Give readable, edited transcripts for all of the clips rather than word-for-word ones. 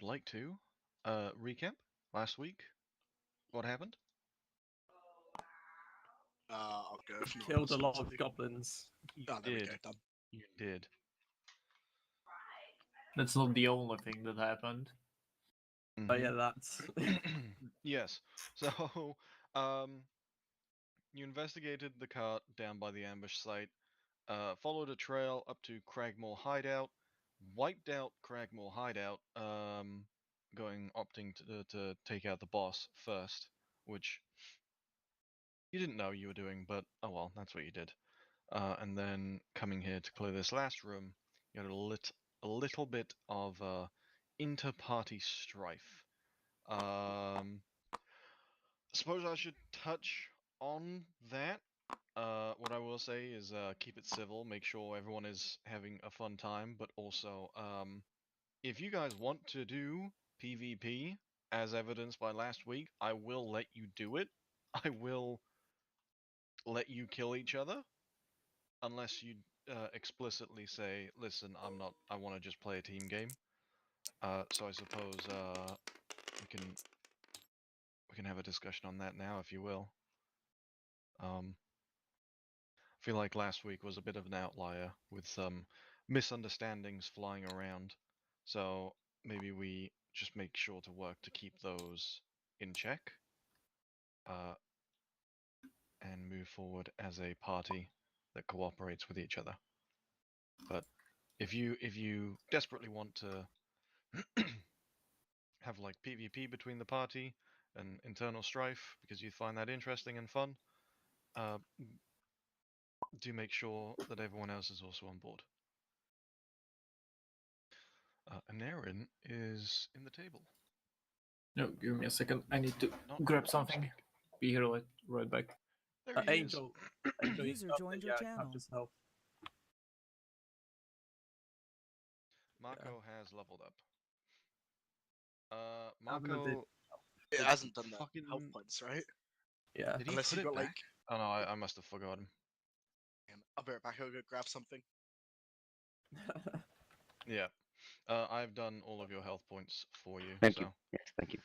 like to recap last week, what happened? I'll go. If no one Killed a else lot wants of to. goblins. You Oh, there we did. go. Done. You did. That's not the only thing that happened. But yeah, that's Yes. So, um, you investigated the cart down by the ambush site, followed a trail up to Cragmore Hideout, wiped out Cragmore Hideout, opting to take out the boss first, which you didn't know you were doing, but oh well, that's what you did. And then coming here to clear this last room, you had a little bit of inter-party strife. Suppose I should touch on that. What I will say is keep it civil, make sure everyone is having a fun time, but also if you guys want to do PvP, as evidenced by last week, I will let you do it. I will let you kill each other, unless you explicitly say, listen, I want to just play a team game. So I suppose we can have a discussion on that now, if you will. I feel like last week was a bit of an outlier with some misunderstandings flying around. So maybe we just make sure to work to keep those in check. And move forward as a party that cooperates with each other. But if you desperately want to have like PvP between the party and internal strife because you find that interesting and fun, do make sure that everyone else is also on board. And Aaron is in the table. No, give me a second. I need to Not grab to something. speak. Be here right back. There he is. Angel. Angel, you User got joined the, your have channel. yourself. Marco has leveled up. Having a bit- Marco, It hasn't done that. fucking Health points, right? Yeah. did he Unless put you it got back? like. Oh no, I must have forgotten. I'll be right back. I'll go grab something. Yeah. I've done all of your health points for you. Thank so. you. Yes, thank you.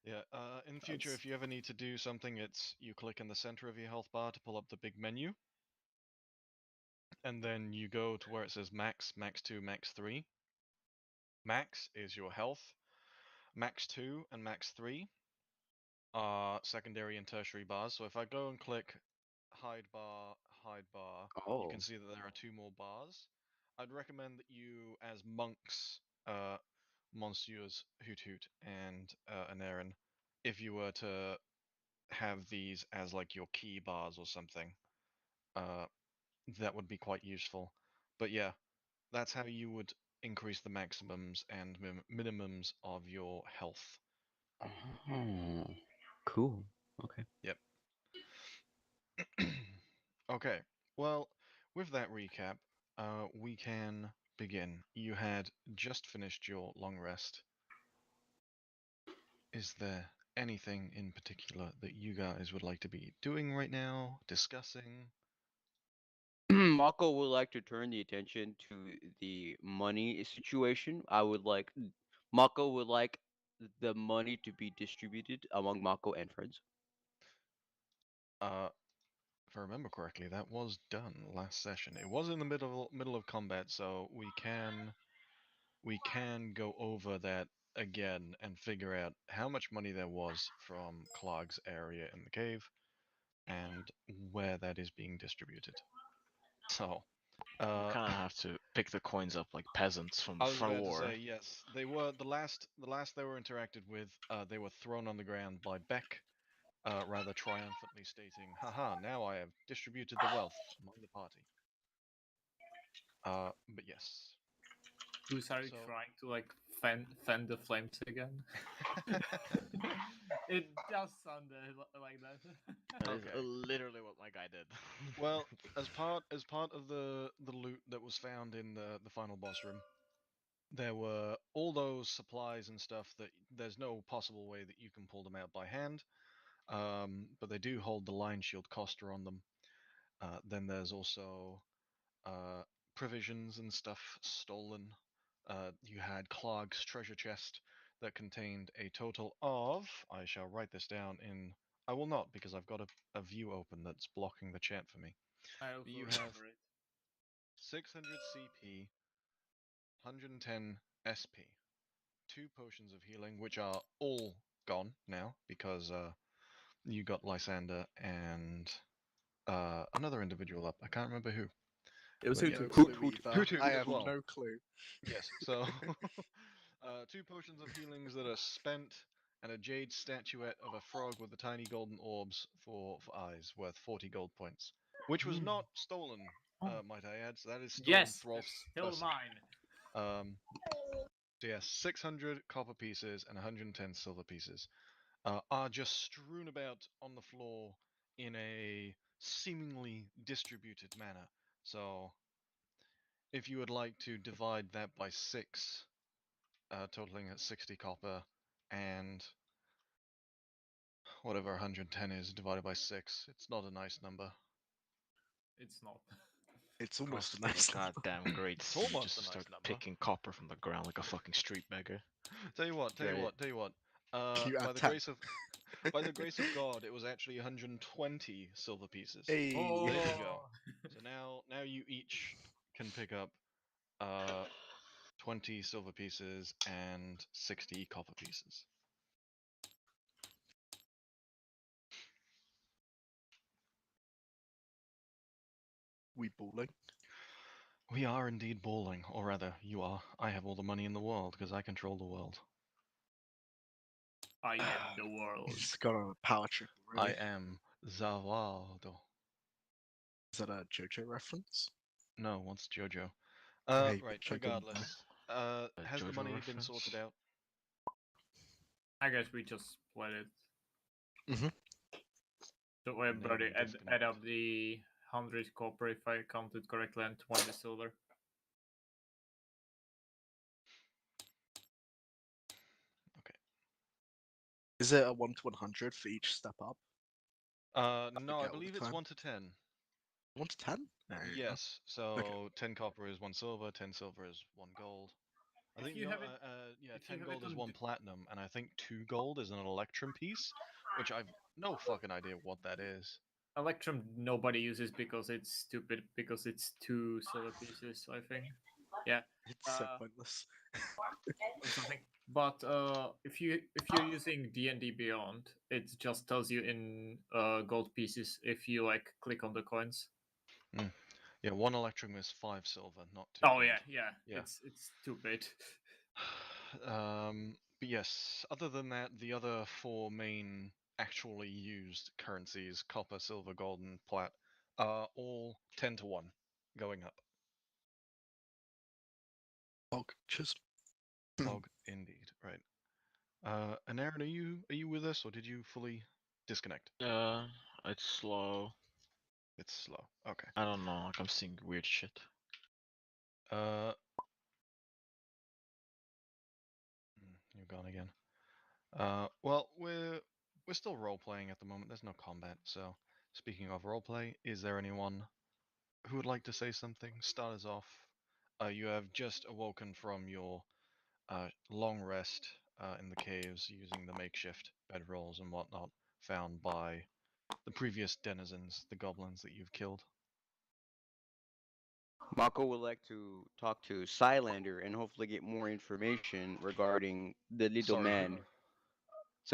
Yeah, in the future, if you ever need to do something, you click in the center of your health bar to pull up the big menu. And then you go to where it says max, max 2, max 3. Max is your health. Max 2 and max 3 are secondary and tertiary bars. So if I go and click hide bar, you can see that there are 2 more bars. I'd recommend that you, as monks, Monsieurs Hoot Hoot and Aaron, if you were to have these as like your key bars or something, that would be quite useful. But yeah, that's how you would increase the maximums and minimums of your health. Oh, cool. Okay. Yep. Okay, well, with that recap, we can begin. You had just finished your long rest. Is there anything in particular that you guys would like to be doing right now, discussing? Mako would like to turn the attention to the money situation. Mako would like the money to be distributed among Mako and friends. If I remember correctly, that was done last session. It was in the middle of combat, so we can go over that again and figure out how much money there was from Clark's area in the cave and where that is being distributed. So, You kind of have to pick the coins up like peasants from I the was front about war. to say yes. They were the last they were interacted with. They were thrown on the ground by Beck, rather triumphantly stating, "Haha! Now I have distributed the wealth among the party." But yes. Who's are you So- trying to like fan the flames again? It just sounded like that. That is Okay. literally what my guy did. Well, as part of the loot that was found in the final boss room, there were all those supplies and stuff that there's no possible way that you can pull them out by hand. But they do hold the line shield coster on them. Then there's also provisions and stuff stolen. You had Clark's treasure chest that contained a total of, I shall write this down in, I will not because I've got a view open that's blocking the chat for me. I also You have remember it. 600 CP, 110 SP, 2 potions of healing, which are all gone now because you got Lysander and another individual up. I can't remember who. It was But Hutu. No yeah. clue either. Hutu I as have well. no clue. Yes, so 2 potions of healings that are spent, and a jade statuette of a frog with the tiny golden orbs for eyes, worth 40 gold points, which was not stolen, might I add. So that is still Yes, Thrall's it's still person. mine. So yes, 600 copper pieces and 110 silver pieces are just strewn about on the floor in a seemingly distributed manner. So if you would like to divide that by 6, totaling at 60 copper, and whatever 110 is divided by 6, it's not a nice number. It's not. It's Cross almost a the nice number. goddamn great sea, almost just a nice start number. picking copper from the ground like a fucking street beggar. Tell you what. You By add the 10. by the grace of God, it was actually 120 silver pieces. Hey. Oh, There you go. So now you each can pick up 20 silver pieces and 60 copper pieces. We balling. We are indeed balling, or rather, you are. I have all the money in the world because I control the world. I am the world. He's got on a power trip already. I am Zavaldo. Is that a JoJo reference? No, what's Jojo? Hey, Right. which I didn't know. Regardless, has the JoJo money been reference? sorted out? I guess we just split it. Mhm. So wait, Maybe brother, add disconnect. up the 100 copper if I counted correctly and 20 silver. Is it a 1 to 100 for each step up? No, I get all the believe it's time. 1 to 10. 1 to 10? Yes. So 10 copper is 1 silver, 10 silver is 1 gold. I If think you you have know, it- yeah, if you 10 have gold it is on 1 platinum, and I think 2 gold is an electrum piece, which I've no fucking idea what that is. Electrum nobody uses because it's stupid, because it's 2 silver pieces, I think. Yeah. It's so Uh, pointless. or something. But if you're using D&D Beyond, it just tells you in gold pieces if you like click on the coins. Yeah, 1 electrum is 5 silver, not 2 Oh gold. yeah. Yeah. It's stupid. But yes, other than that, the other 4 main actually used currencies, copper, silver, gold, and plat, are all 10 to 1, going up. Bog, just Log indeed, right. And Aaron, are you with us, or did you fully disconnect? It's slow. It's slow. Okay. I don't know, like I'm seeing weird shit. You're gone again. Well, we're still role playing at the moment. There's no combat. So, speaking of role play, is there anyone who would like to say something? Start us off. You have just awoken from your long rest in the caves using the makeshift bedrolls and whatnot found by the previous denizens, the goblins that you've killed. Mako would like to talk to Cylander and hopefully get more information regarding the little Sorry, man. It's,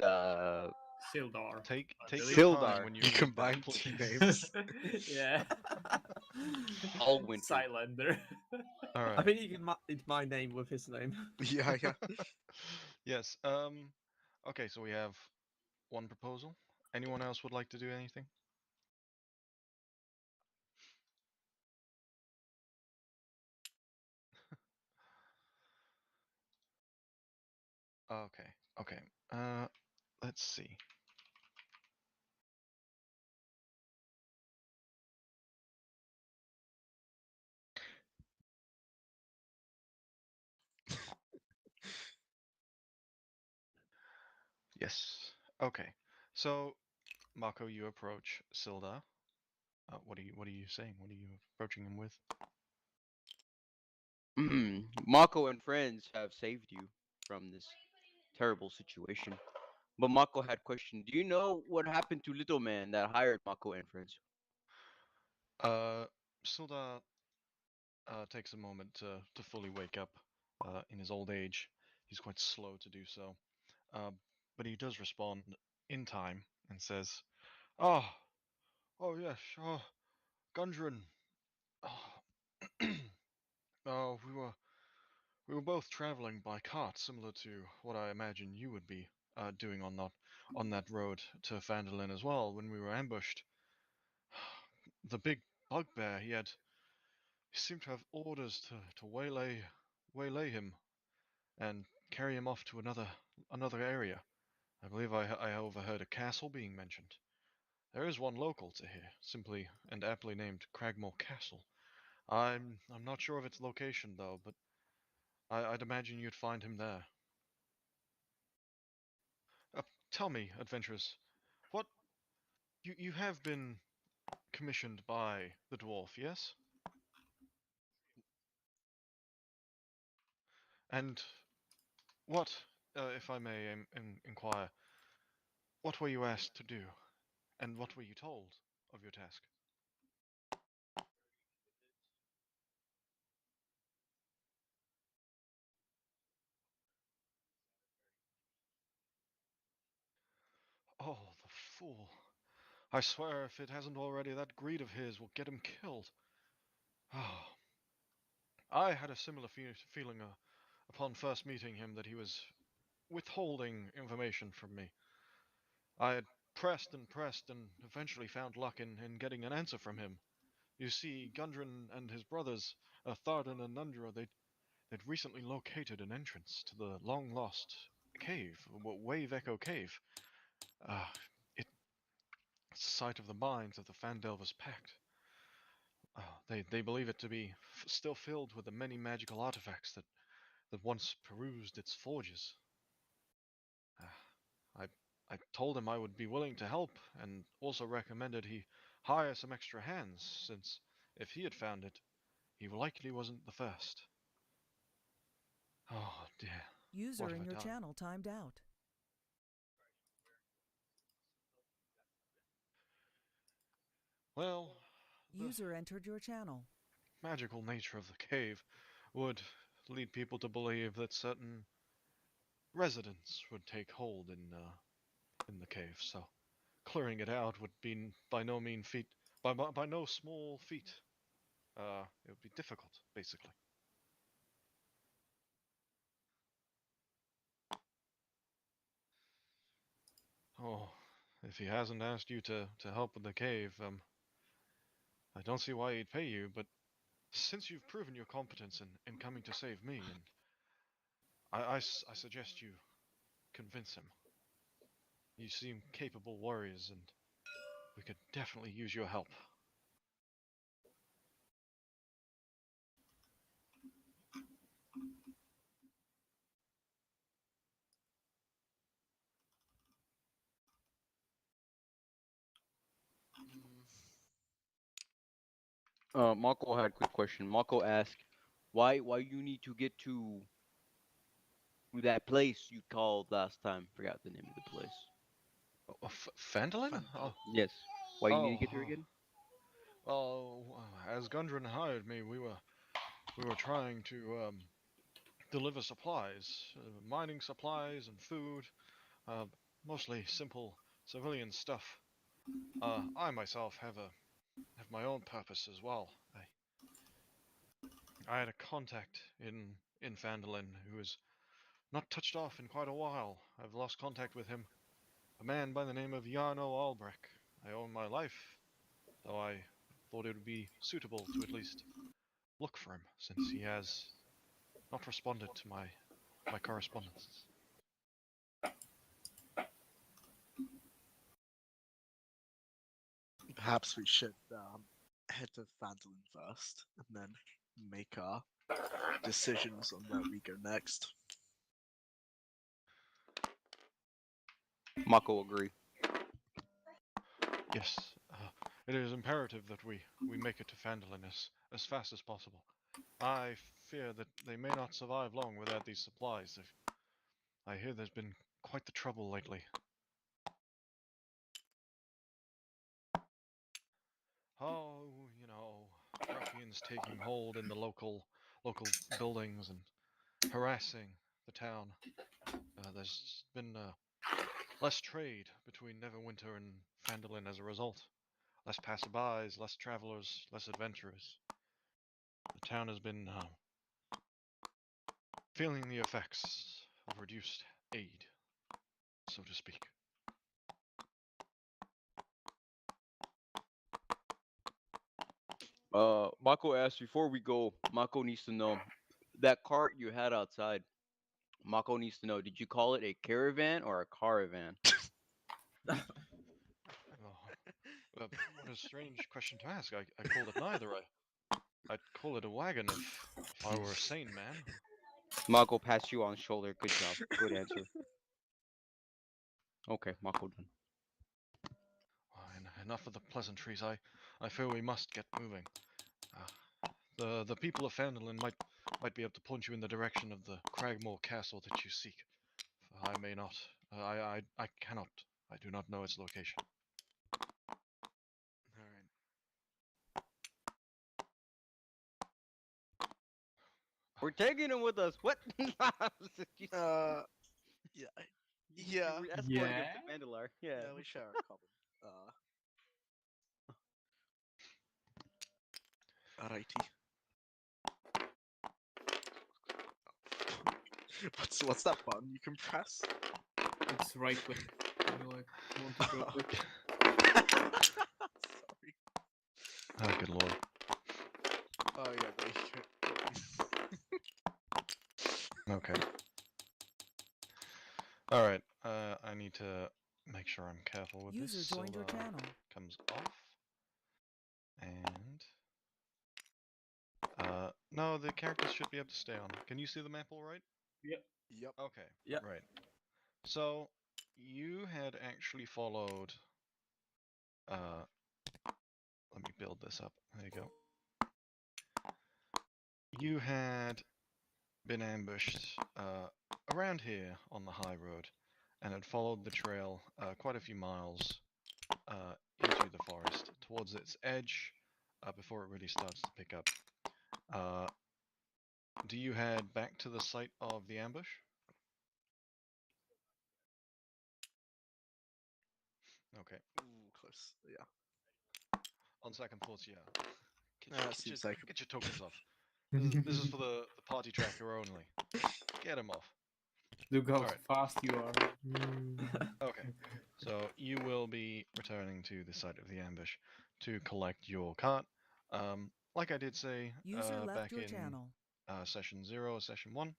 Sildar. Take I your believe. Sildar. time when you You read that, combined two please. names. Yeah. Allwinter. Cylander. All I right. think you can it's my name with his name. Yeah. Yes. Okay, so we have one proposal. Anyone else would like to do anything? Okay. Okay. Let's see. Yes. Okay. So, Mako, you approach Silda. What are you saying? What are you approaching him with? Mako and friends have saved you from this terrible situation. But Mako had question. Do you know what happened to Little Man that hired Mako and friends? Silda takes a moment to fully wake up. In his old age, he's quite slow to do so. Uh, but he does respond in time and says, "Oh, oh yes, Gundren. Oh, we were both traveling by cart, similar to what I imagine you would be doing on that road to Phandalin as well when we were ambushed. The big bugbear he seemed to have orders to waylay him and carry him off to another area. I believe I overheard a castle being mentioned. There is one local to here, simply and aptly named Cragmore Castle. I'm not sure of its location though, but I'd imagine you'd find him there. Tell me, adventurers, what you have been commissioned by the dwarf, yes? And what, if I may inquire, what were you asked to do, and what were you told of your task? Oh, the fool. I swear if it hasn't already, that greed of his will get him killed. Oh, I had a similar feeling upon first meeting him that he was withholding information from me. I had pressed and eventually found luck in getting an answer from him. You see, Gundren and his brothers, Thardan and Nundra, they'd recently located an entrance to the long-lost cave, Wave Echo Cave. Uh, it's the site of the mines of the Fandelver's Pact. They believe it to be still filled with the many magical artifacts that once perused its forges. I told him I would be willing to help, and also recommended he hire some extra hands, since if he had found it, he likely wasn't the first. Oh dear. User What have in I your done? channel timed out. Well, the User entered your channel. magical nature of the cave would lead people to believe that certain residents would take hold in the cave, so clearing it out would be by no mean feat, by no small feat. It would be difficult, basically. Oh, if he hasn't asked you to help with the cave, I don't see why he'd pay you, but since you've proven your competence in coming to save me, and I suggest you convince him. You seem capable warriors, and we could definitely use your help. Mako had a quick question. Mako asked, why you need to get to that place you called last time? Forgot the name of the place. Phandalin? Oh, Yes. Why you need to oh, get there again? well, as Gundren hired me, we were trying to deliver supplies, mining supplies and food, mostly simple civilian stuff. I myself have my own purpose as well. I had a contact in Phandalin who has not touched off in quite a while. I've lost contact with him. A man by the name of Yarno Albrecht. I owe him my life, though I thought it would be suitable to at least look for him, since he has not responded to my correspondences. Perhaps we should head to Phandalin first, and then make our decisions on where we go next. Mako agree. Yes, it is imperative that we make it to Phandalin as fast as possible. I fear that they may not survive long without these supplies. I hear there's been quite the trouble lately. Oh, you know, ruffians taking hold in the local buildings and harassing the town. There's been less trade between Neverwinter and Phandalin as a result. Less passerbys, less travelers, less adventurers. The town has been feeling the effects of reduced aid, so to speak. Mako asked before we go. Mako needs to know that cart you had outside. Mako needs to know. Did you call it a caravan or a caravan? Oh, what a strange question to ask. I call it neither. I'd call it a wagon if I were a sane man. Mako passed you on shoulder. Good job. Good answer. Okay, Mako done. Enough of the pleasantries. I fear we must get moving. The people of Phandalin might be able to point you in the direction of the Cragmore castle that you seek. I may not. I cannot. I do not know its location. Alright. We're taking him with us. What? You Yeah. Yeah. we're escorting him Yeah? to Mandalar. Yeah. Yeah, we share a common. Alrighty. What's that button you can press? It's right click. You like want to go quick. Sorry. Oh, good lord. Oh yeah, no, you can't. Okay. Alright, I need to make sure I'm careful with User this. joined your Sildar channel. comes off. And... no, the characters should be able to stay on. Can you see the map all right? Yep. Okay, Yep. right. So, you had actually followed... let me build this up. There you go. You had been ambushed around here on the high road and had followed the trail quite a few miles into the forest towards its edge before it really starts to pick up. Do you head back to the site of the ambush? Okay. Ooh, close. Yeah. On second thoughts, yeah. Seems like Get your tokens off. This is for the party tracker only. Get them off. Look how Alright. fast you are. Okay. So you will be returning to the site of the ambush to collect your cart. Like I did say User left back your in channel. session 0 or session 1,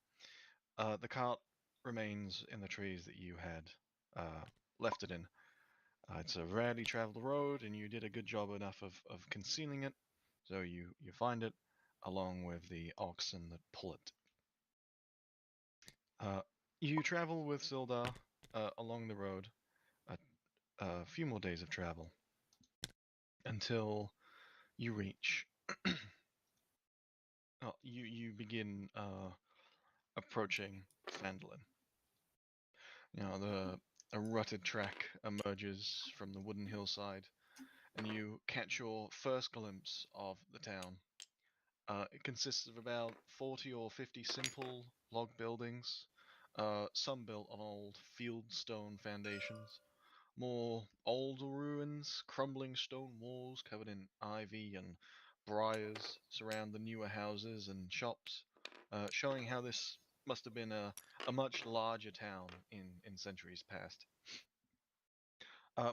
the cart remains in the trees that you had left it in. It's a rarely traveled road, and you did a good job enough of concealing it, so you find it along with the oxen that pull it. You travel with Sildar along the road a few more days of travel until you reach. You begin approaching Phandalin. You know, a rutted track emerges from the wooden hillside, and you catch your first glimpse of the town. It consists of about 40 or 50 simple log buildings, some built on old fieldstone foundations, more old ruins, crumbling stone walls covered in ivy and briars surround the newer houses and shops, showing how this must have been a much larger town in centuries past.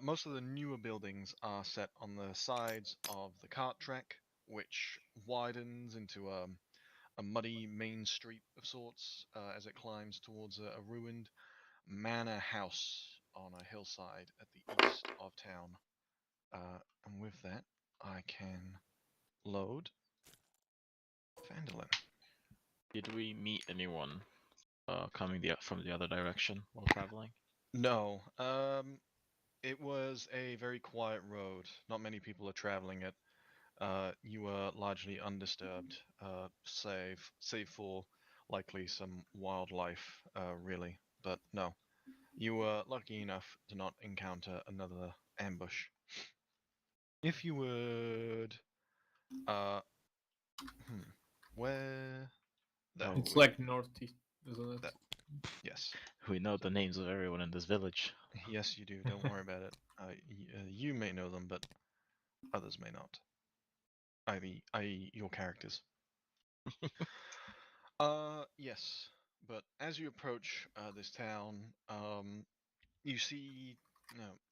Most of the newer buildings are set on the sides of the cart track, which widens into a muddy main street of sorts as it climbs towards a ruined manor house on a hillside at the east of town. And with that, I can load Phandalin. Did we meet anyone coming from the other direction while traveling? No, it was a very quiet road. Not many people are traveling it. You were largely undisturbed, save for likely some wildlife, really. but no. You were lucky enough to not encounter another ambush. If you would, where? There. Oh, It's like northeast, isn't it? That- Yes. We know the names of everyone in this village. Yes, you do. Don't worry about it. You may know them, but others may not. I.e., your characters. Yes. But as you approach this town, you see,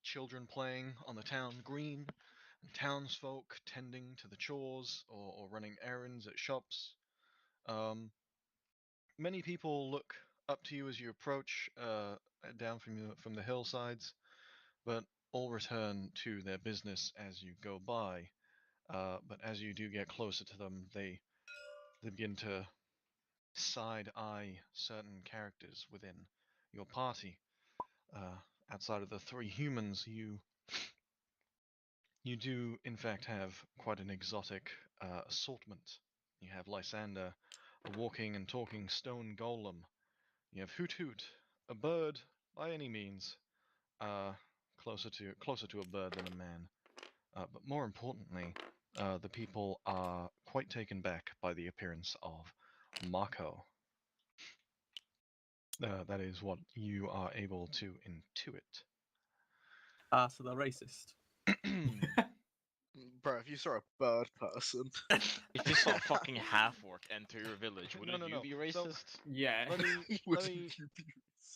children playing on the town green, and townsfolk tending to the chores or running errands at shops. Many people look up to you as you approach, down from the hillsides, but all return to their business as you go by. But as you do get closer to them, they begin to side eye certain characters within your party. Outside of the three humans, you do in fact have quite an exotic assortment. You have Lysander, a walking and talking stone golem. You have Hoot Hoot, a bird by any means, closer to a bird than a man. But more importantly, the people are quite taken back by the appearance of Mako. That is what you are able to intuit. Ah, so they're racist. Bro, if you saw a bird person, If you saw a fucking half-orc enter your village, wouldn't No, you be so- racist? Yeah.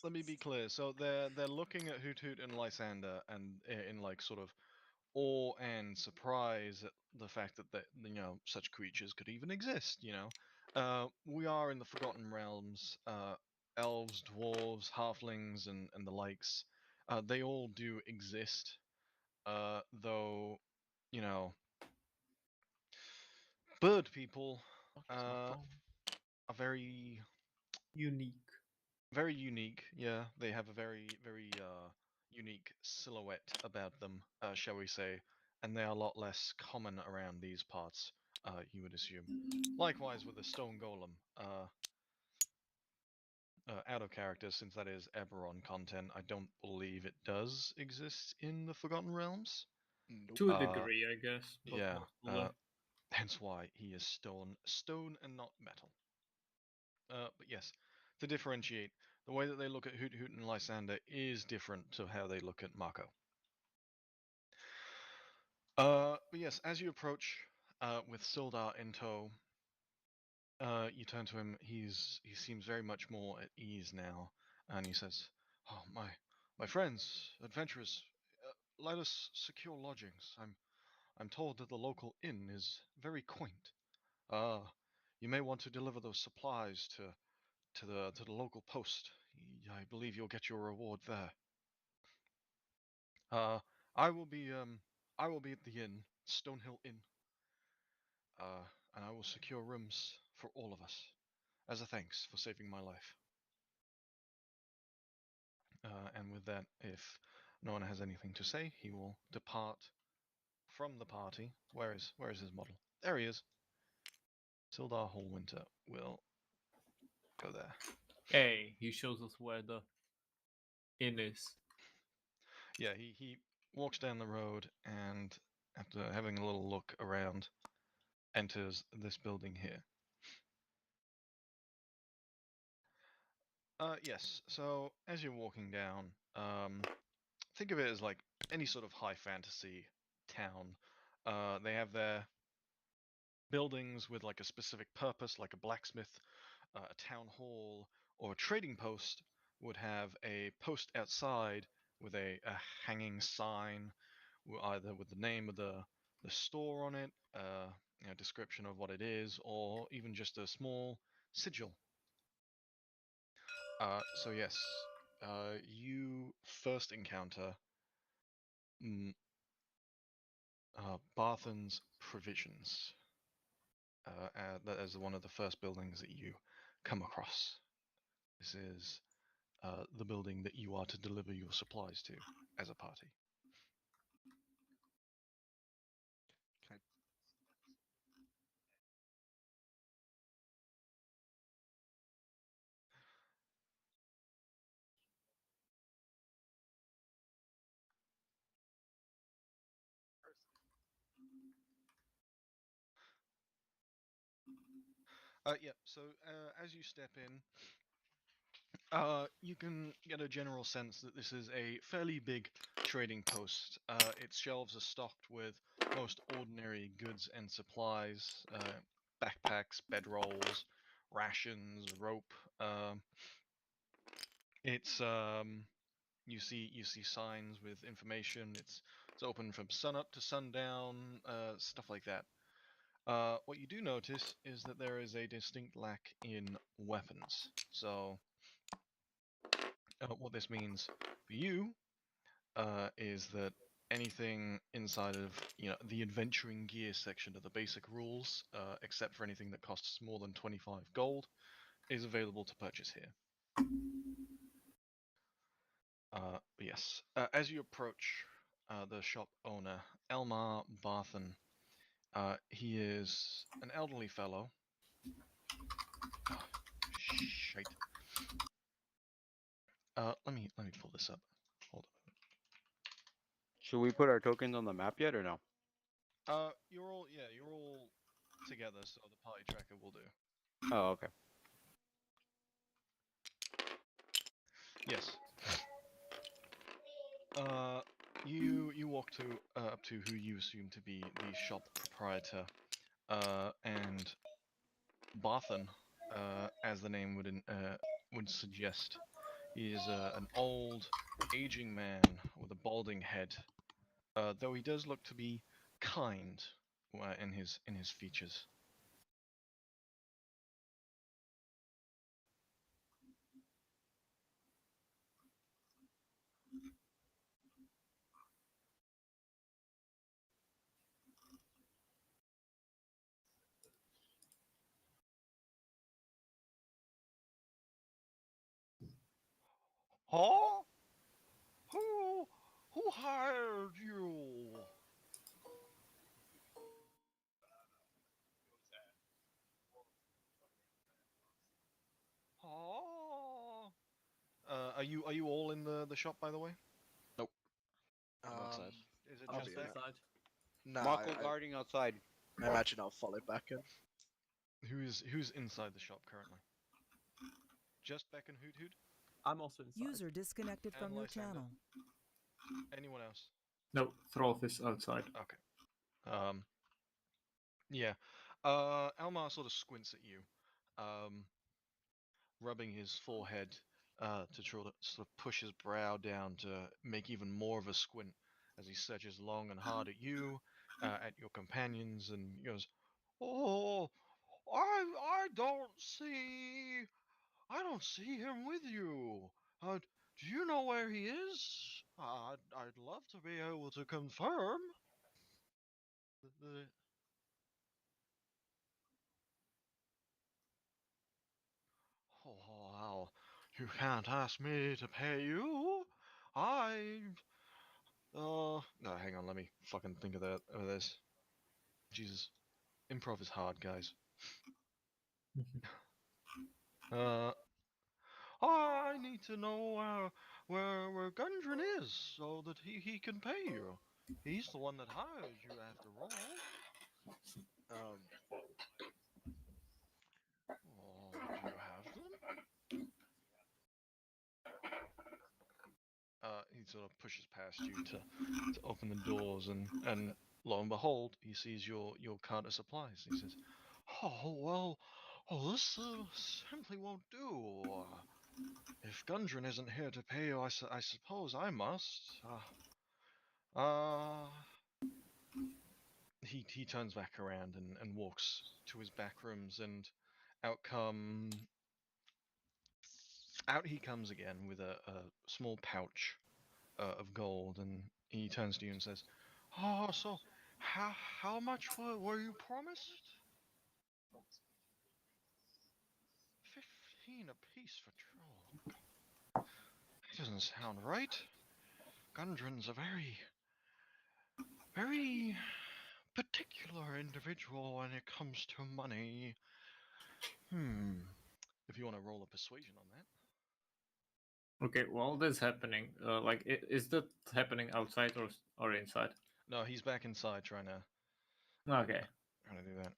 let me be clear. So they're looking at Hoot Hoot and Lysander and in like sort of awe and surprise at the fact that such creatures could even exist. We are in the Forgotten Realms. Elves, dwarves, halflings, and the likes. They all do exist. Though, you know, bird people Fuck is my are phone? very Unique. very unique. Yeah, they have a very unique silhouette about them, shall we say, and they are a lot less common around these parts. You would assume. Likewise with the stone golem. Out of character, since that is Eberron content, I don't believe it does exist in the Forgotten Realms. To a Uh, degree, I guess. But Yeah, mostly. hence why he is stone and not metal. But yes, to differentiate, the way that they look at Hoot Hoot and Lysander is different to how they look at Mako. But yes, as you approach, with Sildar in tow, you turn to him. He seems very much more at ease now, and he says, "Oh, my friends, adventurers, let us secure lodgings. I'm told that the local inn is very quaint. Uh, you may want to deliver those supplies to the local post. I believe you'll get your reward there. Uh, I will be at the inn, Stonehill Inn. And I will secure rooms for all of us as a thanks for saving my life." And with that, if no one has anything to say, he will depart from the party. Where is his model? There he is. Sildar Hallwinter will go there. Hey, he shows us where the inn is. Yeah, he walks down the road and, after having a little look around, enters this building here. Yes, so as you're walking down, think of it as like any sort of high fantasy town. They have their buildings with like a specific purpose, like a blacksmith, a town hall, or a trading post would have a post outside with a hanging sign, either with the name of the store on it, description of what it is, or even just a small sigil. So yes, you first encounter Barthen's Provisions. That is one of the first buildings that you come across. This is the building that you are to deliver your supplies to as a party. Okay. Yeah. So as you step in, you can get a general sense that this is a fairly big trading post. Its shelves are stocked with most ordinary goods and supplies, backpacks, bedrolls, rations, rope. It's you see signs with information. It's open from sunup to sundown, stuff like that. What you do notice is that there is a distinct lack in weapons. So what this means for you is that anything inside of the adventuring gear section of the basic rules, except for anything that costs more than 25 gold, is available to purchase here. Yes. As you approach the shop owner, Elmar Barthen, he is an elderly fellow. Oh, shite. Let me pull this up. Hold Should we put our tokens on the map yet or no? on. You're all together, so the party tracker will do. Oh, okay. Yes. You walk to up to who you assume to be the shop proprietor, and Barthen, as the name would suggest, he is an old, aging man with a balding head. Though he does look to be kind in his features. Huh? Who hired you? Huh? Are you all in the shop, by the way? Nope. Um, I'm outside. Is it I'll just be that? Outside. No, Marco guarding outside. I imagine I'll follow back in. Who's inside the shop currently? Just Beck and Hoot Hoot? I'm also inside. User disconnected from And your Lysander? channel. Anyone else? No, Throlf is outside. Okay. Yeah. Elmar sort of squints at you, rubbing his forehead to try to sort of push his brow down to make even more of a squint as he searches long and hard at you, at your companions, and he goes, "Oh, I don't see him with you. Do you know where he is? I'd love to be able to confirm." The Oh, well, you can't ask me to pay you. No, hang on, let me fucking think of this. Jesus. Improv is hard, guys. I need to know where Gundren is so that he can pay you. He's the one that hired you after all. Um, Oh, do you have them? He sort of pushes past you to open the doors, and lo and behold, he sees your cart of supplies. He says, "Oh well, this simply won't do. If Gundren isn't here to pay you, I suppose I must." He turns back around and walks to his back rooms, and out he comes again with a small pouch of gold, and he turns to you and says, "Oh, so how much were you promised?" 15 apiece for troll. That doesn't sound right. Gundren's a very particular individual when it comes to money. If you want to roll a persuasion on that. Okay, while this is happening, is that happening outside or inside? No, he's back inside trying to Okay. do that.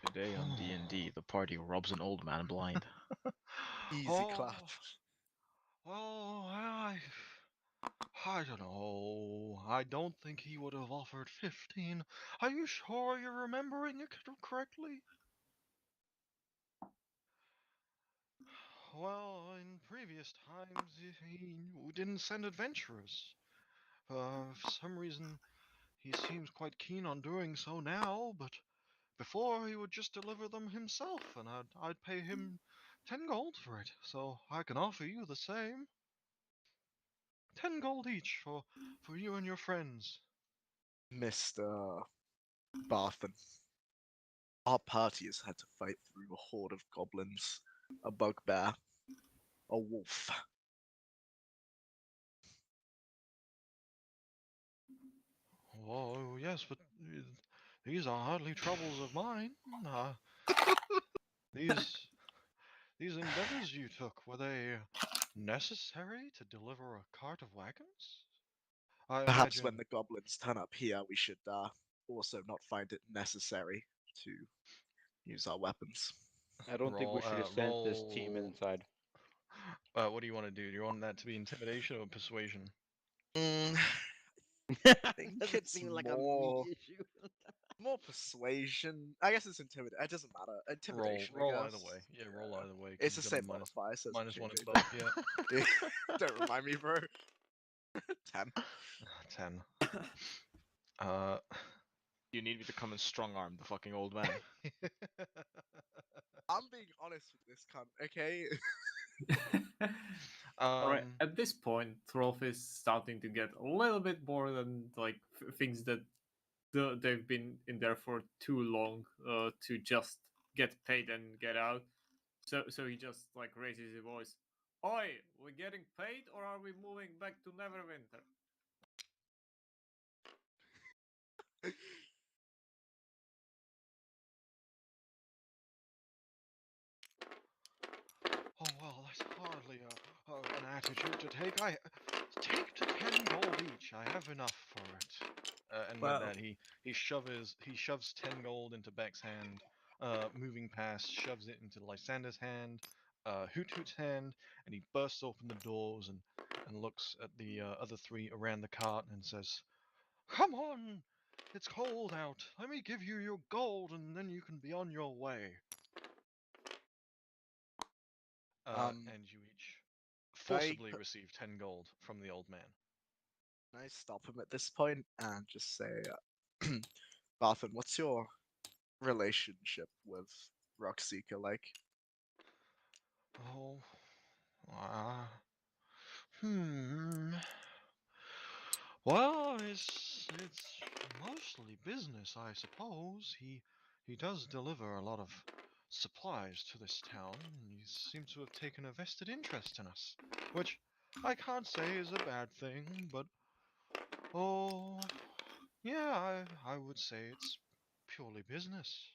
Today on D&D, the party robs an old man blind. Easy clap. Well, I don't know. I don't think he would have offered 15. Are you sure you're remembering it correctly? Well, in previous times, he didn't send adventurers. For some reason, he seems quite keen on doing so now, but before he would just deliver them himself, and I'd pay him 10 gold for it, so I can offer you the same. 10 gold each for you and your friends. Mr. Barthen. Our party has had to fight through a horde of goblins, a bugbear, a wolf. Oh, yes, but these are hardly troubles of mine. These these endeavors you took, were they necessary to deliver a cart of wagons? I Perhaps imagine. when the goblins turn up here, we should also not find it necessary to use our weapons. I don't think we should have sent this team roll. inside. What do you want to do? Do you want that to be intimidation or persuasion? Mm, think Doesn't it's seem like more- a me issue. more persuasion. I guess it's intimidation. It doesn't matter. Intimidation. Roll I either guess. way. Yeah, roll either way. 'Cause It's the you've got a same minus modifier. So it doesn't -1 in change both. anything. Yeah. Don't remind me, bro. 10. 10. You need me to come and strong arm the fucking old man. I'm being honest with this cunt, okay? Alright, um, at this point, Throlf is starting to get a little bit more than like things that they've been in there for too long to just get paid and get out. So he just like raises his voice. Oi, we getting paid or are we moving back to Neverwinter? Oh well, that's hardly an attitude to take. I take to 10 gold each. I have enough for it. And Well- with that, he shoves 10 gold into Beck's hand. Moving past, shoves it into Lysander's hand, Hoot Hoot's hand, and he bursts open the doors and looks at the other three around the cart and says, "Come on, it's cold out. Let me give you your gold, and then you can be on your way." And you each forcibly receive 10 gold from the old man. Can I stop him at this point and just say, Barthen, what's your relationship with Rockseeker like? Oh, hmm. Well, it's mostly business, I suppose. He does deliver a lot of supplies to this town, and he seems to have taken a vested interest in us, which I can't say is a bad thing, but oh, yeah, I would say it's purely business.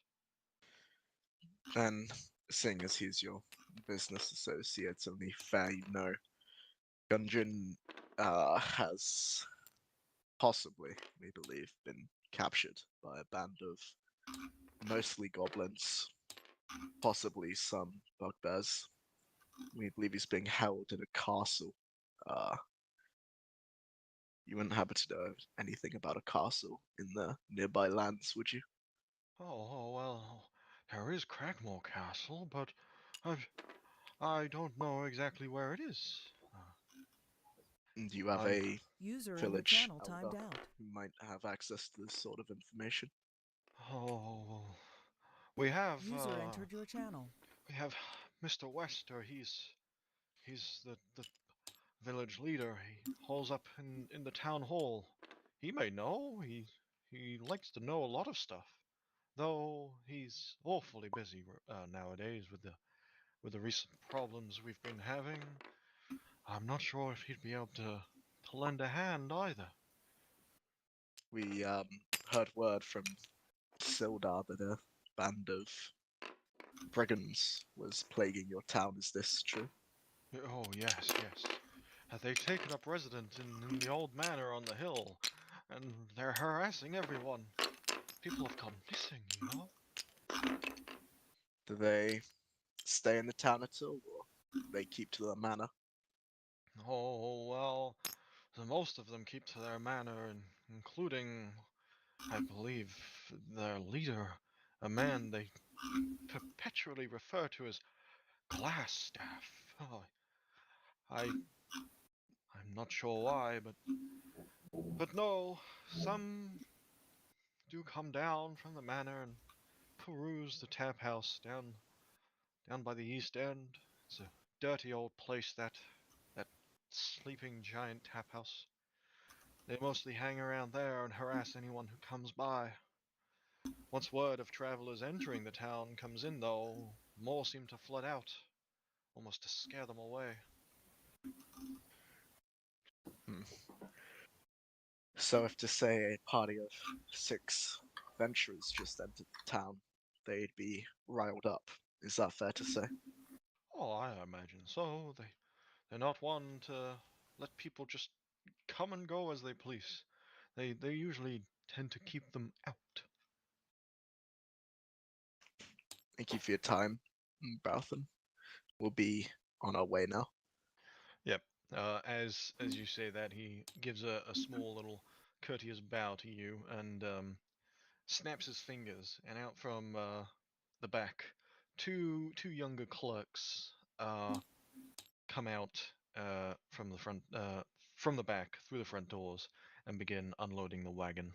And seeing as he's your business associate, it's only fair you know. Gungeon has possibly, we believe, been captured by a band of mostly goblins, possibly some bugbears. We believe he's being held in a castle. You wouldn't happen to know anything about a castle in the nearby lands, would you? Oh, well, there is Crackmore Castle, but I don't know exactly where it is. And you have I'm- a User in your village channel timed elder out. who might have access to this sort of information. Oh, we have User entered your channel. we have Mr. Wester. He's the village leader. He holds up in the town hall. He may know. He likes to know a lot of stuff, though he's awfully busy nowadays with the recent problems we've been having. I'm not sure if he'd be able to lend a hand either. We heard word from Sildar that a band of brigands was plaguing your town. Is this true? Oh, yes, yes. They've taken up residence in the old manor on the hill, and they're harassing everyone. People have gone missing, you know? Do they stay in the town at all, or do they keep to their manor? Oh, well, most of them keep to their manor, including, I believe, their leader, a man they perpetually refer to as Glass Staff. Oh, I'm not sure why, but no, some do come down from the manor and peruse the tap house down by the east end. It's a dirty old place, that sleeping giant tap house. They mostly hang around there and harass anyone who comes by. Once word of travelers entering the town comes in, though, more seem to flood out, almost to scare them away. So if to say a party of 6 adventurers just entered the town, they'd be riled up. Is that fair to say? Oh, I imagine so. They're not one to let people just come and go as they please. They usually tend to keep them out. Thank you for your time, Baltham. We'll be on our way now. Yep. As you say that, he gives a small little courteous bow to you and snaps his fingers, and out from the back, two younger clerks come out from the back through the front doors and begin unloading the wagon.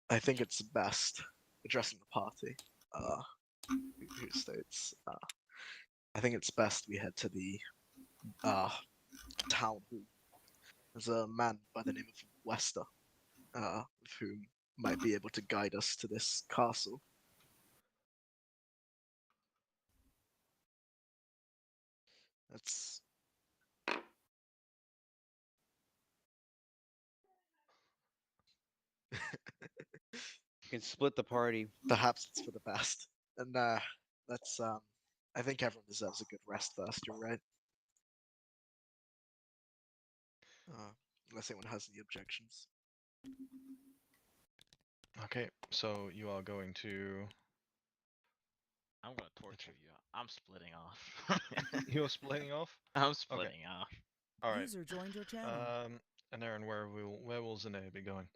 I think it's best addressing the party. Who states? I think it's best we head to the town hall. There's a man by the name of Wester, who might be able to guide us to this castle. That's You can split the party. perhaps it's for the best. And let's I think everyone deserves a good rest first. You're right. Unless anyone has any objections. Okay, so you are going to. I'm gonna torture you. I'm splitting off. You're splitting off. I'm splitting off. All right. User joined your channel. And Aaron, where will Zane be going?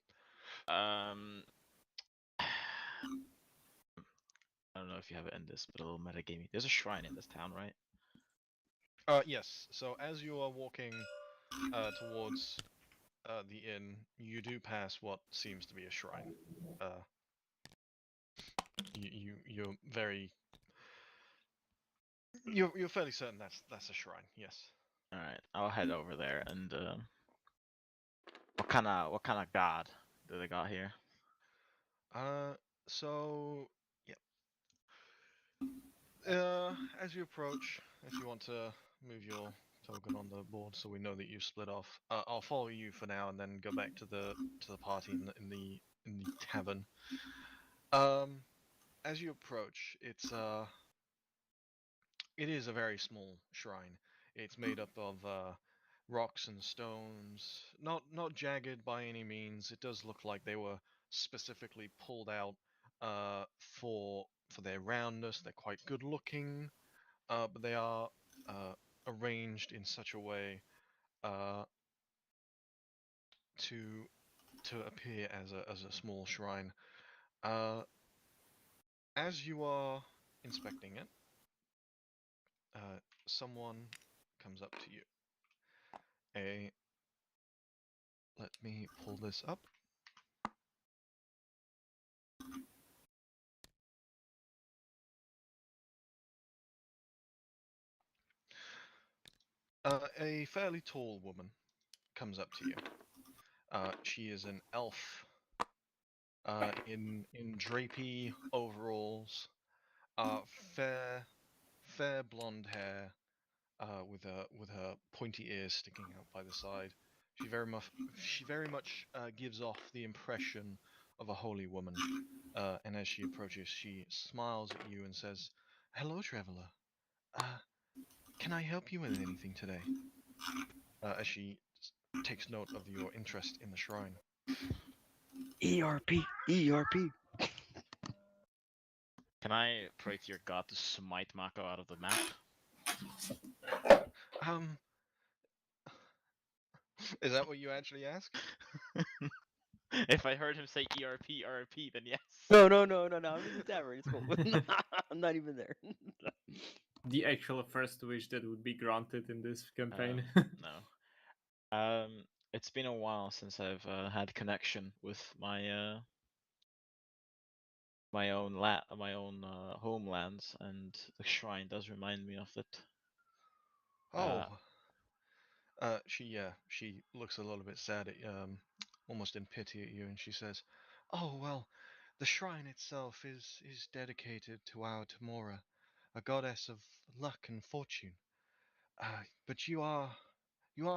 I don't know if you have it in this, but a little metagaming. There's a shrine in this town, right? Yes. So as you are walking towards the inn, you do pass what seems to be a shrine. You're very you're fairly certain that's a shrine. Yes. All right, I'll head over there. And what kind of god do they got here? So yeah. As you approach, if you want to move your token on the board so we know that you split off, I'll follow you for now and then go back to the party in the tavern. As you approach, it is a very small shrine. It's made up of rocks and stones, not jagged by any means. It does look like they were specifically pulled out for their roundness. They're quite good looking, but they are arranged in such a way to appear as a small shrine. As you are inspecting it, someone comes up to you. Let me pull this up. A fairly tall woman comes up to you. She is an elf in drapey overalls, fair blonde hair, with her pointy ears sticking out by the side. She very much gives off the impression of a holy woman. And as she approaches, she smiles at you and says, "Hello, traveler. Can I help you with anything today?" As she takes note of your interest in the shrine. ERP, ERP. Can I pray to your god to smite Mako out of the map? Is that what you actually asked? If I heard him say ERP, RP, then yes. No. I'm in the tavern. It's cool. I'm not even there. The actual first wish that would be granted in this campaign. No. It's been a while since I've had connection with my my own homelands, and the shrine does remind me of it. Oh. She looks a little bit sad at almost in pity at you, and she says, "Oh well, the shrine itself is dedicated to our Tamora, a goddess of luck and fortune. But you are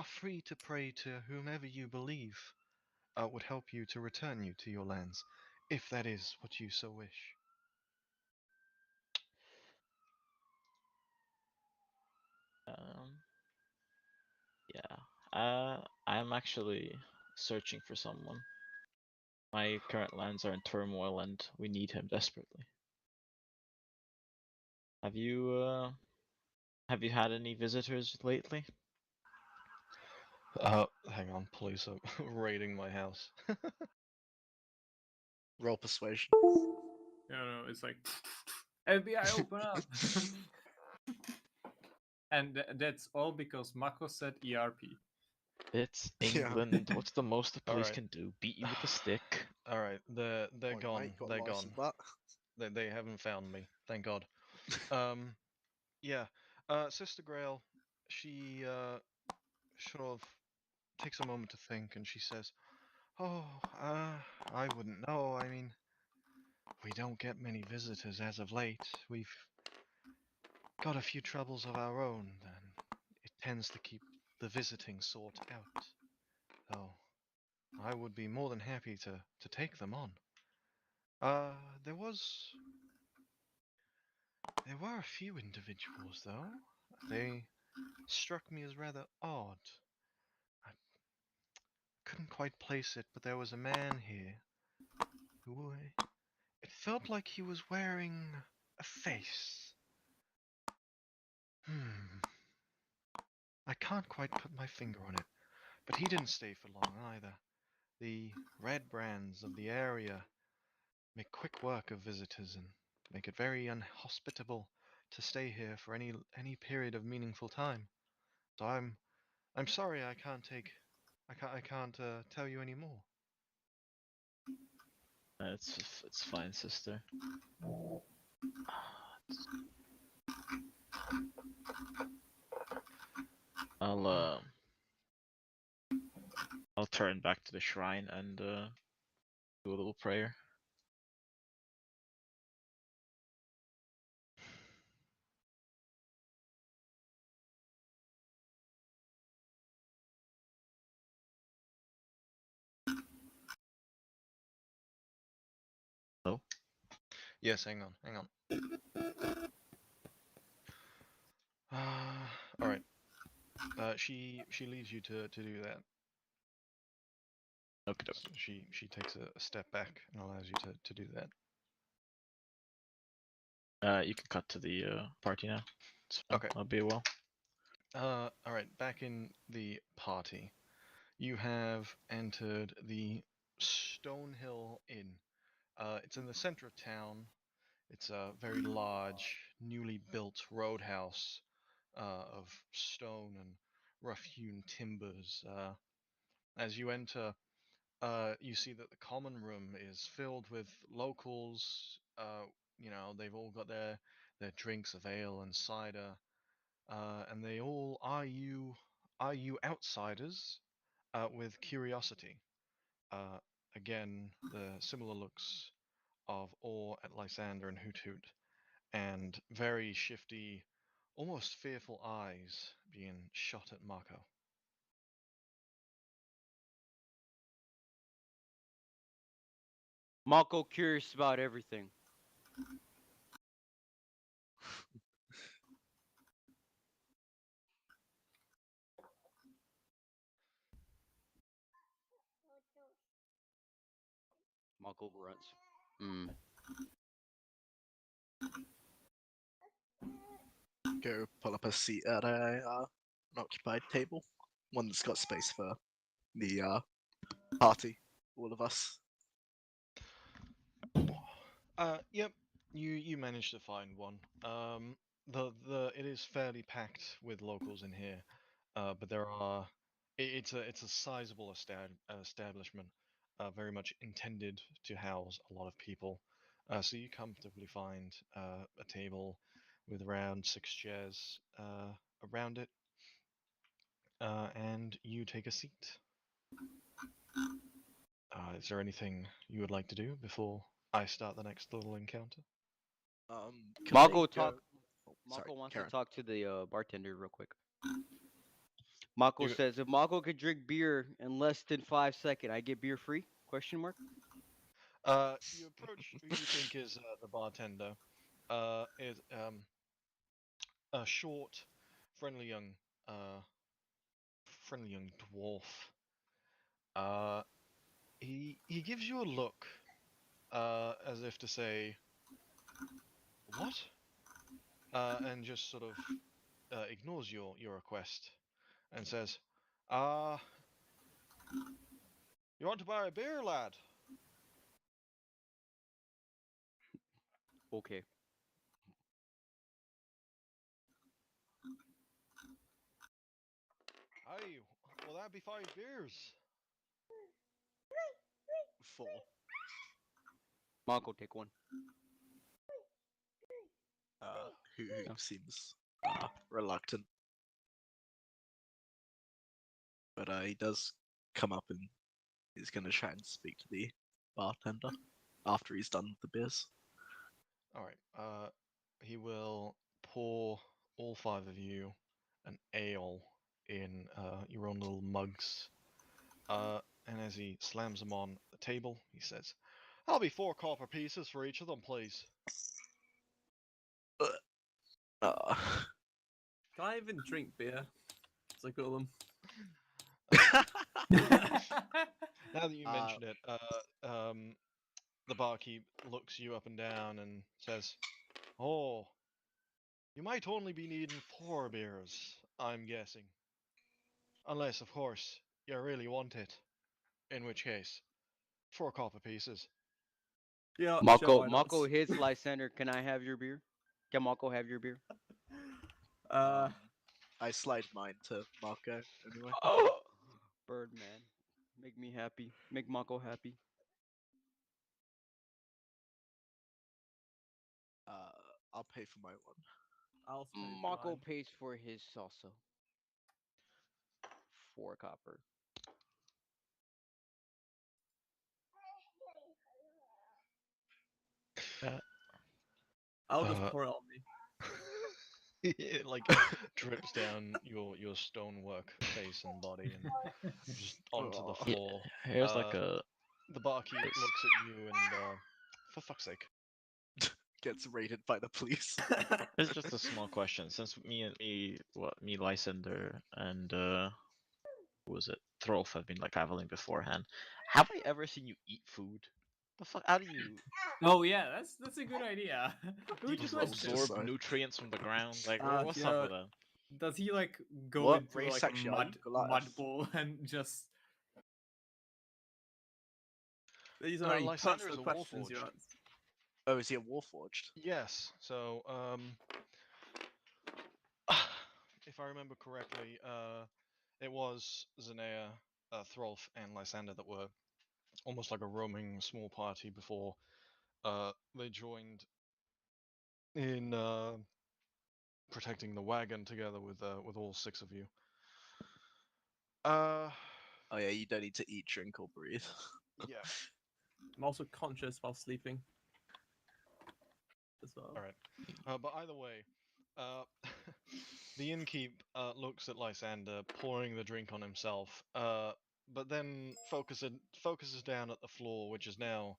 free to pray to whomever you believe would help you to return you to your lands, if that is what you so wish." Yeah. I'm actually searching for someone. My current lands are in turmoil, and we need him desperately. Have you had any visitors lately? Hang on, police are raiding my house. Roll persuasion. No, it's like FBI, open up. And that's all because Mako said ERP. It's Yeah. England. What's the most the police Alright. can do? Beat you with a stick. All right, they're Point, gone. mate, got They're lice gone. and that. They haven't found me, thank God. Yeah. Sister Grail, she sort of takes a moment to think, and she says, "Oh, I wouldn't know. I mean, we don't get many visitors as of late. We've got a few troubles of our own, and it tends to keep the visiting sort out. So, I would be more than happy to take them on. There were a few individuals, though. They struck me as rather odd. I couldn't quite place it, but there was a man here who it felt like he was wearing a face. I can't quite put my finger on it, but he didn't stay for long either. The red brands of the area make quick work of visitors and make it very unhospitable to stay here for any period of meaningful time. So I'm sorry I can't tell you any more. It's fine, sister. I'll I'll turn back to the shrine and do a little prayer. Hello? Yes, hang on. All right. She leaves you to do that. Okay. So she takes a step back and allows you to do that. You can cut to the party now. It's fine. Okay. I'll be a while. All right. Back in the party, you have entered the Stonehill Inn. It's in the center of town. It's a very large, newly built roadhouse of stone and rough-hewn timbers. As you enter, you see that the common room is filled with locals. They've all got their drinks of ale and cider, and they all eye you outsiders with curiosity. Uh, Again, the similar looks of awe at Lysander and Hoot Hoot, and very shifty, almost fearful eyes being shot at Mako. Mako curious about everything. Mako grunts. Mm. Go pull up a seat at a an occupied table, one that's got space for the party, all of us. Yep, you managed to find one. It is fairly packed with locals in here, but there are it's a sizable establishment, very much intended to house a lot of people. So you comfortably find a table with around 6 chairs around it, and you take a seat. Is there anything you would like to do before I start the next little encounter? Can Mako they go- talk. Sorry, Mako wants Karen. to talk to the bartender real quick. Mako You- says, "If Mako could drink beer in less than 5 seconds, I get beer free?" Question mark. You approach who you think is the bartender. Is a short, friendly young, uh, friendly young dwarf. He gives you a look, as if to say, "What?" And just sort of ignores your request and says, "Uh, you want to buy a beer, lad?" Okay. Aye, will that be 5 beers? 4. Mako, take one. Who Yeah. seems reluctant, but he does come up and he's going to try and speak to the bartender after he's done with the beers. All right. He will pour all 5 of you an ale in your own little mugs. And as he slams them on the table, he says, "I'll be 4 copper pieces for each of them, please." Uh, Can I even drink beer? As I call them. Now that you Uh, mention it, the barkeep looks you up and down and says, "Oh, you might only be needing 4 beers, I'm guessing. Unless, of course, you really want it. In which case, 4 copper pieces." Yeah, sure, Mako, why not? Mako hits Lysander. Can I have your beer? Can Mako have your beer? I slide mine to Marco anyway. Oh, Birdman, make me happy. Make Mako happy. I'll pay for my one. I'll pay for Mako mine. pays for his also. 4 copper. I'll just Uh, pour it on me. It like drips down your stonework face and body and just onto the Aw. floor. Here's like a The barkeep Yes. looks at you and, for fuck's sake. Gets raided by the police. It's just a small question. Since me, Lysander, and who was it? Throlf have been like traveling beforehand. Have I ever seen you eat food? The fuck? How do you Oh yeah, that's a good idea. Good just roll question. absorb decide. nutrients from the ground? Like, what's yeah. up with that? Does he like go What into race like a actually are you, mud Goliath? bowl and just These are any Lysander is personal a questions you warforged. ask. Oh, is he a warforged? Yes, so, if I remember correctly, it was Zanea, Throlf, and Lysander that were almost like a roaming small party before they joined in protecting the wagon together with all 6 of you. Oh yeah, you don't need to eat, drink, or breathe. Yeah. I'm also conscious while sleeping. As well. All right. But either way, the innkeep looks at Lysander pouring the drink on himself, but then focuses down at the floor, which is now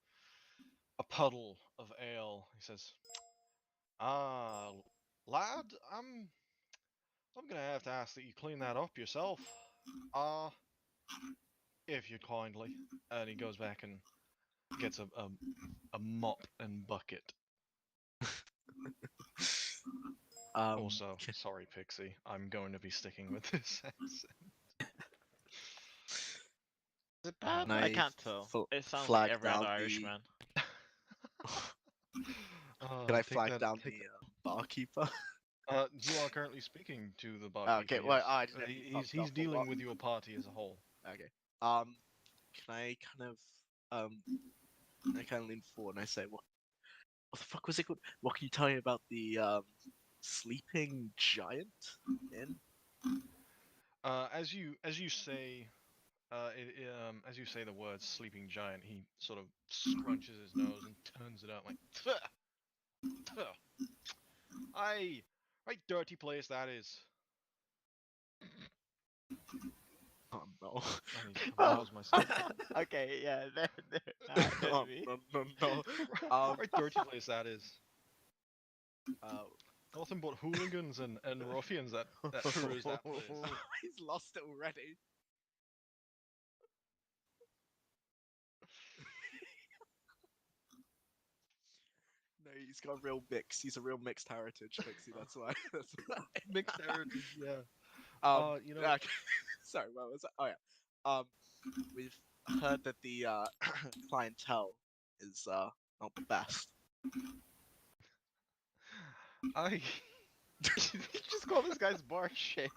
a puddle of ale. He says, "Ah, lad, I'm gonna have to ask that you clean that up yourself. If you'd kindly." And he goes back and gets a mop and bucket. Also, Can- sorry, Pixie, I'm going to be sticking with this accent. Is it bad? Can I I can't tell. It sounds like flag every other down the- Irishman. Can I Take flag that- down take the barkeeper? You are currently speaking to the Okay, barkeeper. well, yes. I didn't know if you He's fucked up or dealing what. with your party as a whole. Okay. Can I kind of lean forward and I say, what the fuck was it called? What can you tell me about the sleeping giant inn? As you say, as you say the words "sleeping giant," he sort of scrunches his nose and turns it up like, "Tuh, tuh. Aye, right, dirty place that is." Oh no. I need to compose myself. Okay, yeah, there Oh, me. no. Right, dirty place that is. Uh, Nothing but hooligans and ruffians that cruise that place. he's lost it already. No, he's got a real mix. He's a real mixed heritage, Pixie. That's why. That's why. Mixed heritage, yeah. You know, yeah, sorry, what was that? Oh yeah. We've heard that the clientele is not the best. I You just call this guy's bar shit.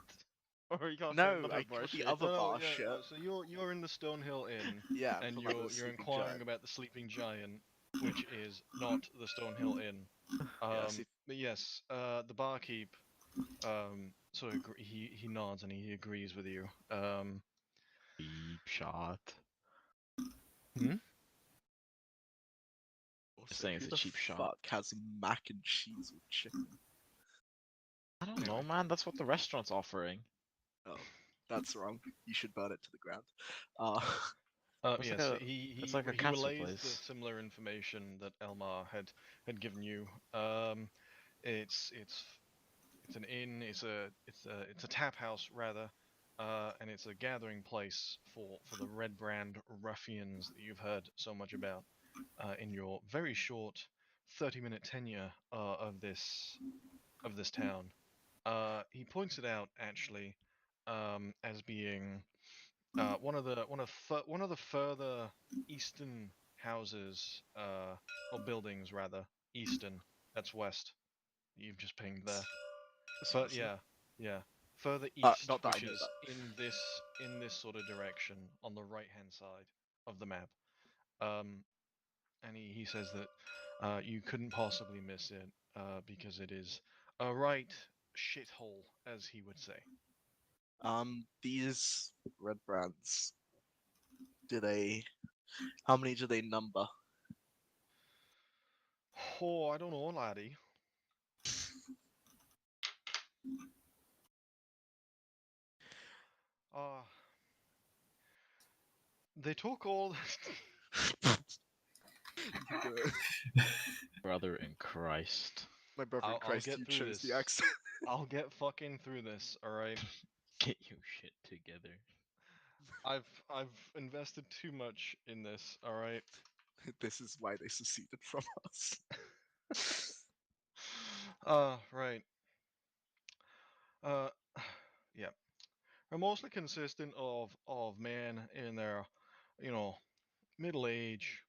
Or you call No, another I bar called the shit. other bar yeah, shit. so you're in the Stonehill Inn, Yeah, and for, like, the you're sleeping inquiring giant. about the Sleeping Giant, which is not the Stonehill Inn. Yes, But yes, the barkeep, sort of he nods and he agrees with you. Deep shot. Also, saying it's who a the cheap shot. fuck has mac and cheese with chicken? I don't know, man. That's what the restaurant's offering. Oh, that's wrong. You should burn it to the ground. It's Yes, like a- he it's like a he cancer relays the place. similar information that Elmar had given you. It's an inn. It's a tap house rather, and it's a gathering place for the Red Brand ruffians that you've heard so much about in your very short 30-minute tenure of this town. He points it out actually as being one of the further eastern houses or buildings rather eastern. That's west. You've just pinged there. But yeah, further east, not that I which know is in this sort of direction on the right hand side of the map. And he says that you couldn't possibly miss it because it is a right shithole, as he would say. These red brands, how many do they number? Oh, I don't know, laddie. They took all. You do it. Brother in Christ. My brother in I'll Christ, get you through chose this. the accent. I'll get fucking through this, alright? Get your shit together. I've invested too much in this, alright? This is why they seceded from us. Right. Uh, yeah. Are mostly consistent of men in their, you know, middle age.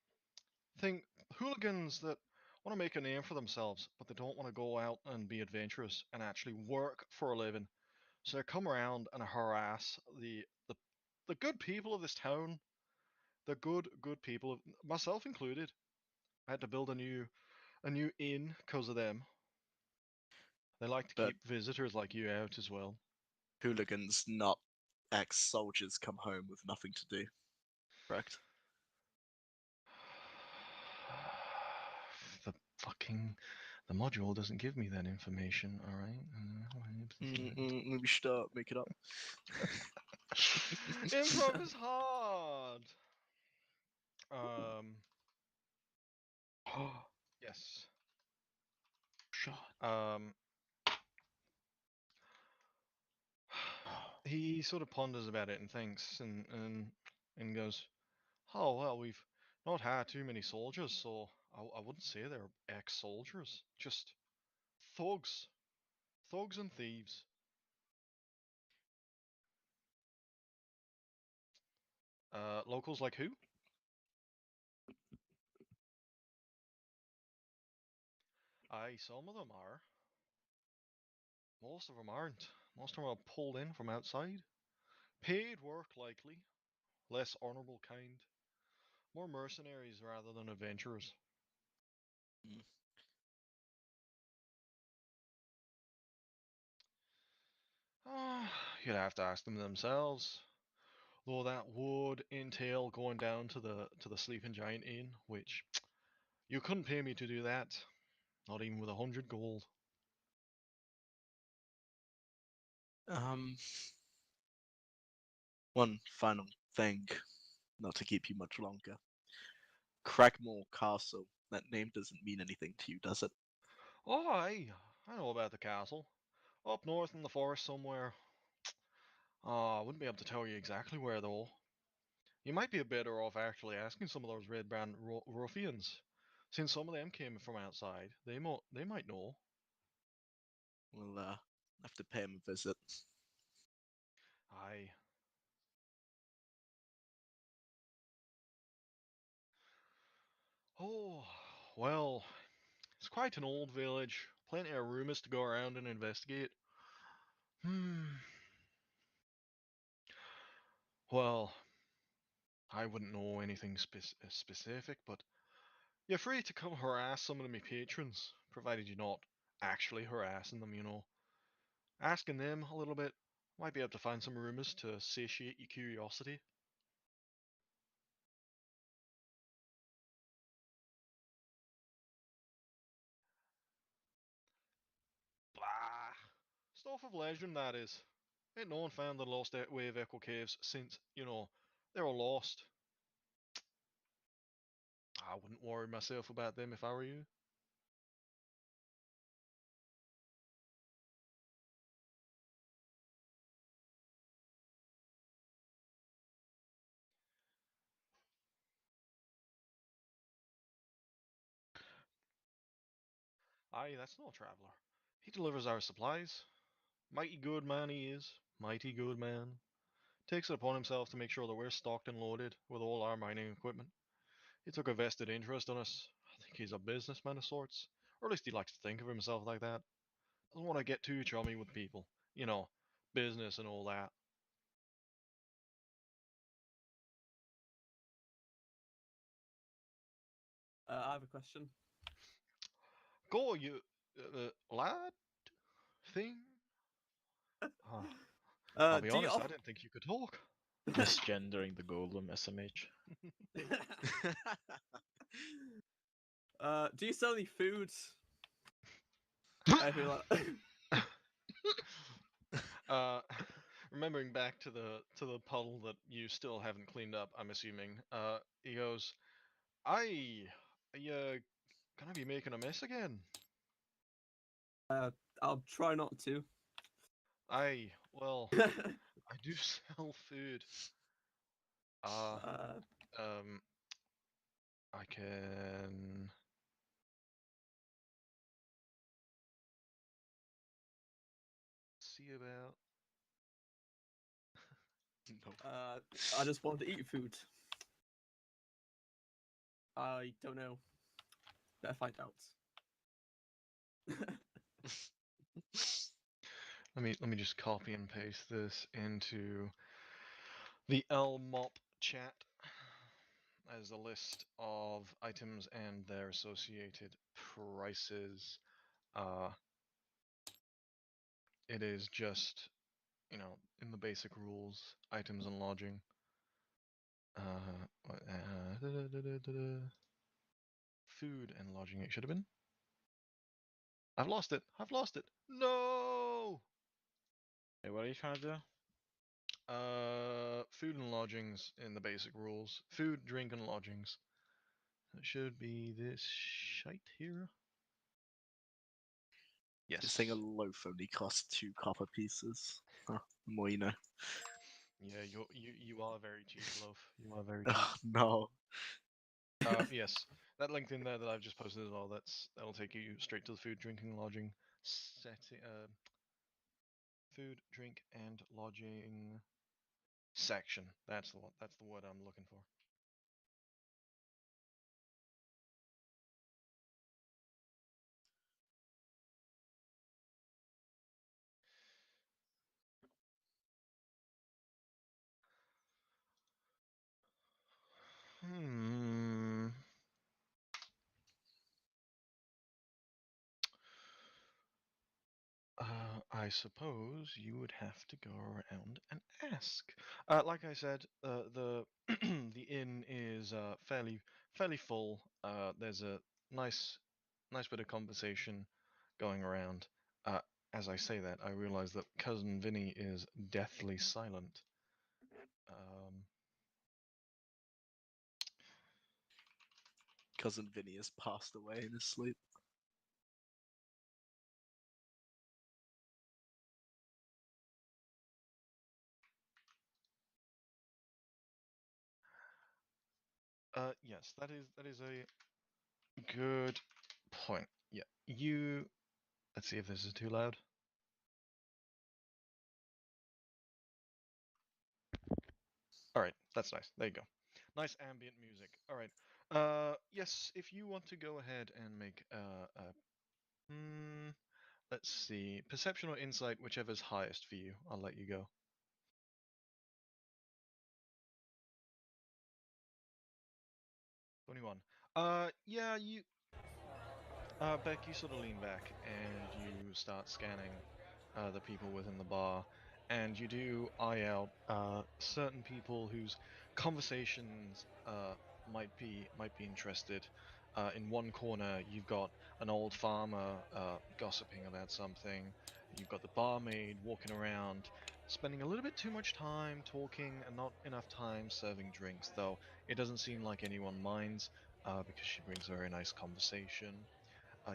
Think hooligans that want to make a name for themselves, but they don't want to go out and be adventurous and actually work for a living. So they come around and harass the good people of this town. The good people, myself included. I had to build a new inn because of them. They like to But- keep visitors like you out as well. Hooligans, not ex-soldiers, come home with nothing to do. Correct. The module doesn't give me that information. All right. Maybe we should make it up. Improv is hard. Yes. Shot. He sort of ponders about it and thinks and goes, "Oh well, Not had too many soldiers, so I wouldn't say they're ex-soldiers. Just thugs. Thugs and thieves. Locals like who? Aye, some of them are. Most of them aren't. Most of them are pulled in from outside. Paid work, likely. Less honorable kind. More mercenaries rather than adventurers. Mm. You'd have to ask them themselves. Though that would entail going down to the Sleeping Giant Inn, which you couldn't pay me to do that. Not even with 100 gold. Um, one final thing, not to keep you much longer. Cragmore Castle. That name doesn't mean anything to you, does it? Oh, aye. I know about the castle. Up north in the forest somewhere. I wouldn't be able to tell you exactly where though. You might be better off actually asking some of those red brand ruffians. Since some of them came from outside, they might know. We'll have to pay him a visit. Aye. Oh, well, it's quite an old village. Plenty of rumours to go around and investigate. Well, I wouldn't know anything specific, but you're free to come harass some of my patrons, provided you're not actually harassing them, you know. Asking them a little bit, might be able to find some rumours to satiate your curiosity. Blah. Stuff of legend, that is. Ain't no one found the lost wave echo caves since, you know, they were lost. I wouldn't worry myself about them if I were you. Aye, that's no traveller. He delivers our supplies. Mighty good man he is. Mighty good man. Takes it upon himself to make sure that we're stocked and loaded with all our mining equipment. He took a vested interest in us. I think he's a businessman of sorts. Or at least he likes to think of himself like that. Doesn't want to get too chummy with people. You know, business and all that. I have a question. Go, you lad thing. I'll be Do you honest, I off- didn't think you could talk. Misgendering the golem SMH. do you sell any food? Anything like uh, remembering back to the puddle that you still haven't cleaned up, I'm assuming. He goes, "Aye, are you gonna be making a mess again?" I'll try not to. Aye, well, I do sell food. Uh, um, I can see about. No. I just want to eat food. I don't know. Better find out. Let me just copy and paste this into the LMOP chat as a list of items and their associated prices. It is just, you know, in the basic rules, items and lodging. Food and lodging, it should have been. I've lost it. I've lost it. No! Hey, what are you trying to do? Food and lodgings in the basic rules. Food, drink, and lodgings. It should be this shite here. You're Yes. saying a loaf only costs 2 copper pieces. Huh, the more you know. Yeah, you are very cheap, loaf. You are very cheap. Oh, no. Yes, that link in there that I've just posted as well. That'll take you straight to the food, drinking, lodging setting. Food, drink, and lodging section. That's the one. That's the word I'm looking for. Hmm. I suppose you would have to go around and ask. Like I said, the the inn is fairly full. There's a nice bit of conversation going around. Uh, as I say that, I realize that cousin Vinny is deathly silent. Um, Cousin Vinny has passed away in his sleep. yes, that is a good point. Yeah, you. Let's see if this is too loud. All right, that's nice. There you go. Nice ambient music. All right. Yes, if you want to go ahead and make let's see, perception or insight, whichever's highest for you. I'll let you go. 21. Yeah, Beck, you sort of lean back and you start scanning the people within the bar, and you do eye out certain people whose conversations might be interested. In one corner, you've got an old farmer gossiping about something. You've got the barmaid walking around, spending a little bit too much time talking and not enough time serving drinks. Though it doesn't seem like anyone minds because she brings a very nice conversation.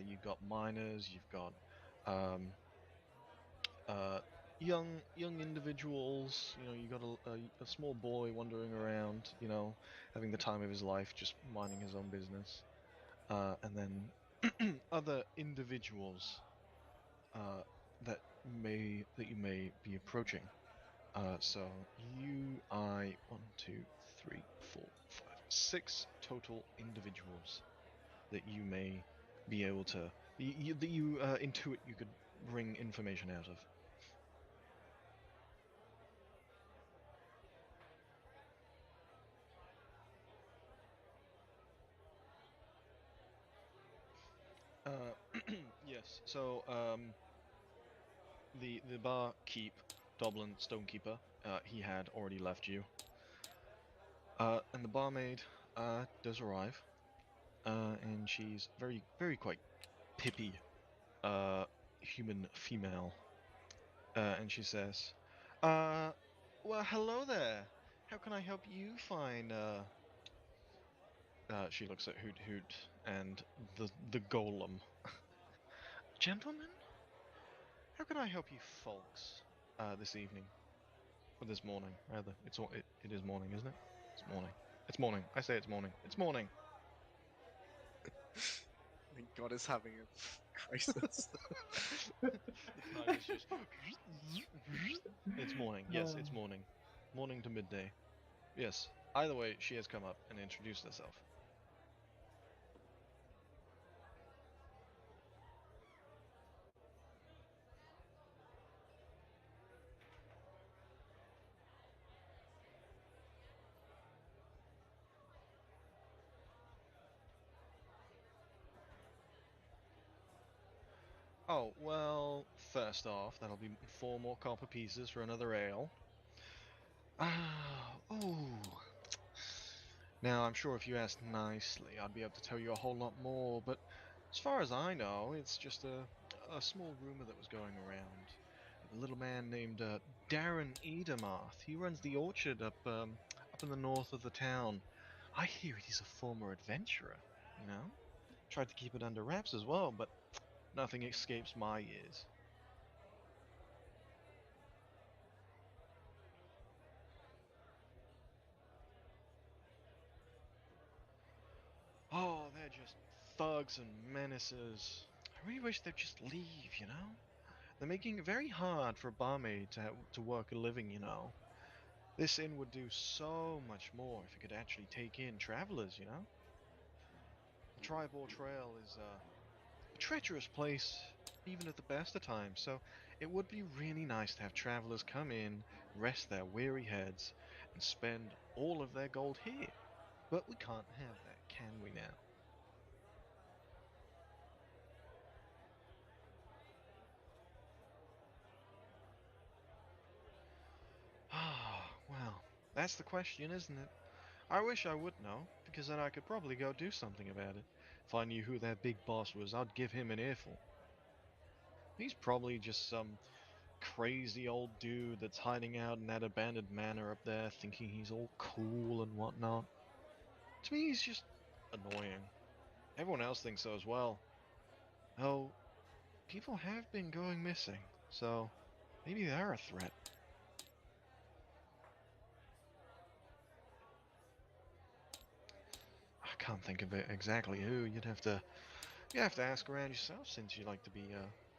You've got miners. You've got um, young individuals. You know, you got a small boy wandering around. You know, having the time of his life, just minding his own business. And then other individuals uh, that you may be approaching. So one, two, three, four, five, six total individuals that you may be able to that you intuit you could bring information out of. Yes. So the barkeep, Dublin Stonekeeper, he had already left you. And the barmaid does arrive, and she's very quite pippy, human female, and she says, uh, "Well, hello there. How can I help you find?" She looks at Hoot Hoot and the golem. Gentlemen, how can I help you folks this evening? Or this morning, rather. It is morning, isn't it? It's morning. It's morning. I say it's morning. It's morning. I think God is having a crisis. The time is just. It's morning. Yes, it's morning. Morning to midday. Yes. Either way, she has come up and introduced herself. Oh, well, first off, that'll be 4 more copper pieces for another ale. Ah, oh. Now, I'm sure if you asked nicely, I'd be able to tell you a whole lot more, but as far as I know, it's just a small rumor that was going around. A little man named Darren Edamarth. He runs the orchard up in the north of the town. I hear he's a former adventurer, you know? Tried to keep it under wraps as well, but nothing escapes my ears. thugs and menaces. I really wish they'd just leave, you know? They're making it very hard for a barmaid to work a living, you know? This inn would do so much more if it could actually take in travelers, you know? The Tribal Trail is a treacherous place, even at the best of times, so it would be really nice to have travelers come in, rest their weary heads, and spend all of their gold here. But we can't have that, can we now? Ah, well, that's the question, isn't it? I wish I would know, because then I could probably go do something about it. If I knew who that big boss was, I'd give him an earful. He's probably just some crazy old dude that's hiding out in that abandoned manor up there, thinking he's all cool and whatnot. To me, he's just annoying. Everyone else thinks so as well. Oh, people have been going missing, so maybe they're a threat. I can't think of it exactly who. You have to ask around yourself, since you like to be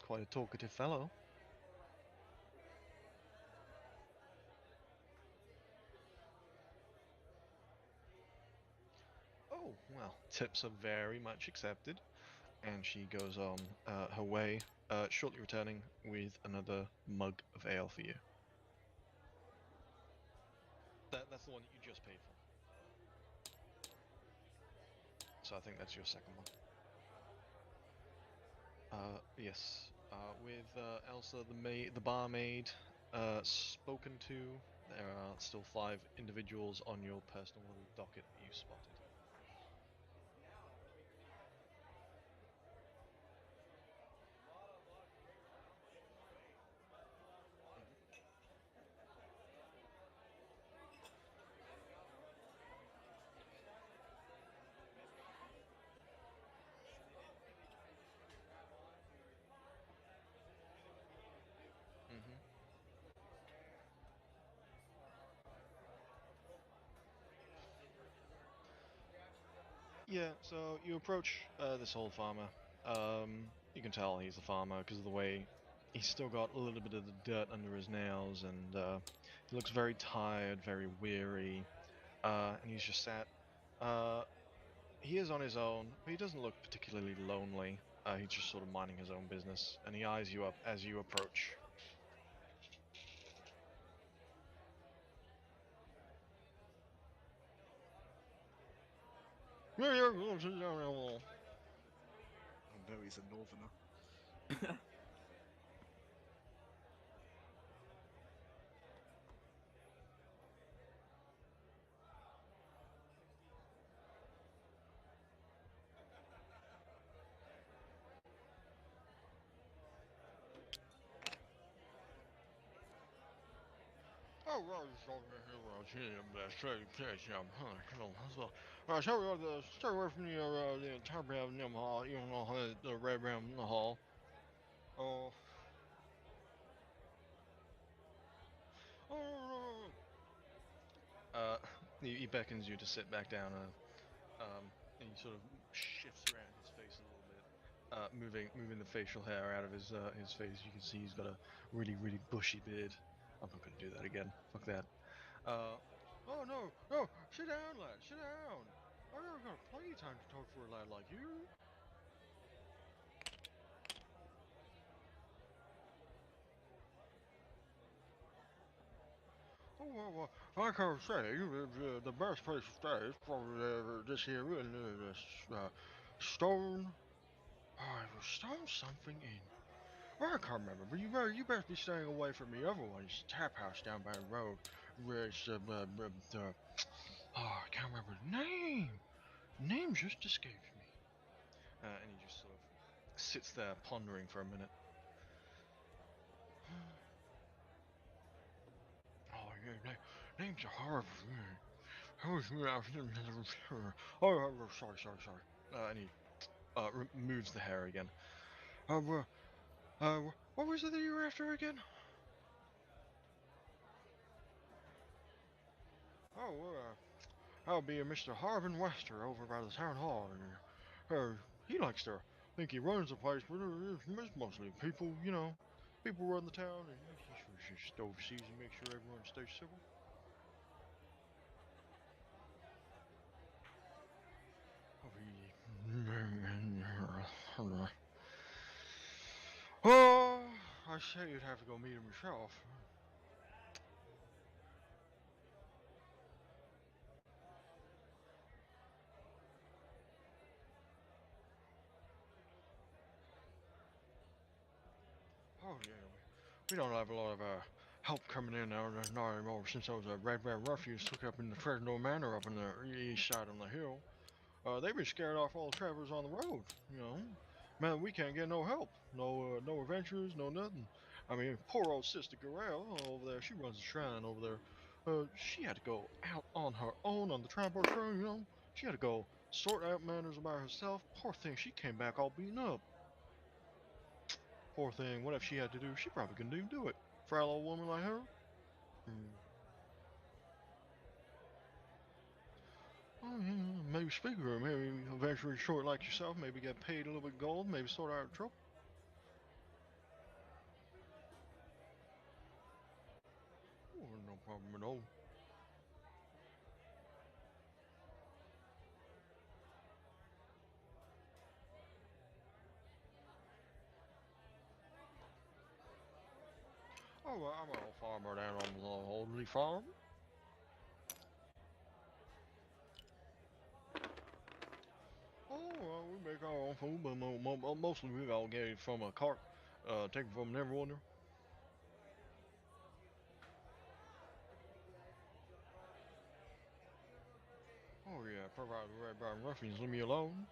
quite a talkative fellow. Oh, well, tips are very much accepted. And she goes on her way, shortly returning with another mug of ale for you. That's the one that you just paid for. So I think that's your second one. Yes. With Elsa, the barmaid, spoken to, there are still 5 individuals on your personal little docket that you spotted. Mm-hmm. Yeah, so you approach this old farmer. You can tell he's a farmer because of the way he's still got a little bit of the dirt under his nails, and he looks very tired, very weary, and he's just sat. Uh, he is on his own, but he doesn't look particularly lonely. He's just sort of minding his own business, and he eyes you up as you approach. Oh no, he's a northerner. Stay away from the top round in the hall, you know, the red round in the hall. Oh. Oh. He beckons you to sit back down, and he sort of shifts around his face a little bit, moving the facial hair out of his face. You can see he's got a really bushy beard. I'm not gonna do that again. Fuck that. Oh no, sit down, lad, sit down. I've got plenty of time to talk for a lad like you. Oh, well, like I was saying, the best place to stay is probably this here in this stone. Oh, it was stone something in. Well, I can't remember, but you best be staying away from the other one. It's a tap house down by the road. Where it's oh, I can't remember the name. Name just escapes me. And he just sort of sits there pondering for a minute. Oh, yeah, names are horrible. Oh, sorry. And he removes the hair again. What was it that you were after again? Oh, that'll be a Mr. Harvin Wester over by the town hall. he likes to think he runs the place, but it's mostly people, you know, people run the town, and he just oversees and makes sure everyone stays civil. Oh, I say you'd have to go meet him yourself. Oh yeah, we don't have a lot of help coming in now. Not anymore since those Red Bear Ruffians took up in the Fresno Manor up in the east side on the hill. They've been scared off all the travelers on the road. You know, man, we can't get no help, no adventures, no nothing. I mean, poor old Sister Garel over there. She runs the shrine over there. She had to go out on her own on the transport train. You know, she had to go sort out matters by herself. Poor thing, she came back all beaten up. Poor thing, whatever she had to do, she probably couldn't even do it. Frail old woman like her. Hmm. Oh, yeah, maybe speak of her, maybe eventually short like yourself, maybe get paid a little bit gold, maybe sort out trouble. Oh, no problem at all. Oh, well, I'm an old farmer down on the Holdley farm. Oh, well, we make our own food, but mostly we all get it from a cart, taken from everyone there. Oh, yeah, provide the Red Brown Ruffians, leave me alone.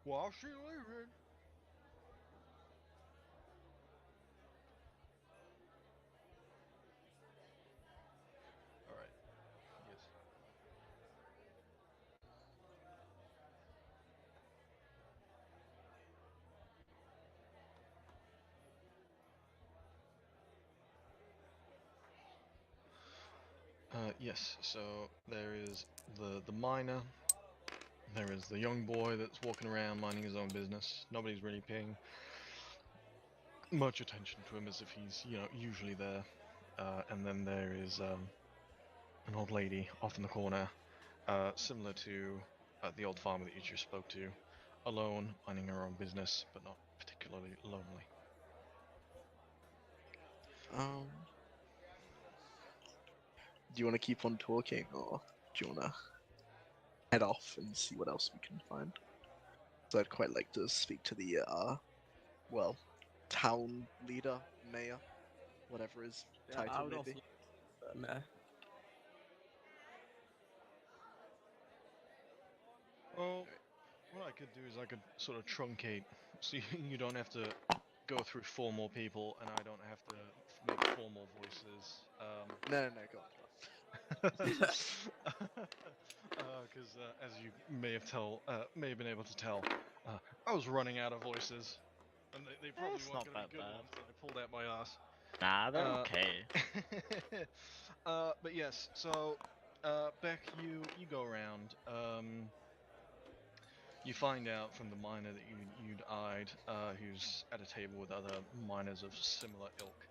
Well, I'll see you later, then. Alright, yes. Yes, so there is the miner, there is the young boy that's walking around minding his own business. Nobody's really paying much attention to him as if he's, you know, usually there. And then there is an old lady off in the corner, similar to the old farmer that you just spoke to, alone, minding her own business, but not particularly lonely. Um, do you want to keep on talking, or do you want to head off and see what else we can find? So I'd quite like to speak to the well, town leader, mayor, whatever his Yeah, I title would may also be. Mayor. Well, what I could do is I could sort of truncate, so you don't have to go through four more people, and I don't have to make four more voices. No, go Because as you may have been able to tell, I was running out of voices, and they probably It's weren't not going to that be good bad. ones that I pulled out my ass. Nah, they're Uh, okay. but yes, so Beck, you go around. You find out from the miner that you'd eyed, who's at a table with other miners of similar ilk,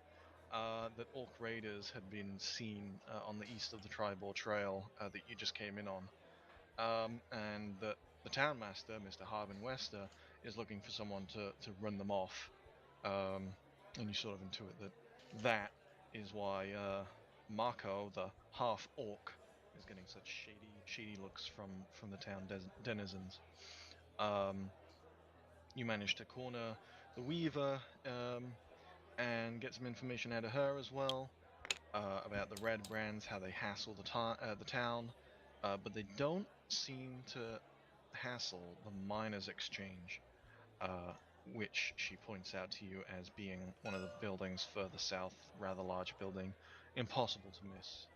that orc raiders had been seen on the east of the tribal trail that you just came in on, and that the town master, Mr. Harbin Wester, is looking for someone to run them off. And you sort of intuit that is why Marco, the half orc, is getting such shady looks from the town denizens. You manage to corner the Weaver and get some information out of her as well about the Red Brands, how they hassle the town, but they don't seem to hassle the Miners' Exchange, which she points out to you as being one of the buildings further south, rather large building, impossible to miss.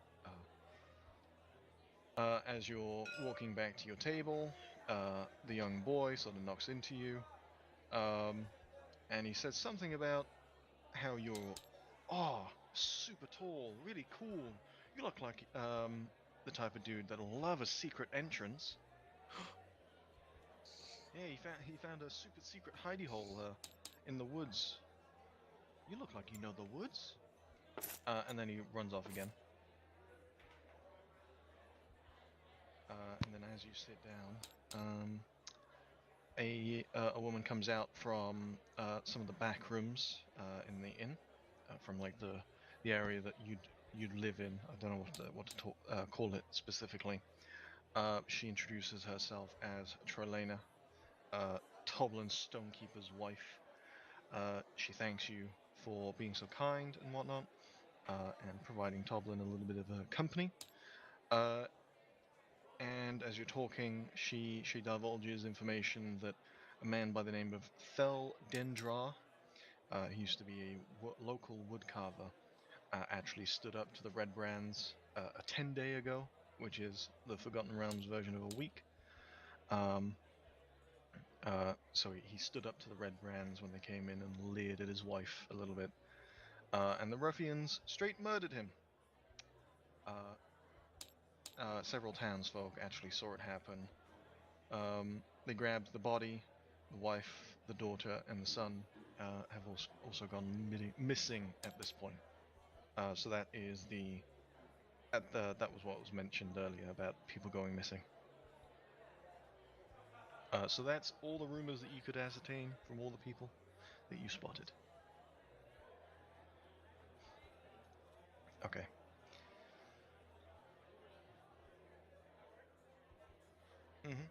As you're walking back to your table, the young boy sort of knocks into you. And he says something about how you're, super tall, really cool. You look like the type of dude that'll love a secret entrance. Yeah, he found a super secret hidey hole in the woods. You look like you know the woods. And then he runs off again. And then as you sit down, a woman comes out from some of the back rooms in the inn, from like the area that you'd live in. I don't know what to call it specifically. She introduces herself as Trelena, Toblin's Stonekeeper's wife. She thanks you for being so kind and whatnot, and providing Toblin a little bit of a company. And as you're talking, she divulges information that a man by the name of Thel Dendra, he used to be a local woodcarver, actually stood up to the Red Brands a 10-day ago, which is the Forgotten Realms version of a week. So he stood up to the Red Brands when they came in and leered at his wife a little bit. And the ruffians straight murdered him. Several townsfolk actually saw it happen. They grabbed the body, the wife, the daughter, and the son have also gone missing at this point. So that is that was what was mentioned earlier about people going missing. So that's all the rumors that you could ascertain from all the people that you spotted. Okay. Mm-hmm.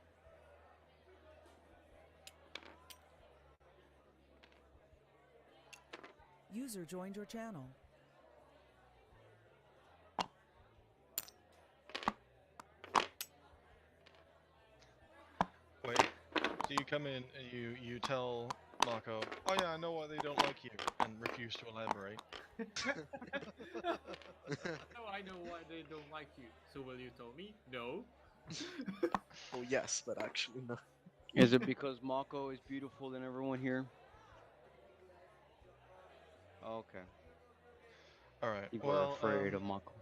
User joined your channel. Wait. So you come in and you tell Marco, oh yeah, I know why they don't like you, and refuse to elaborate. Oh, I know why they don't like you. So will you tell me? No. Oh yes, but actually no. Is it because Mako is beautiful than everyone here? Okay. Alright, People are well, afraid of Mako.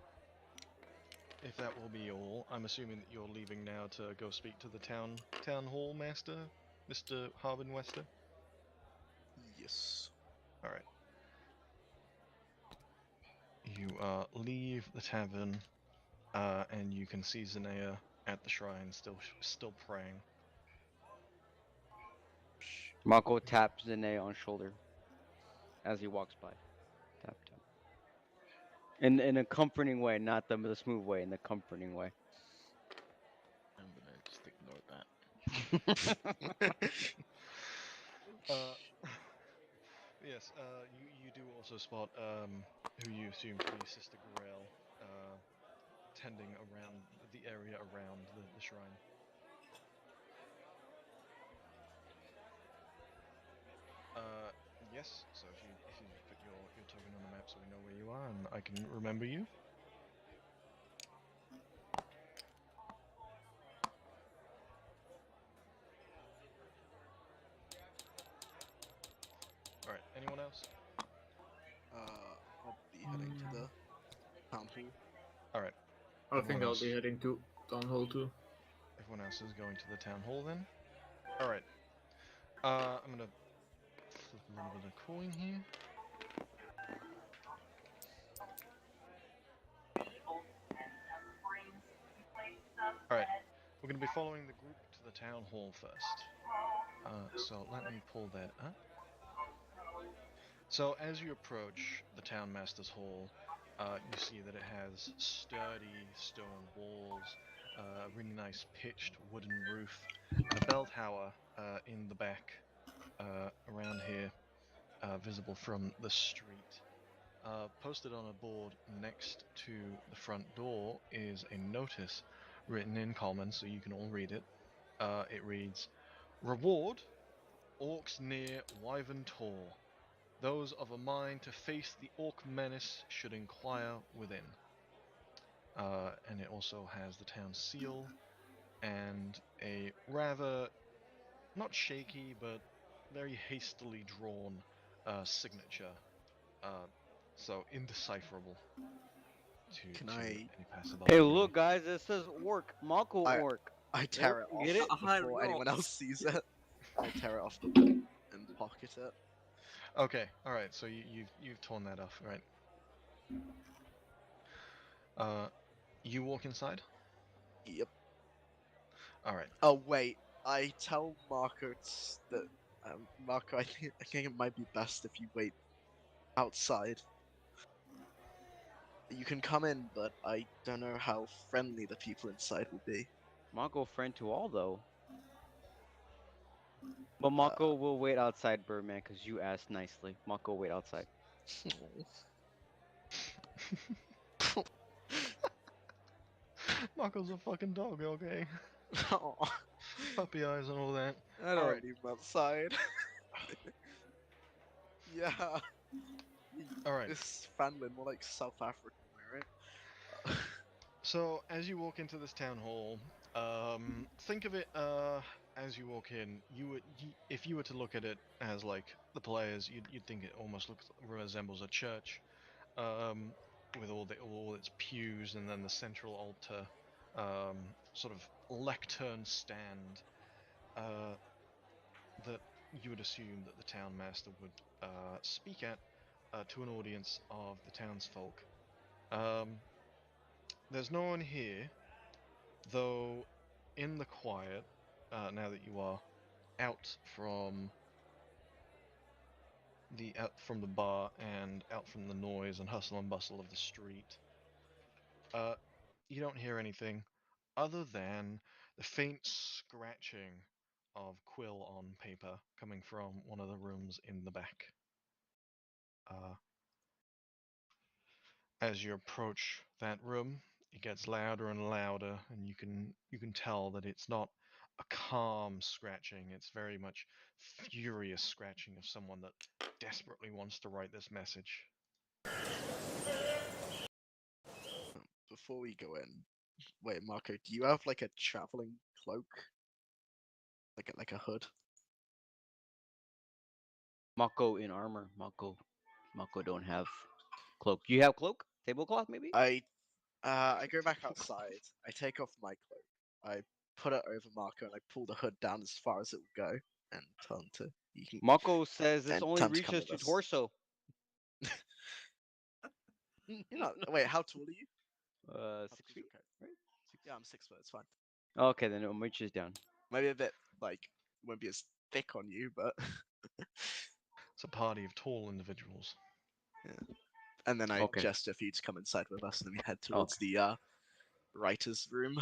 if that will be all, I'm assuming that you're leaving now to go speak to the town hall master, Mr. Harbin Wester. Yes. Alright. You leave the tavern, and you can see Zanea at the shrine, still praying. Mako taps Zene on shoulder as he walks by. Tap tap. In a comforting way, not the smooth way, in the comforting way. I'm gonna just ignore that. Yes, you do also spot who you assume to be Sister Gorel, tending around the area around the shrine. Yes. So if you put your token on the map, so we know where you are, and I can remember you. All right. Anyone else? I'll be heading to the town hall. All right. I think Everyone I'll else? be heading to Town Hall too. Everyone else is going to the town hall then. All right. I'm gonna flip a little bit of coin here. All right. We're gonna be following the group to the town hall first. So let me pull that up. So as you approach the town master's hall, you see that it has sturdy stone walls, a really nice pitched wooden roof, and a bell tower in the back around here, visible from the street. Posted on a board next to the front door is a notice written in common, so you can all read it. It reads, "Reward, orcs near Wyvern Tor. Those of a mind to face the orc menace should inquire within." And it also has the town seal and a rather, not shaky, but very hastily drawn signature, so indecipherable Can to I? any passerby. Hey, really. look, guys, it says orc. Mako I- orc. I tear it Get it? off High before anyone rocks. else sees it. I tear it off the book and pocket it. Okay, all right. So you've torn that off, right? You walk inside. Yep. All right. Oh wait, I tell Marco that Marco, I think it might be best if you wait outside. You can come in, but I don't know how friendly the people inside will be. Mako friend to all though. But Mako will wait outside, Birdman, because you asked nicely. Mako wait outside. Marco's a fucking dog. Okay. Aw, Puppy eyes and all that. I don't Alright. need him outside. Yeah, All right. this Fanlin, more like South African, am I right? So as you walk into this town hall, think of it as you walk in. If you were to look at it as like the players, you'd think it almost resembles a church, with all its pews and then the central altar, sort of lectern stand, that you would assume that the town master would speak at to an audience of the townsfolk. Um, there's no one here, though. In the quiet, now that you are out from the bar and out from the noise and hustle and bustle of the street, uh, you don't hear anything other than the faint scratching of quill on paper coming from one of the rooms in the back. Uh, as you approach that room, it gets louder and louder, and you can tell that it's not a calm scratching. It's very much furious scratching of someone that desperately wants to write this message. Before we go in, wait, Marco, do you have like a traveling cloak? Like a hood? Mako in armor. Mako don't have cloak. You have cloak? Tablecloth maybe? I go back outside. I take off my cloak. I put it over Marco and I pull the hood down as far as it will go and tell him to. You can. Mako says this And only time to come reaches with to us. torso. You're not. Wait, how tall are you? How 6 tall's feet. your coat? Yeah, I'm 6 foot. It's fine. Okay, then it reaches down. Maybe a bit like won't be as thick on you, but It's a party of tall individuals. and then I Okay. gesture for you to come inside with us, and then we head Okay. towards the writer's room.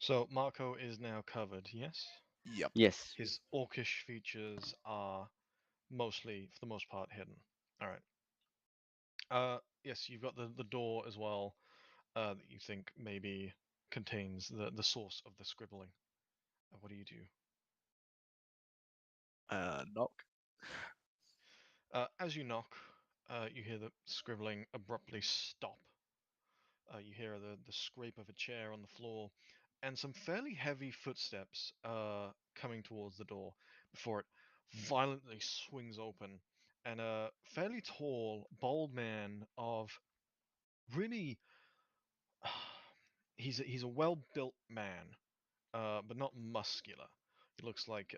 So Marco is now covered, yes? Yep. Yes. His orcish features are mostly, for the most part, hidden. All right. Yes, you've got the door as well, that you think maybe contains the source of the scribbling. What do you do? Knock. As you knock, you hear the scribbling abruptly stop. You hear the scrape of a chair on the floor, and some fairly heavy footsteps coming towards the door before it violently swings open, and a fairly tall, bald man of really he's a well-built man, but not muscular. He looks like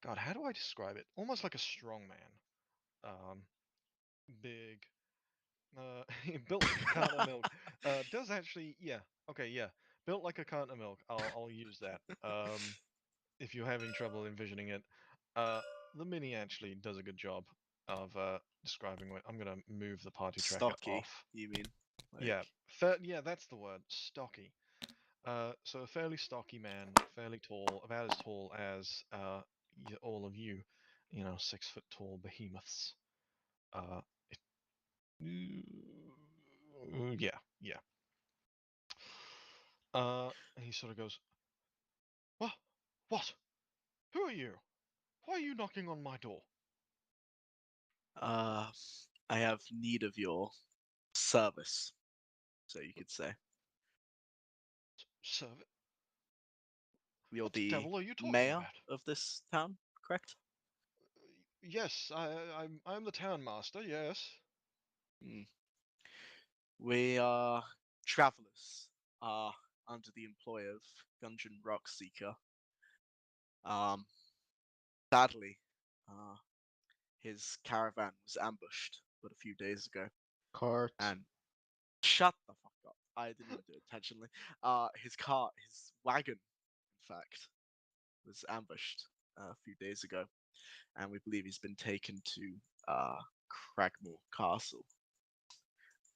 God, how do I describe it? Almost like a strong man. Big, built like a carton of milk. Does actually, yeah, okay, yeah, built like a carton of milk. I'll use that. If you're having trouble envisioning it, uh, the mini actually does a good job of describing what. I'm gonna move the party tracker Stocky. off. You mean? Yeah, yeah, that's the word. Stocky. So a fairly stocky man, fairly tall, about as tall as all of you, 6 foot tall behemoths. Uh, yeah, yeah. And he sort of goes, "What? What? Who are you? Why are you knocking on my door?" I have need of your service, so you could say. Sir, You're what the the devil are you talking mayor about? of this town, correct? Yes, I'm the town master. Yes. Hmm. We are travelers, under the employ of Gungeon Rockseeker. Um, Sadly, uh, his caravan was ambushed but a few days ago, Cart. and shut the fuck up. I didn't even do it intentionally. His wagon, in fact, was ambushed a few days ago, and we believe he's been taken to Cragmore Castle.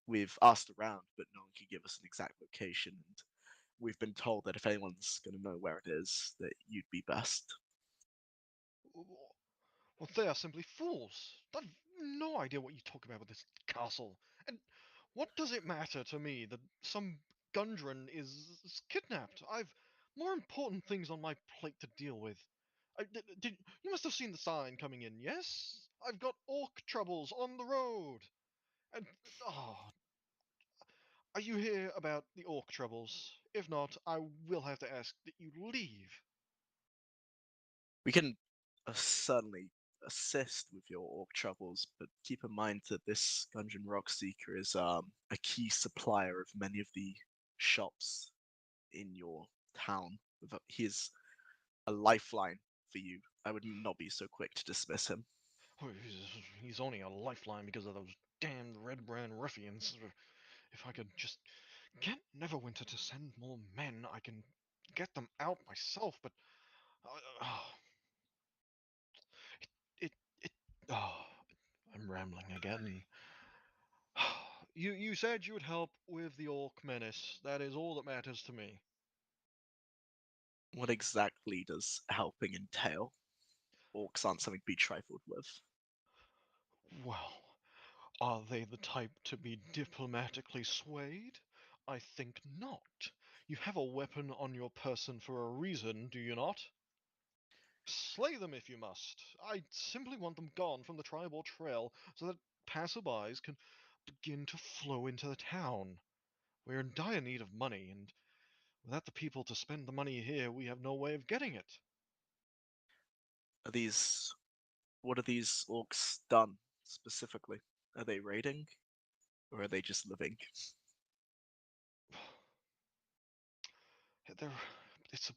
We've asked around, but no one can give us an exact location, and we've been told that if anyone's going to know where it is, that you'd be best. Well, they are simply fools. I've no idea what you talk about with this castle. And what does it matter to me that some Gundren is kidnapped? I've more important things on my plate to deal with. You must have seen the sign coming in, yes? I've got orc troubles on the road. And, oh, are you here about the orc troubles? If not, I will have to ask that you leave. We can certainly assist with your orc troubles, but keep in mind that this Gungeon Rockseeker is a key supplier of many of the shops in your town. He is a lifeline for you. I would not be so quick to dismiss him. Oh, he's only a lifeline because of those damned red brand ruffians. If I could just get Neverwinter to send more men, I can get them out myself, but oh, it, it, oh, I'm rambling again. You said you would help with the Orc Menace. That is all that matters to me. What exactly does helping entail? Orcs aren't something to be trifled with. Well, are they the type to be diplomatically swayed? I think not. You have a weapon on your person for a reason, do you not? Slay them if you must. I simply want them gone from the tribal trail so that passerbys can begin to flow into the town. We're in dire need of money, and without the people to spend the money here, we have no way of getting it. Are these What are these orcs done specifically? Are they raiding? Or are they just living? They're, it's a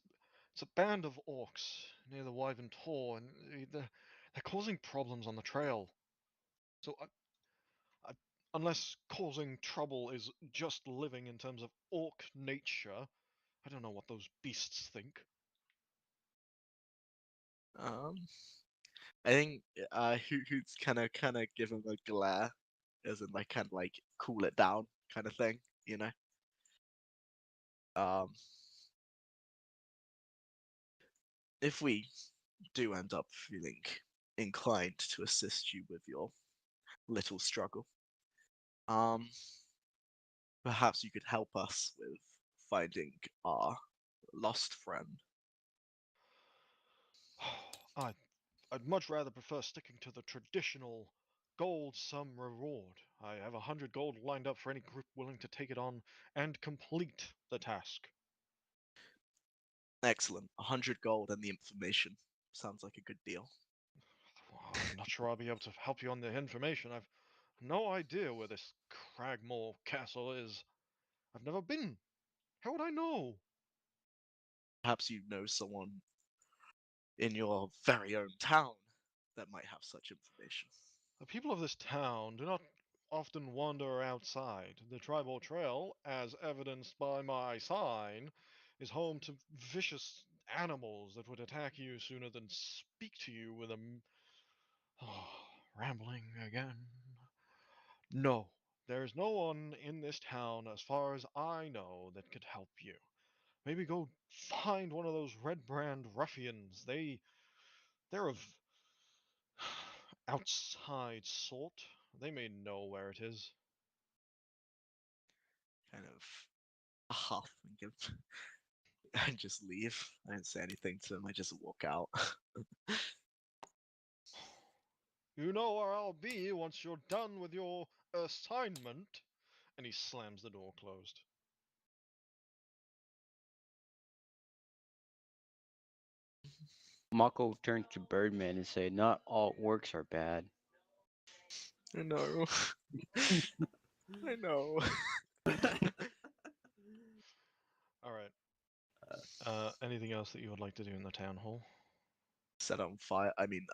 it's a band of orcs near the Wyvern Tor, and they're causing problems on the trail. So unless causing trouble is just living in terms of orc nature, I don't know what those beasts think. Um, I think who's kind of give him a glare, as in like kind of like cool it down kind of thing, you know. Um, if we do end up feeling inclined to assist you with your little struggle, um, perhaps you could help us with finding our lost friend. I'd, I'd much rather prefer sticking to the traditional gold sum reward. I have 100 gold lined up for any group willing to take it on and complete the task. Excellent, 100 gold and the information. Sounds like a good deal. Well, I'm not sure I'll be able to help you on the information. I've no idea where this Cragmore castle is. I've never been. How would I know? Perhaps you know someone in your very own town that might have such information. The people of this town do not often wander outside. The tribal trail, as evidenced by my sign, is home to vicious animals that would attack you sooner than speak to you with a. Oh, rambling again. No, there is no one in this town, as far as I know, that could help you. Maybe go find one of those red brand ruffians. They're of outside sort. They may know where it is. Kind of huff and give and just leave. I didn't say anything to him. I just walk out. You know where I'll be once you're done with your assignment. And he slams the door closed. Mako turned to Birdman and said, "Not all orcs are bad." I know. I know. All right. Anything else that you would like to do in the town hall? Set on fire. I mean,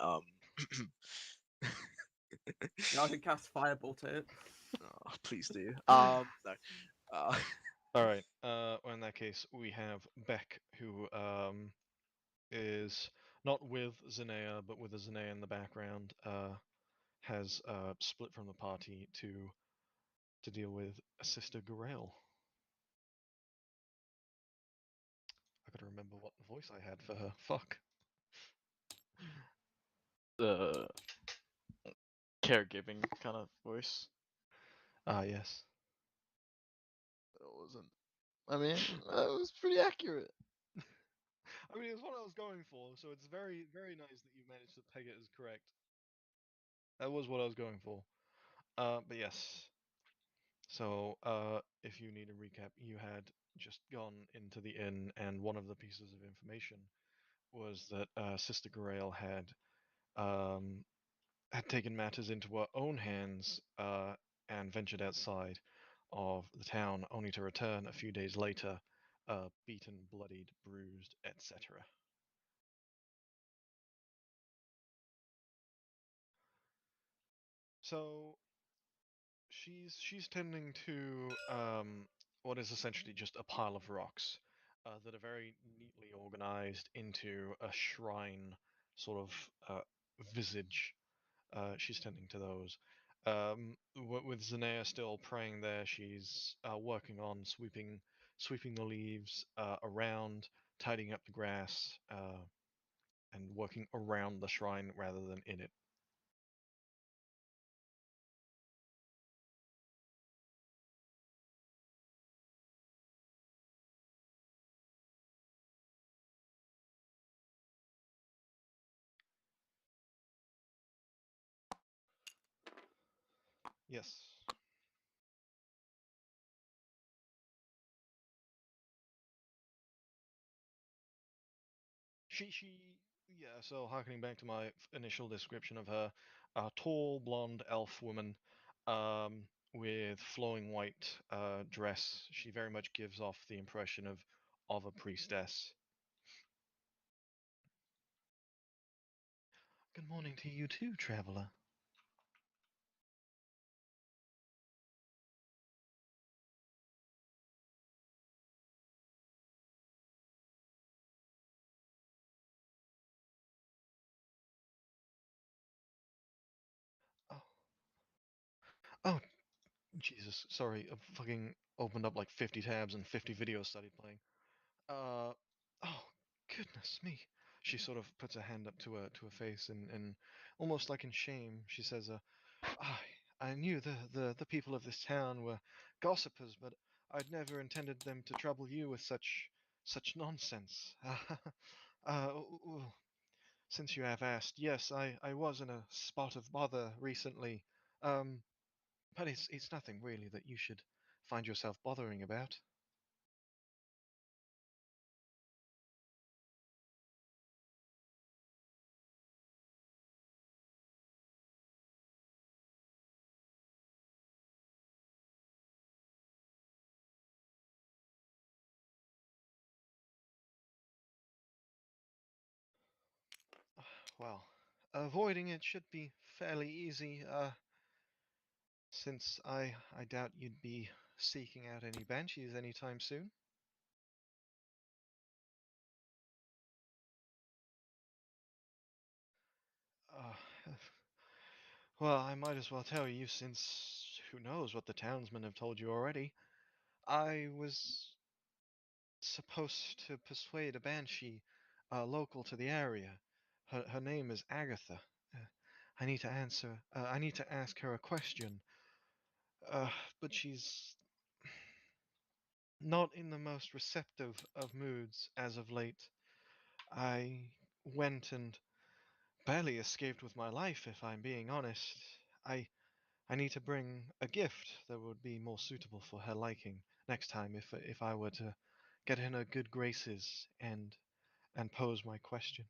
Now I can cast Firebolt at it. oh, please do. No. All right. Well, in that case, we have Beck, who is not with Zanea, but with a Zanea in the background. Has split from the party to deal with Sister Garael. I gotta remember what voice I had for her. Fuck. The caregiving kind of voice. Ah, yes. It wasn't. I mean, that was pretty accurate. I mean, it's what I was going for, so it's very, very nice that you managed to peg it as correct. That was what I was going for. But yes. So, if you need a recap, you had just gone into the inn, and one of the pieces of information was that Sister Garael had taken matters into her own hands and ventured outside of the town, only to return a few days later, beaten, bloodied, bruised, etc. So she's tending to what is essentially just a pile of rocks that are very neatly organized into a shrine sort of visage. She's tending to those. With Zanea still praying there, she's working on sweeping the leaves around, tidying up the grass, and working around the shrine rather than in it. Yes. She yeah, so harkening back to my initial description of her, a tall blonde elf woman with flowing white dress. She very much gives off the impression of a priestess. Good morning to you too, traveler. Oh, oh, Jesus, sorry, I fucking opened up like 50 tabs and 50 videos started playing. Oh, goodness me. She sort of puts her hand up to her face and almost like in shame, she says, I knew the people of this town were gossipers, but I'd never intended them to trouble you with such nonsense. Since you have asked, yes, I was in a spot of bother recently. Um, but it's nothing really that you should find yourself bothering about. Well, avoiding it should be fairly easy, since I doubt you'd be seeking out any banshees anytime soon. Uh, well, I might as well tell you, since who knows what the townsmen have told you already. I was supposed to persuade a banshee local to the area. Her name is Agatha. Uh, I need to ask her a question. Uh, but she's not in the most receptive of moods as of late. I went and barely escaped with my life, if I'm being honest. I I need to bring a gift that would be more suitable for her liking next time if I were to get in her good graces and pose my question.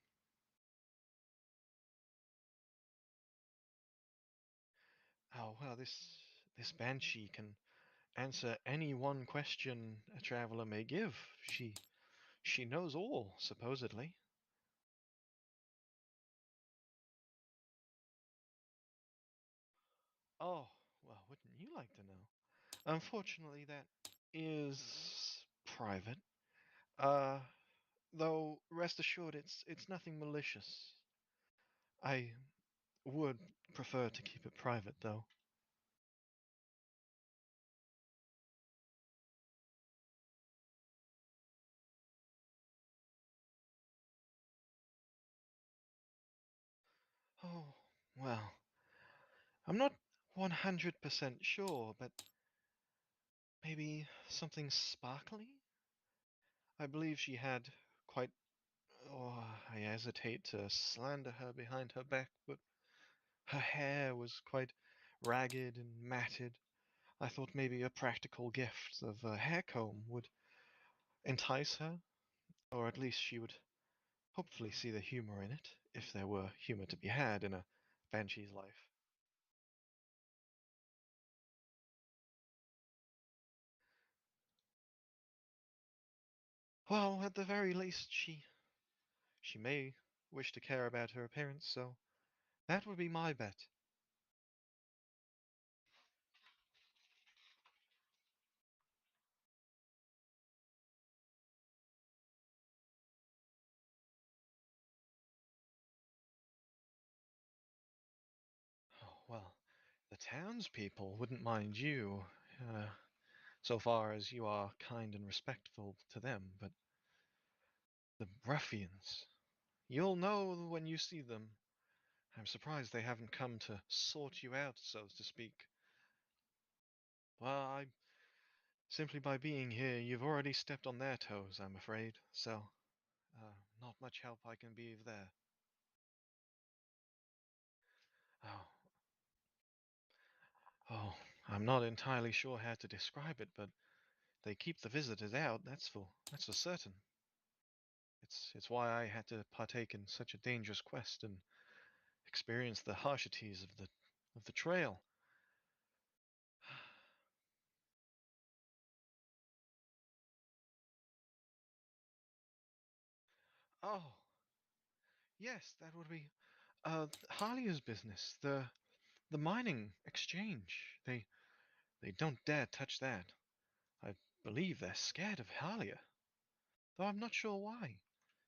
Oh, well, this banshee can answer any one question a traveler may give. She knows all, supposedly. Oh, well, wouldn't you like to know? Unfortunately, that is private. Uh, though rest assured, it's nothing malicious. I would prefer to keep it private, though. Oh, well, I'm not 100% sure, but maybe something sparkly? I believe she had quite. Oh, I hesitate to slander her behind her back, but her hair was quite ragged and matted. I thought maybe a practical gift of a hair comb would entice her, or at least she would hopefully see the humor in it, if there were humor to be had in a banshee's life. Well, at the very least, she may wish to care about her appearance, so that would be my bet. Oh, well, the townspeople wouldn't mind you, so far as you are kind and respectful to them, but the ruffians, you'll know when you see them. I'm surprised they haven't come to sort you out, so to speak. Well, simply by being here, you've already stepped on their toes, I'm afraid, so not much help I can be of there. Oh, oh, I'm not entirely sure how to describe it, but they keep the visitors out, that's for certain. It's why I had to partake in such a dangerous quest and experience the harshities of the trail. Oh, yes, that would be Halia's business, the mining exchange. They don't dare touch that. I believe they're scared of Halia, though I'm not sure why.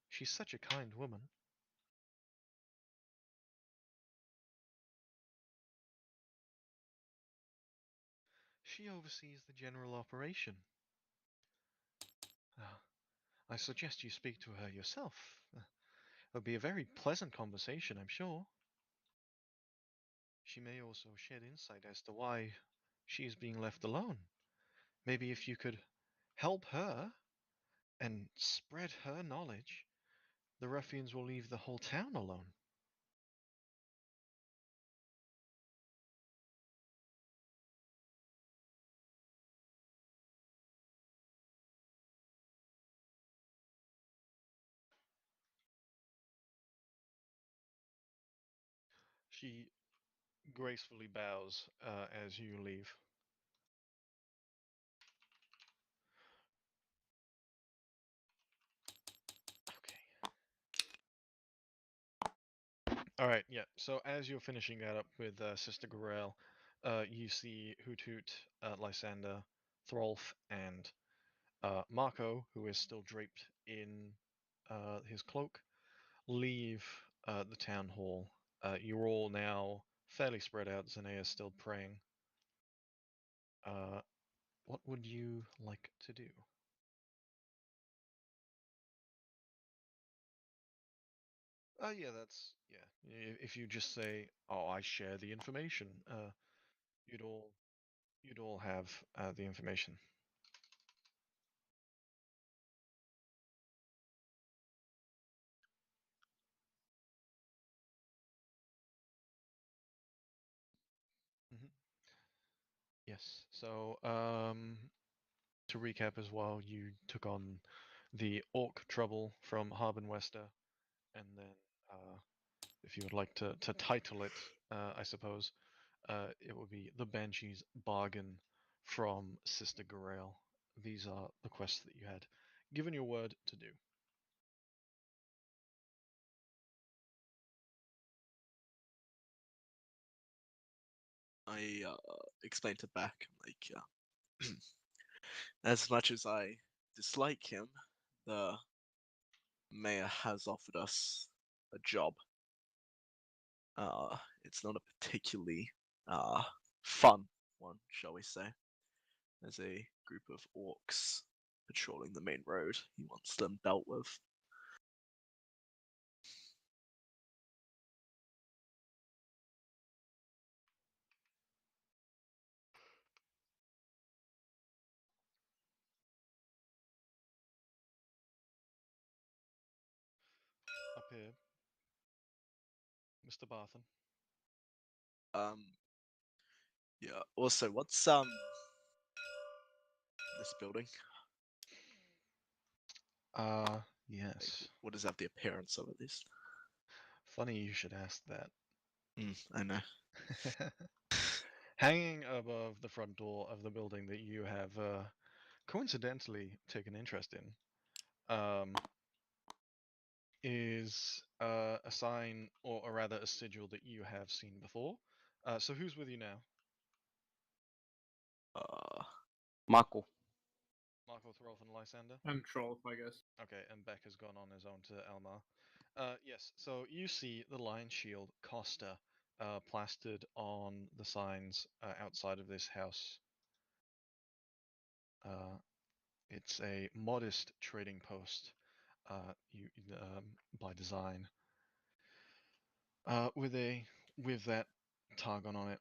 She's such a kind woman. She oversees the general operation. Uh, I suggest you speak to her yourself. It'll be a very pleasant conversation, I'm sure. She may also shed insight as to why she is being left alone. Maybe if you could help her and spread her knowledge, the ruffians will leave the whole town alone. She gracefully bows as you leave. Okay. All right, yeah. So as you're finishing that up with Sister Gorel, you see Hoot Hoot, Lysander, Throlf, and Marco, who is still draped in his cloak, leave the town hall. You're all now fairly spread out. Zanea is still praying. What would you like to do? Yeah, that's yeah. If you just say, "Oh, I share the information," you'd all you'd all have the information. Mhm. Yes. So, to recap as well, you took on the Orc Trouble from Harbin Wester, and then, if you would like to title it, I suppose, it will be the Banshee's bargain from Sister Garael. These are the quests that you had given your word to do. I explained to Beck, like, as much as I dislike him, the mayor has offered us a job. It's not a particularly fun one, shall we say. There's a group of orcs patrolling the main road. He wants them dealt with. Up here, Mr. Barthen. Yeah. Also, what's this building? Like, Yes. what does that have the appearance of, at least? Funny you should ask that. I know. Hanging above the front door of the building that you have coincidentally taken interest in is a sign, or rather a sigil that you have seen before. So who's with you now? Mako. Marco, Throlf, and Lysander? And Troll, I guess. Okay, and Beck has gone on his own to Elmar. Yes, so you see the Lion Shield Costa plastered on the signs outside of this house. It's a modest trading post, by design, with that Targon on it,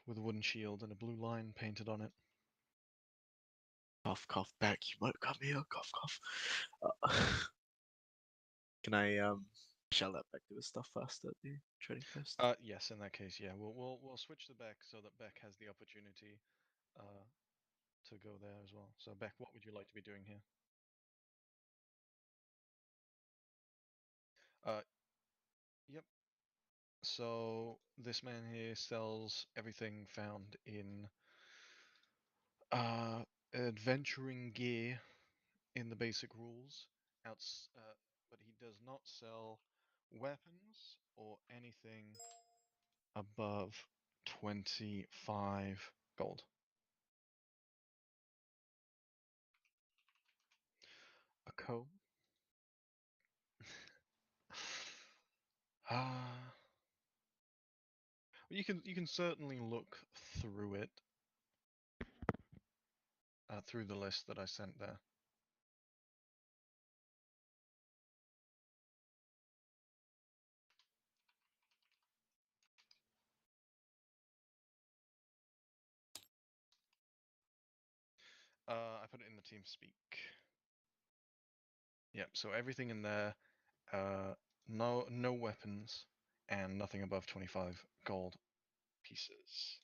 with a wooden shield and a blue line painted on it. Cough, cough, Beck. You won't come here. Cough, cough. Can I shall that Beck do his stuff first at the trading post? Yes, in that case, yeah, we'll switch to Beck so that Beck has the opportunity to go there as well. So Beck, what would you like to be doing here? Yep. So this man here sells everything found in adventuring gear in the basic rules. But he does not sell weapons or anything above 25 gold. A comb? You can certainly look through it, through the list that I sent there. I put it in the team speak. Yep. So everything in there, no weapons, and nothing above 25 gold pieces.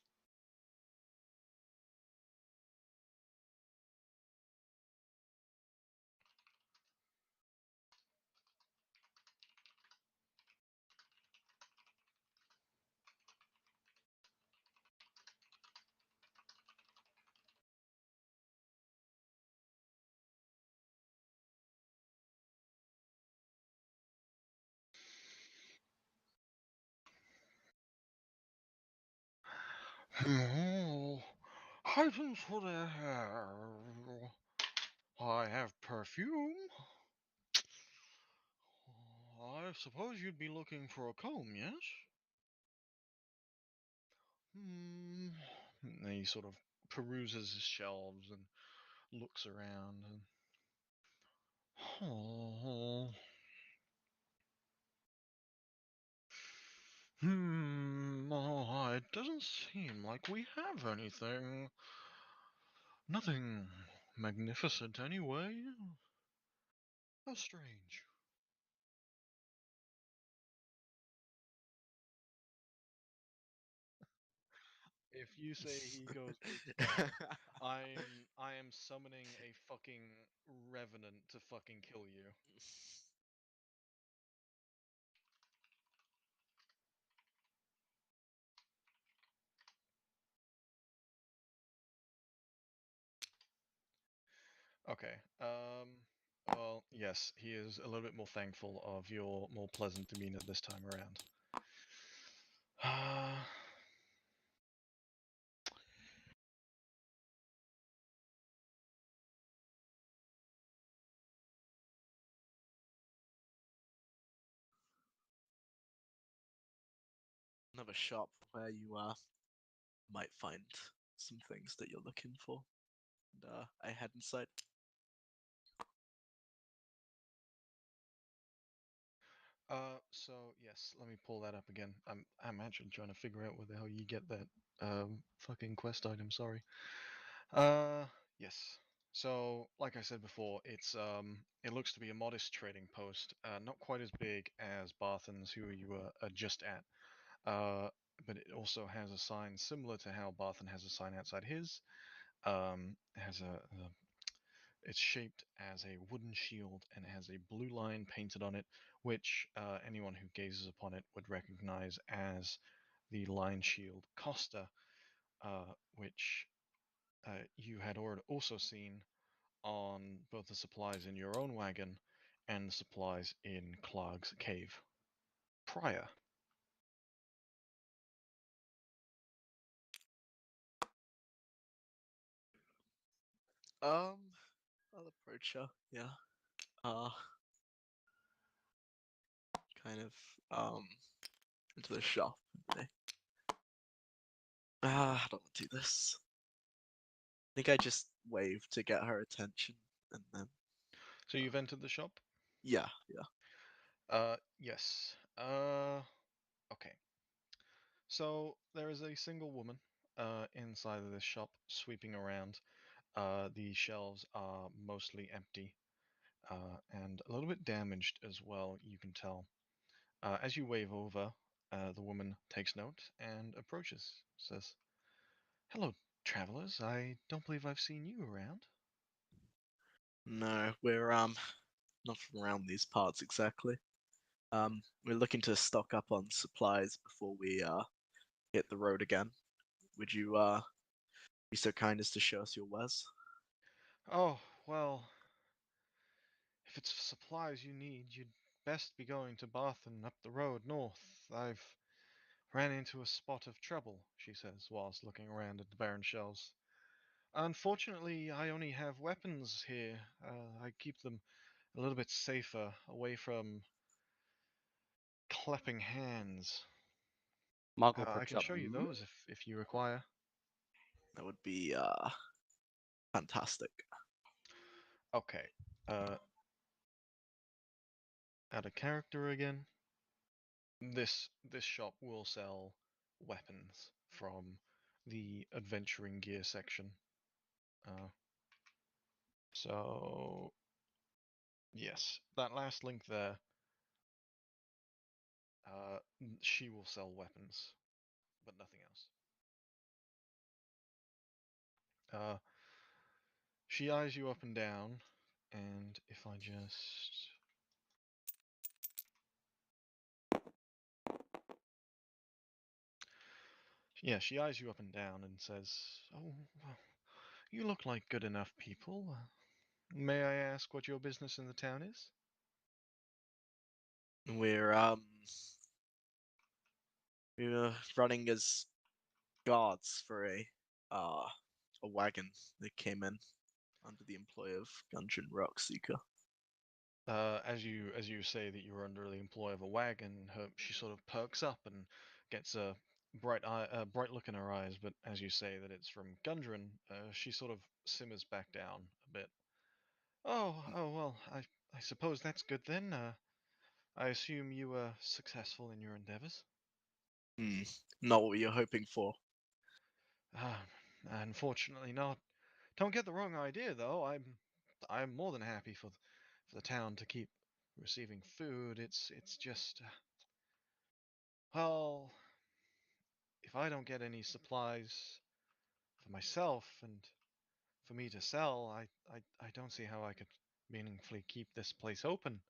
Items for the hair. I have perfume. I suppose you'd be looking for a comb, yes? And he sort of peruses his shelves and looks around and. Oh. Oh, it doesn't seem like we have anything. Nothing magnificent anyway. How strange. If you say he goes big spell, I am summoning a fucking revenant to fucking kill you. Okay. Well, yes, he is a little bit more thankful of your more pleasant demeanor this time around. Another shop where you might find some things that you're looking for. And I head inside. So yes, let me pull that up again. I'm actually trying to figure out where the hell you get that fucking quest item, sorry. Yes. So, like I said before, it looks to be a modest trading post, not quite as big as Barthen's, who you were just at. But it also has a sign similar to how Barthen has a sign outside his. It has it's shaped as a wooden shield and it has a blue line painted on it, which anyone who gazes upon it would recognize as the line shield Costa, which you had already also seen on both the supplies in your own wagon and the supplies in Clark's cave prior. I'll approach her. Yeah. Uh, kind of into the shop and say, I don't want to do this. I think I just wave to get her attention, and then So you've entered the shop? yeah. Yes. Okay. So there is a single woman inside of this shop sweeping around. The shelves are mostly empty and a little bit damaged as well, you can tell. As you wave over, the woman takes note and approaches, says, "Hello, travelers. I don't believe I've seen you around." No, we're not from around these parts exactly. We're looking to stock up on supplies before we hit the road again. Would you be so kind as to show us your wares? Oh, well, if it's supplies you need, you'd best be going to Bath and up the road north. I've ran into a spot of trouble, she says, whilst looking around at the barren shelves. Unfortunately, I only have weapons here. I keep them a little bit safer, away from clapping hands. Mako I perks can up. show you those if you require. That would be fantastic. Okay. Uh, Add a character again. This shop will sell weapons from the adventuring gear section. Uh, so yes, that last link there. She will sell weapons, but nothing else. She eyes you up and down, and if I just... Yeah, she eyes you up and down and says, "Oh, well, you look like good enough people. May I ask what your business in the town is?" We're we're running as guards for a wagon that came in under the employ of Gungeon Rockseeker. As you say that you're under the employ of a wagon, she sort of perks up and gets a bright look in her eyes. But as you say that it's from Gundren, she sort of simmers back down a bit. Oh well, I suppose that's good then. I assume you were successful in your endeavors. Not what you're hoping for. Unfortunately not. Don't get the wrong idea though. I'm more than happy for the town to keep receiving food. It's just well, if I don't get any supplies for myself and for me to sell, I don't see how I could meaningfully keep this place open.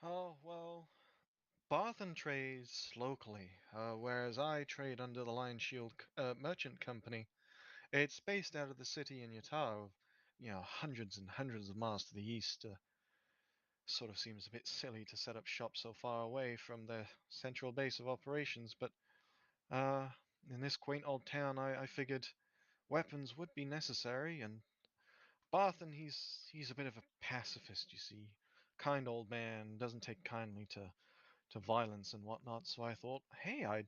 Oh, well, Barthen trades locally, whereas I trade under the Lion Shield Merchant Company. It's based out of the city in Utah, hundreds and hundreds of miles to the east. Sort of seems a bit silly to set up shop so far away from their central base of operations, but uh, in this quaint old town, I figured weapons would be necessary, and Barthen, he's a bit of a pacifist, you see. Kind old man, doesn't take kindly to violence and whatnot, so I thought, hey, I'd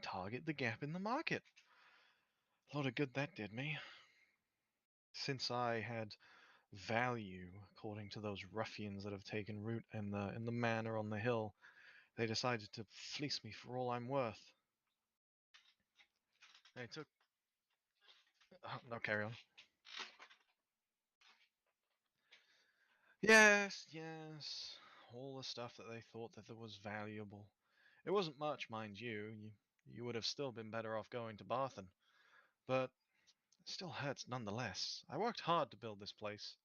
target the gap in the market. A lot of good that did me. Since I had value, according to those ruffians that have taken root in the manor on the hill, they decided to fleece me for all I'm worth. They took... no, carry on. Yes, all the stuff that they thought that was valuable. It wasn't much, mind you. You would have still been better off going to Barthen. But it still hurts nonetheless. I worked hard to build this place.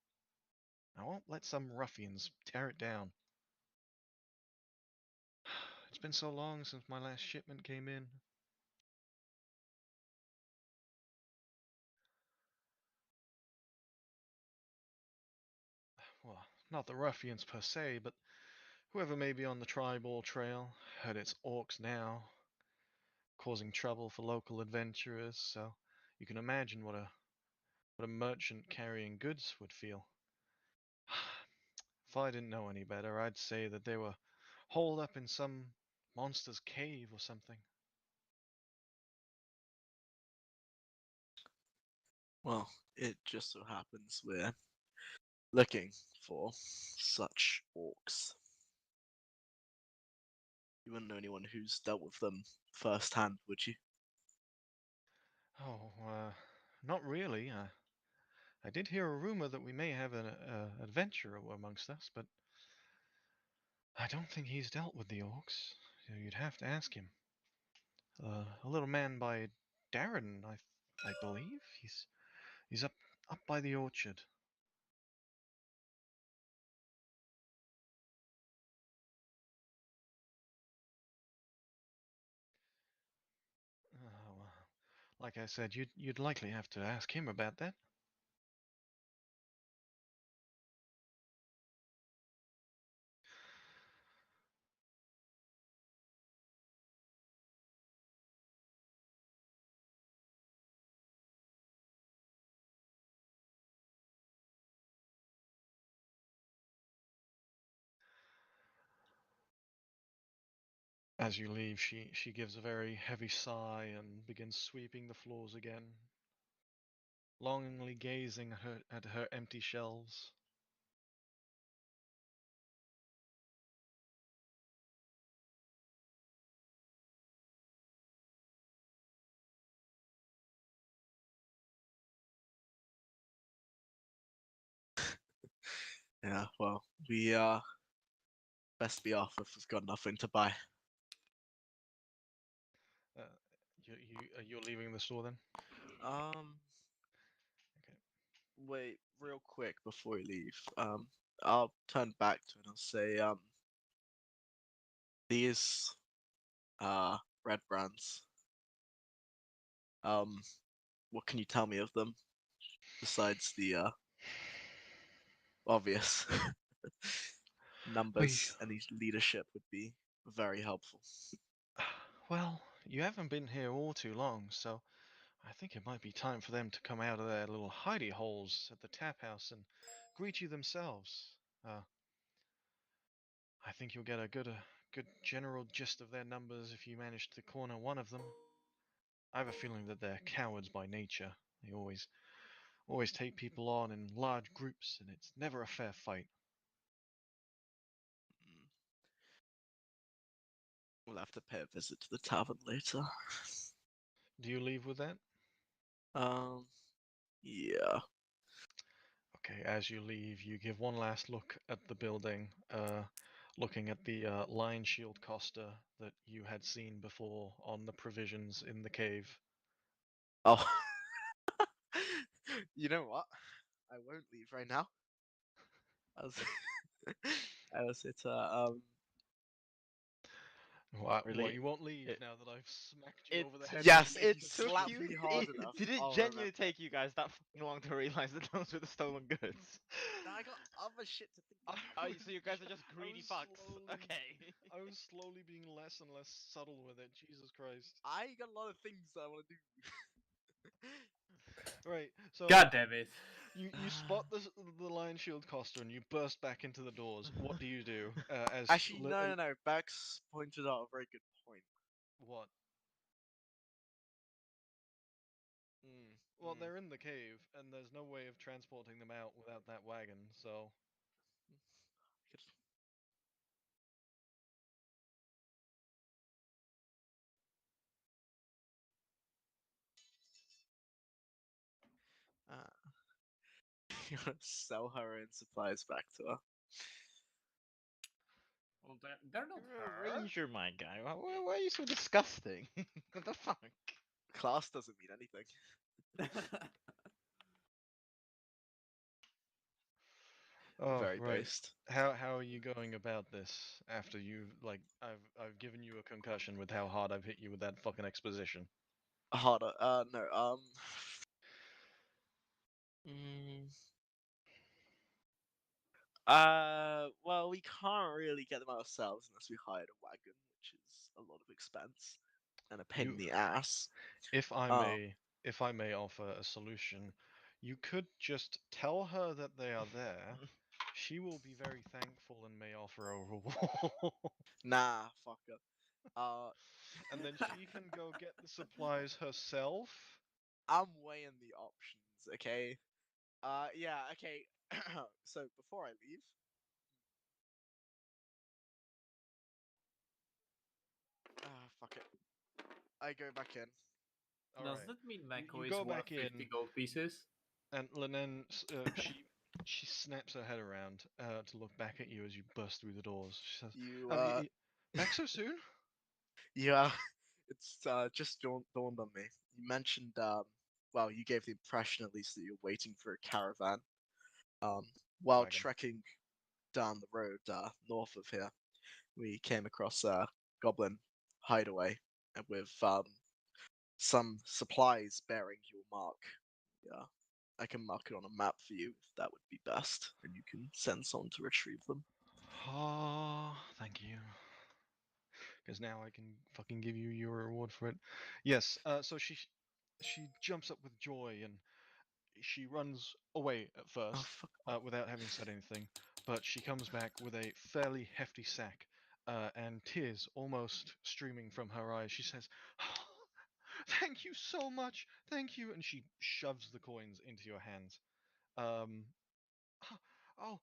I won't let some ruffians tear it down. It's been so long since my last shipment came in. Well, not the ruffians per se, but whoever may be on the tribal trail. Heard it's orcs now, causing trouble for local adventurers, so you can imagine what a merchant carrying goods would feel. If I didn't know any better, I'd say that they were holed up in some monster's cave or something. Well, it just so happens we're looking for such orcs. You wouldn't know anyone who's dealt with them firsthand, would you? Oh, not really. I did hear a rumor that we may have an adventurer amongst us, but I don't think he's dealt with the orcs. You'd have to ask him. A little man by Darren, I believe. He's up by the orchard. Well, like I said, you'd likely have to ask him about that. As you leave, she gives a very heavy sigh and begins sweeping the floors again, longingly gazing at her empty shelves. Yeah, well, we best be off if we've got nothing to buy. You're leaving the store then? Um, Okay. wait, real quick before we leave. I'll turn back to it and I'll say, these red brands. What can you tell me of them besides the obvious numbers? Any leadership would be very helpful. Well, you haven't been here all too long, so I think it might be time for them to come out of their little hidey holes at the tap house and greet you themselves. I think you'll get a good general gist of their numbers if you manage to corner one of them. I have a feeling that they're cowards by nature. They always take people on in large groups, and it's never a fair fight. Mm, we'll have to pay a visit to the tavern later. Do you leave with that? Yeah. Okay, as you leave, you give one last look at the building, looking at the lion shield Costa that you had seen before on the provisions in the cave. Oh. You know what? I won't leave right now. As I was it. What? Really? You won't leave It- now that I've smacked you It over the head? Yes, with it the took slapped you. me hard It enough. didn't I'll genuinely remember. take you guys that fucking long to realize that those were the stolen goods. Now I got other shit to think about. I So you guys are just I greedy was fucks. slowly- Okay. I was slowly being less and less subtle with it. Jesus Christ. I got a lot of things I want to do. Right. So God damn it. you spot the lion shield coster and you burst back into the doors. What do you do? As Actually, no. Bex pointed out a very good point. What? Well, Mm. they're in the cave, and there's no way of transporting them out without that wagon. So Uh, you want to sell her own supplies back to her. Well, they're not You're a her. ranger, my guy. Why are you so disgusting? What the fuck? Class doesn't mean anything. oh, Very right. based. How are you going about this after I've given you a concussion with how hard I've hit you with that fucking exposition? Harder. No. Mm, well, we can't really get them ourselves unless we hired a wagon, which is a lot of expense and a pain in You- the ass. If I Um, may offer a solution, you could just tell her that they are there. She will be very thankful and may offer a reward. Nah, fucker. And then she can go get the supplies herself. I'm weighing the options, okay? Yeah, okay. So before I leave, fuck it. I go back in. All Does right. that mean You Mako is go worth back 50 in, gold pieces? and Lenen, she snaps her head around to look back at you as you burst through the doors. She says, You back so soon?" yeah, it's just dawned on me. You mentioned well, you gave the impression at least that you're waiting for a caravan. While Wagon. trekking down the road north of here, we came across a goblin hideaway with some supplies bearing your mark. Yeah, I can mark it on a map for you if that would be best, and you can send someone to retrieve them. Oh, thank you. Because now I can fucking give you your reward for it. Yes. So she jumps up with joy and she runs away at Oh first fuck! without having said anything, but she comes back with a fairly hefty sack and tears almost streaming from her eyes. She says, "Oh, thank you so much, thank you," and she shoves the coins into your hands. Um, oh,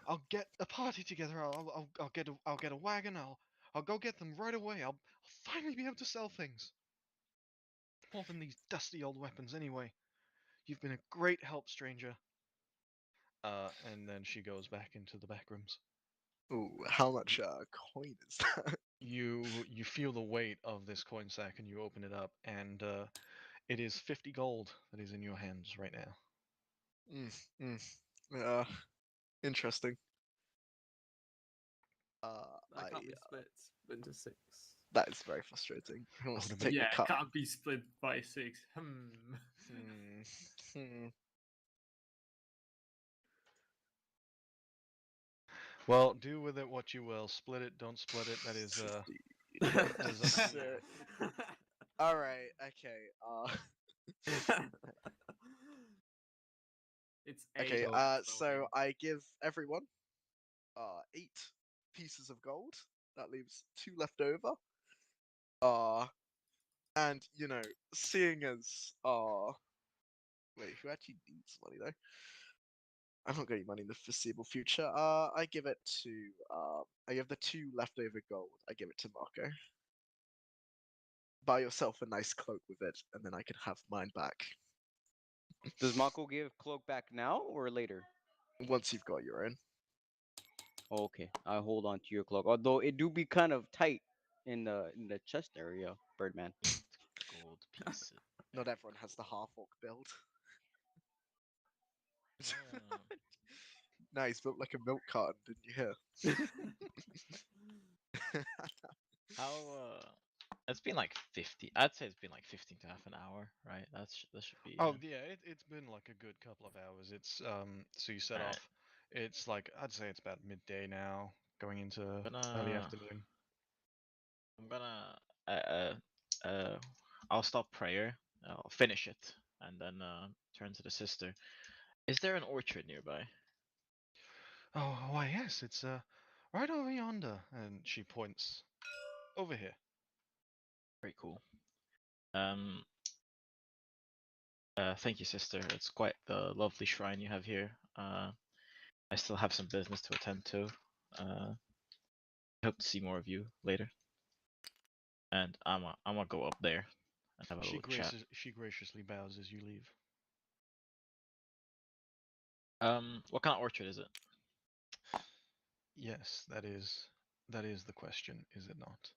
I'll get a party together. I'll get a wagon. I'll go get them right away. I'll finally be able to sell things. More than these dusty old weapons, anyway. You've been a great help, stranger. And then she goes back into the back rooms. Ooh, how much coin is that? You feel the weight of this coin sack, and you open it up, and it is 50 gold that is in your hands right now. Interesting. That I can't be split into 6. that is very frustrating. Who wants to would've take Yeah, the cut? can't be split by 6. Well, do with it what you will. Split it, don't split it. That is that is up to you. All right. Okay. It's 8 Okay. gold, So I give everyone 8 pieces of gold. That leaves 2 left over. And you know, seeing as wait, who actually needs money though? I'm not getting money in the foreseeable future. I give it to I give the 2 leftover gold. I give it to Marco. Buy yourself a nice cloak with it, and then I can have mine back Does Mako give cloak back now or later? once you've got your own. Okay, I hold on to your cloak. Although it do be kind of tight in the chest area, Birdman. Gold pieces. Not everyone has the half orc build. Ah. Nice, built like a milk carton, didn't you hear? How it's been like 50. I'd say it's been like 15 to half an hour, right? That should be Oh yeah, it's been like a good couple of hours. It's so you set Alright. off. It's like I'd say it's about midday now, going into early Gonna afternoon. I'm gonna I'll stop prayer. I'll finish it and then turn to the sister. Is there an orchard nearby? Oh why yes, it's right over yonder, and she points over here. Very cool. Um thank you, sister. It's quite the lovely shrine you have here. I still have some business to attend to. I hope to see more of you later. And I'm gonna go up there and have a little chat. She graciously bows as you leave. What kind of orchard is it? Yes, that is the question, is it not?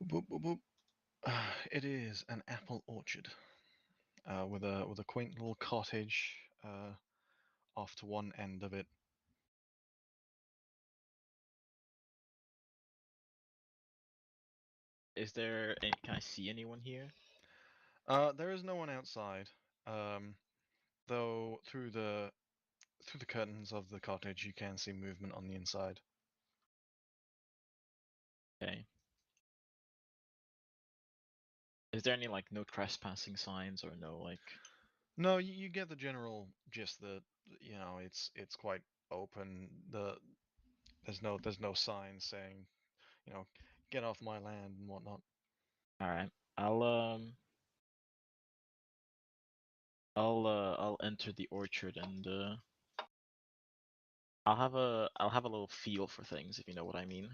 Boop, boop, boop. It is an apple orchard, with a quaint little cottage off to one end of it. Is there any, can I see anyone here? There is no one outside, though through the curtains of the cottage you can see movement on the inside. Okay. Is there any like no trespassing signs or no like? No, you get the general gist that it's quite open. There's no sign saying get off my land and whatnot. All right. I'll enter the orchard and I'll have a little feel for things if you know what I mean.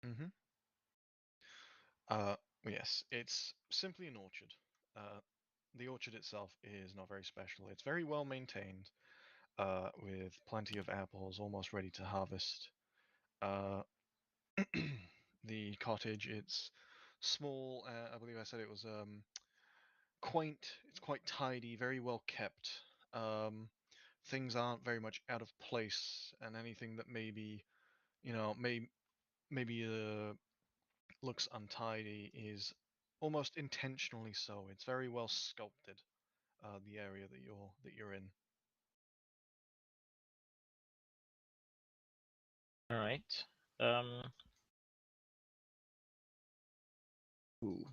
Mm-hmm. Yes, it's simply an orchard. The orchard itself is not very special. It's very well maintained, with plenty of apples almost ready to harvest. Uh, the cottage, it's small. I believe I said it was quaint. It's quite tidy, very well kept. Things aren't very much out of place, and anything that maybe maybe looks untidy is almost intentionally so. It's very well sculpted, the area that you're in. All right. Um. Ooh.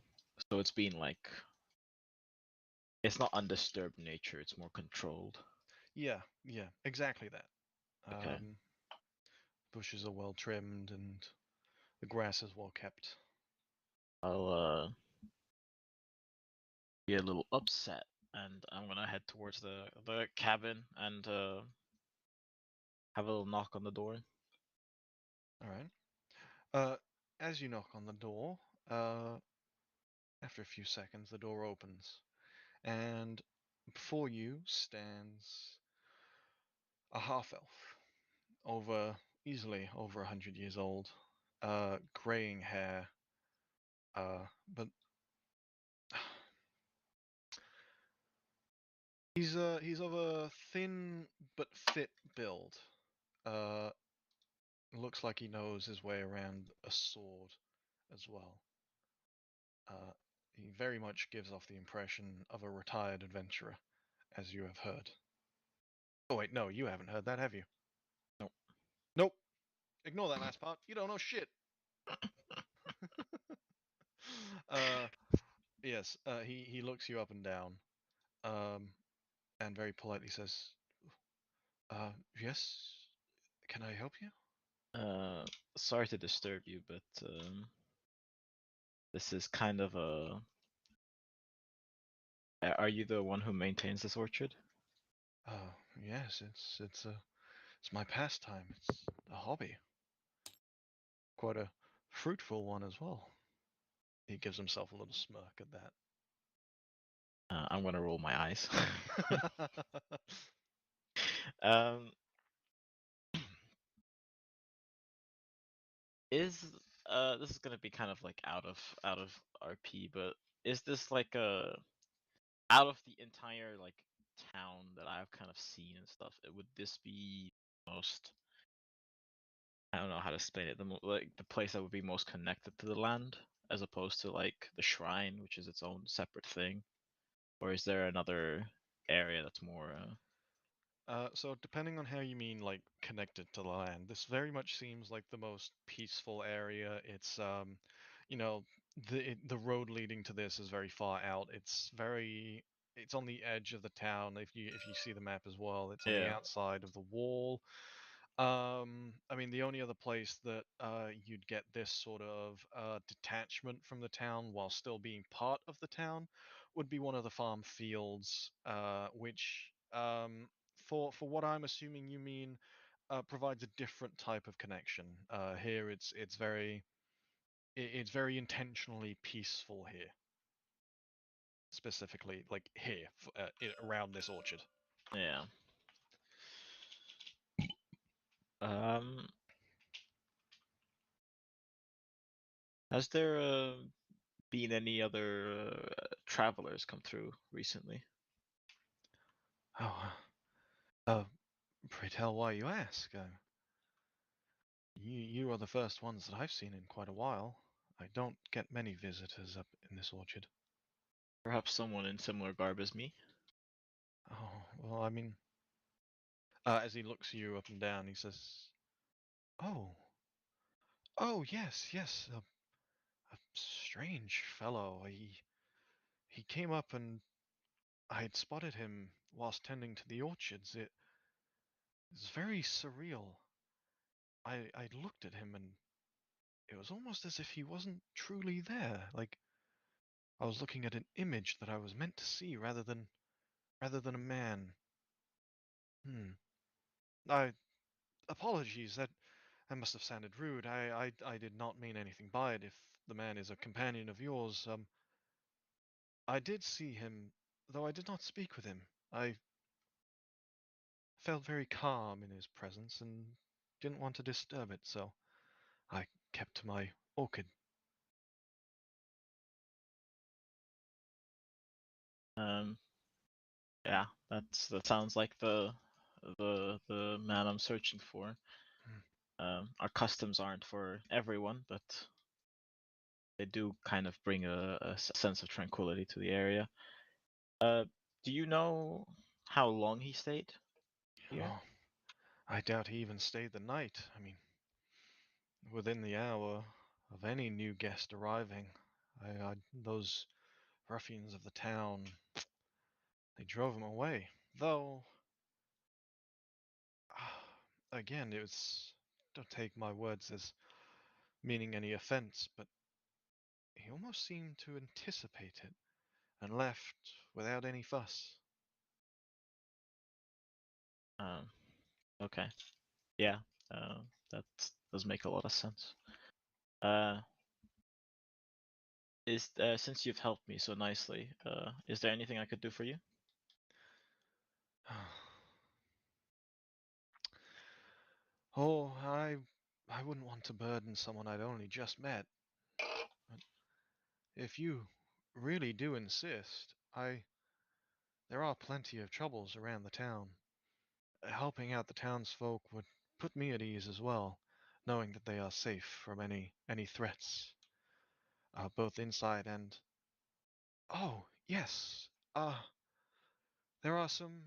So it's been like it's not undisturbed nature. It's more controlled. Yeah, exactly that. Okay. Bushes are well trimmed and the grass is well kept. I'll be a little upset and I'm gonna head towards the cabin and have a little knock on the door. All right. As you knock on the door, after a few seconds, the door opens, and before you stands a half elf, easily over 100 years old, graying hair, but he's of a thin but fit build. Uh, looks like he knows his way around a sword as well. He very much gives off the impression of a retired adventurer, as you have heard. Oh wait, no, you haven't heard that, have you? Nope. Nope. Ignore that last part. You don't know shit. uh, yes. He looks you up and down, and very politely says, "Yes. Can I help you?" Sorry to disturb you, but this is kind of a. Are you the one who maintains this orchard? Yes. It's my pastime. It's a hobby. Quite a fruitful one as well. He gives himself a little smirk at that. I'm gonna roll my eyes. um, is This is gonna be kind of like out of RP, but is this like a out of the entire like town that I've kind of seen and stuff? Would this be most? I don't know how to explain it. Like the place that would be most connected to the land, as opposed to like the shrine, which is its own separate thing, or is there another area that's more? So depending on how you mean like connected to the land, this very much seems like the most peaceful area. It's you know, the road leading to this is very far out. It's on the edge of the town. If you see the map as well, it's on the Yeah. outside of the wall. I mean, the only other place that you'd get this sort of detachment from the town while still being part of the town would be one of the farm fields, which, for what I'm assuming you mean, provides a different type of connection. Here, it's very intentionally peaceful here, specifically like here around this orchard. Yeah. Um, has there been any other travelers come through recently? Oh, pray tell why you ask. You are the first ones that I've seen in quite a while. I don't get many visitors up in this orchard. Perhaps someone in similar garb as me? Oh, well, I mean, as he looks you up and down, he says, "Oh, oh, yes, yes, a strange fellow. He came up and I had spotted him whilst tending to the orchards. It's very surreal. I looked at him and it was almost as if he wasn't truly there. Like I was looking at an image that I was meant to see rather than a man. Hmm. I apologies. That must have sounded rude. I did not mean anything by it. If the man is a companion of yours, I did see him, though I did not speak with him. I felt very calm in his presence and didn't want to disturb it, so I kept to my orchid. Um, yeah, that sounds like the man I'm searching for. Our customs aren't for everyone, but they do kind of bring a sense of tranquility to the area. Do you know how long he stayed here? Oh, I doubt he even stayed the night. I mean, within the hour of any new guest arriving, those ruffians of the town, they drove him away. Though, again, don't take my words as meaning any offense, but he almost seemed to anticipate it and left without any fuss. Um, okay. Yeah, that does make a lot of sense. Uh, since you've helped me so nicely, is there anything I could do for you? Oh, I wouldn't want to burden someone I'd only just met. But if you really do insist, there are plenty of troubles around the town. Helping out the townsfolk would put me at ease as well, knowing that they are safe from any threats, both inside and. Oh, yes. There are some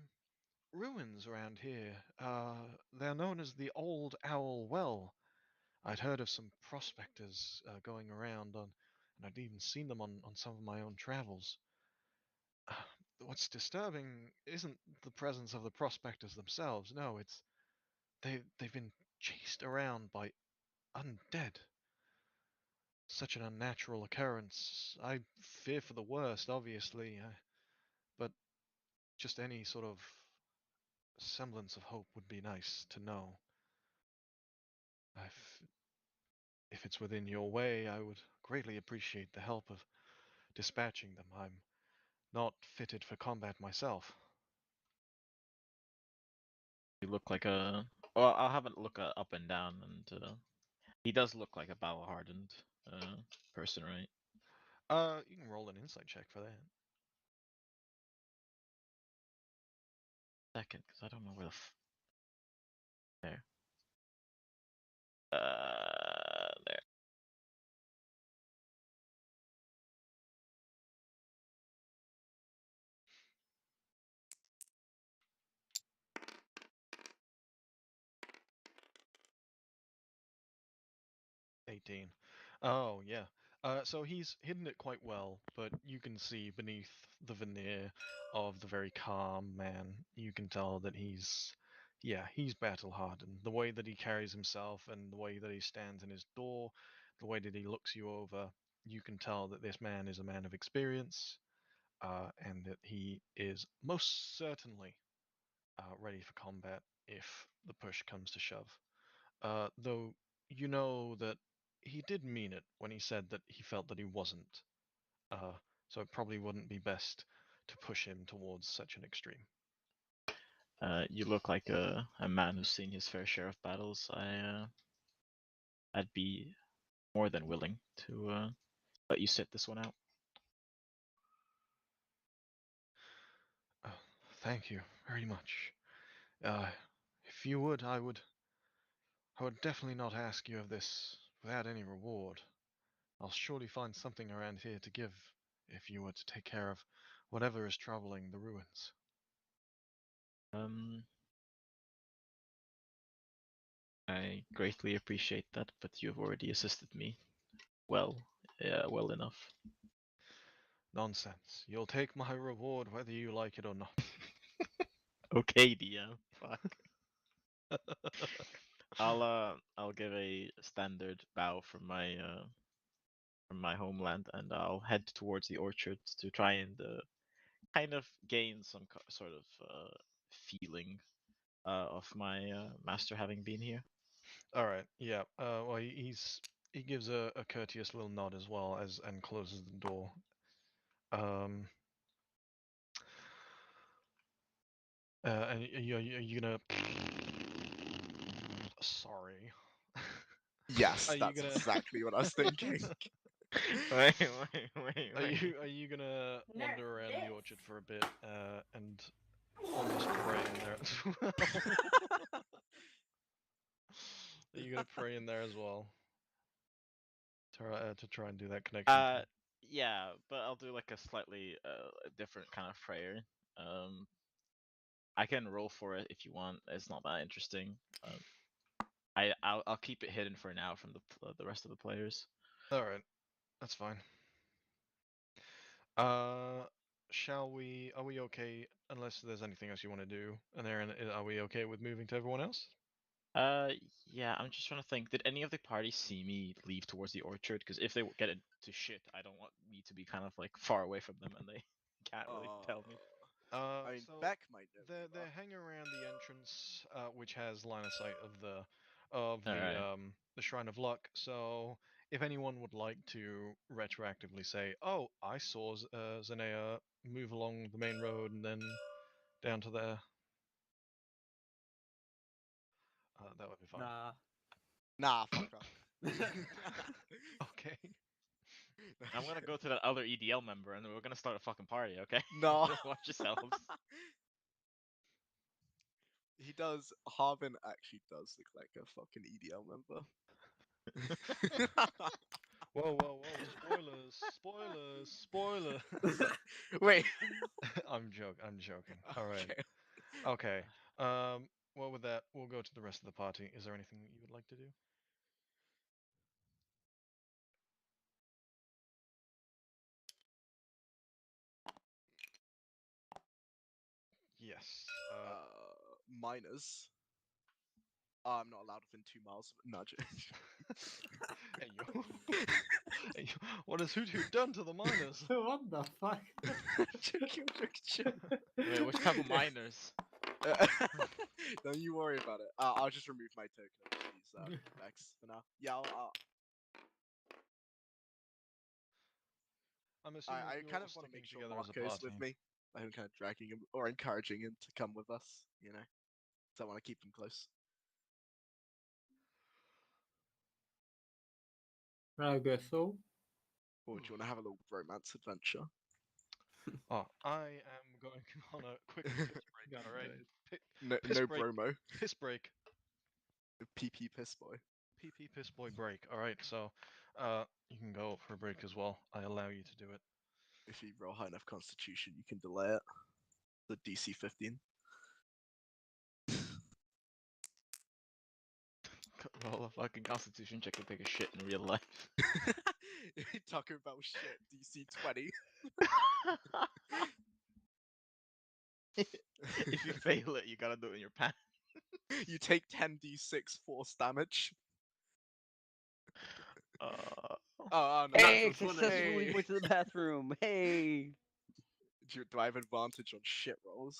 ruins around here. They're known as the Old Owl Well. I'd heard of some prospectors going around and I'd even seen them on some of my own travels. Uh, what's disturbing isn't the presence of the prospectors themselves. No, it's they've been chased around by undead. Such an unnatural occurrence. I fear for the worst, obviously, but just any sort of semblance of hope would be nice to know. If, if it's within your way, I would greatly appreciate the help of dispatching them. I'm not fitted for combat myself. You look like a. Well, I'll have a look up and down, and He does look like a battle-hardened person, right? You can roll an insight check for that. Second, because I don't know where the there. There. $18. Oh, yeah. So he's hidden it quite well, but you can see beneath the veneer of the very calm man, you can tell that he's battle hardened. The way that he carries himself and the way that he stands in his door, the way that he looks you over, you can tell that this man is a man of experience, and that he is most certainly ready for combat if the push comes to shove. Though you know that he did mean it when he said that he felt that he wasn't. So it probably wouldn't be best to push him towards such an extreme. You look like a man who's seen his fair share of battles. I'd be more than willing to let you sit this one out. Thank you very much. If you would, I would definitely not ask you of this without any reward. I'll surely find something around here to give if you were to take care of whatever is troubling the ruins. I greatly appreciate that, but you've already assisted me well, well enough. Nonsense. You'll take my reward whether you like it or not. Okay, DM. Fuck. I'll give a standard bow from my homeland, and I'll head towards the orchard to try and kind of gain some sort of feeling of my master having been here. All right. Yeah. Well, he gives a courteous little nod as well as and closes the door. And you gonna? Sorry. Yes, Are you that's gonna? exactly what I was thinking. Wait. Are you gonna wander around the orchard for a bit and almost pray in there as well? Are you gonna pray in there as well? To try and do that connection. Yeah, but I'll do like a slightly different kind of prayer. I can roll for it if you want. It's not that interesting. I'll keep it hidden for now from the rest of the players. All right, that's fine. Shall we? Are we okay? Unless there's anything else you want to do, and Aaron, are we okay with moving to everyone else? Yeah, I'm just trying to think. Did any of the party see me leave towards the orchard? Because if they get into shit, I don't want me to be kind of like far away from them and they can't really tell me. I mean, So Beck might know. they're hanging around the entrance, which has line of sight of Alright. the Shrine of Luck. So if anyone would like to retroactively say, "Oh, I saw Zanea move along the main road and then down to there," that would be fine. Nah. Fuck off. Okay. I'm gonna go to that other EDL member and we're gonna start a fucking party, okay? No. Just watch yourselves. He does. Harvin actually does look like a fucking EDL member. Whoa! Spoilers! Wait. I'm joking. All right. Okay. Well, with that, we'll go to the rest of the party. Is there anything that you would like to do? Yes. Miners. I'm not allowed within 2 miles of it. Nudge. Hey yo. Hey, yo. What has Hoot Hoot done to the miners? What the fuck? Wait, which type of miners? Don't you worry about it. I'll just remove my token of these Vex for now. Yeah, I'm assuming I you're kind of all want to make sticking sure together as a Marco's party. with me. I'm kind of dragging him or encouraging him to come with us, you know. So I want to keep him close. I guess so. Or do you want to have a little romance adventure? Oh, I am going on a quick piss break. All right, No, Piss no break. bromo. piss break. PP piss boy. PP piss boy break. All right, so you can go for a break as well. I allow you to do it. If you roll high enough constitution, you can delay it. The DC 15. Roll a fucking constitution check to take a shit in real life. Talking about shit, DC 20. If you fail it, you gotta do it in your pants. You take 10d6 force damage. Oh, no. Hey, Natural 20. successfully Hey. went to the bathroom. Hey, Do I have advantage on shit rolls?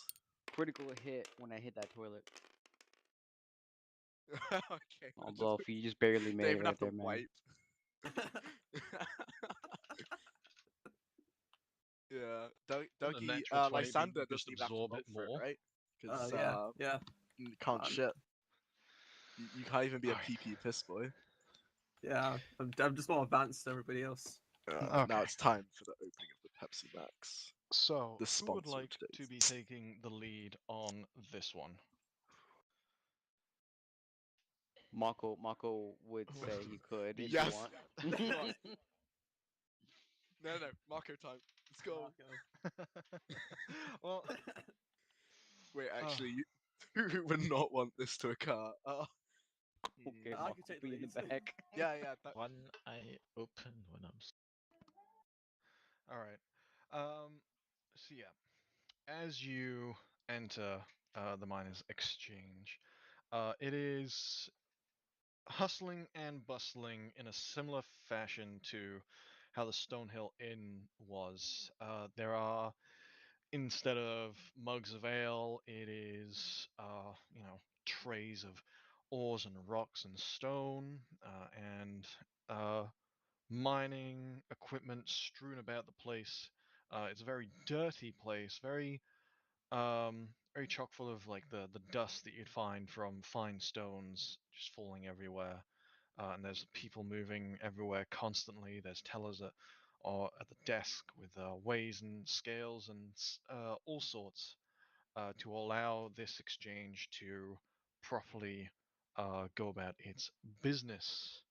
critical hit when I hit that toilet. Okay. Although if you just barely They made it even right have to there, man. wipe. Yeah. Wouldn't a Dougie, natural 20 be Lysander just doesn't even have to absorb roll it for it, more? right? Because Yeah. you can't Um, shit. You can't even be a Alright. PP piss boy. Yeah, I'm just more advanced than everybody else. Now Okay. it's time for the opening of the Pepsi Max. So, The who would sponsor of like today's- to be taking the lead on this one? Mako would Who- say he could if Yes. you want. Come on. No, Marco time. Let's go. Well, Wait, Ah. actually, who would not want this to occur? Okay, I Mako, can take be the in the lead. back. Yeah. One eye open when I'm. all right. So yeah, as you enter the miners' exchange, it is hustling and bustling in a similar fashion to how the Stonehill Inn was. There are, instead of mugs of ale, it is trays of ores and rocks and stone and uh, mining equipment strewn about the place. It's a very dirty place, very chock full of like the dust that you'd find from fine stones just falling everywhere. And there's people moving everywhere constantly. There's tellers at the desk with weighs and scales and all sorts to allow this exchange to properly go about its business.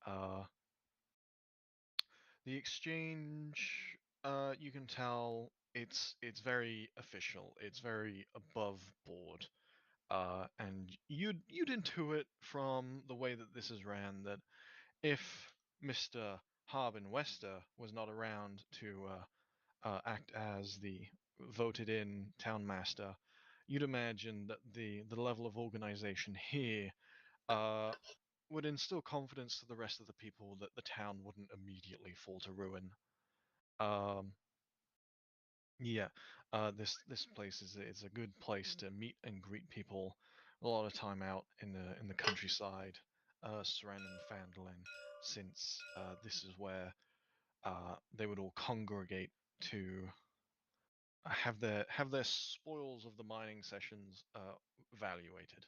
Uh, the exchange, you can tell it's very official. It's very above board, and you'd intuit from the way that this is ran that if Mr. Harbin Wester was not around to act as the voted in town master, you'd imagine that the level of organization here uh, would instill confidence to the rest of the people that the town wouldn't immediately fall to ruin. Um, yeah, this place is a good place to meet and greet people. A lot of time out in the countryside, surrounding Fandolin, since this is where they would all congregate to have their spoils of the mining sessions evaluated.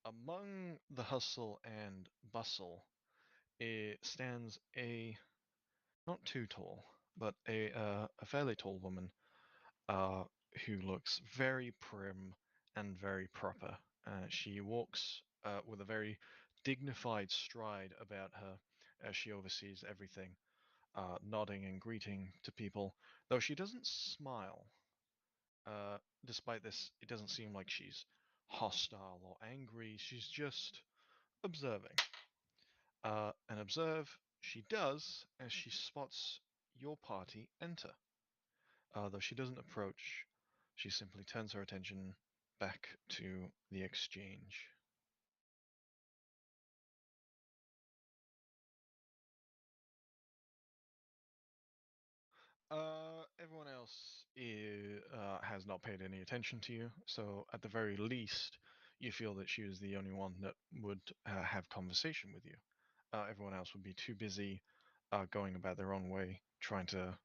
Among the hustle and bustle, it stands a not too tall, but a fairly tall woman who looks very prim and very proper. She walks with a very dignified stride about her as she oversees everything, nodding and greeting to people, though she doesn't smile. Despite this, it doesn't seem like she's hostile or angry. She's just observing. And observe she does as she spots your party enter. Though she doesn't approach, she simply turns her attention back to the exchange. Everyone else has not paid any attention to you, so at the very least, you feel that she was the only one that would have conversation with you. Everyone else would be too busy going about their own way, trying to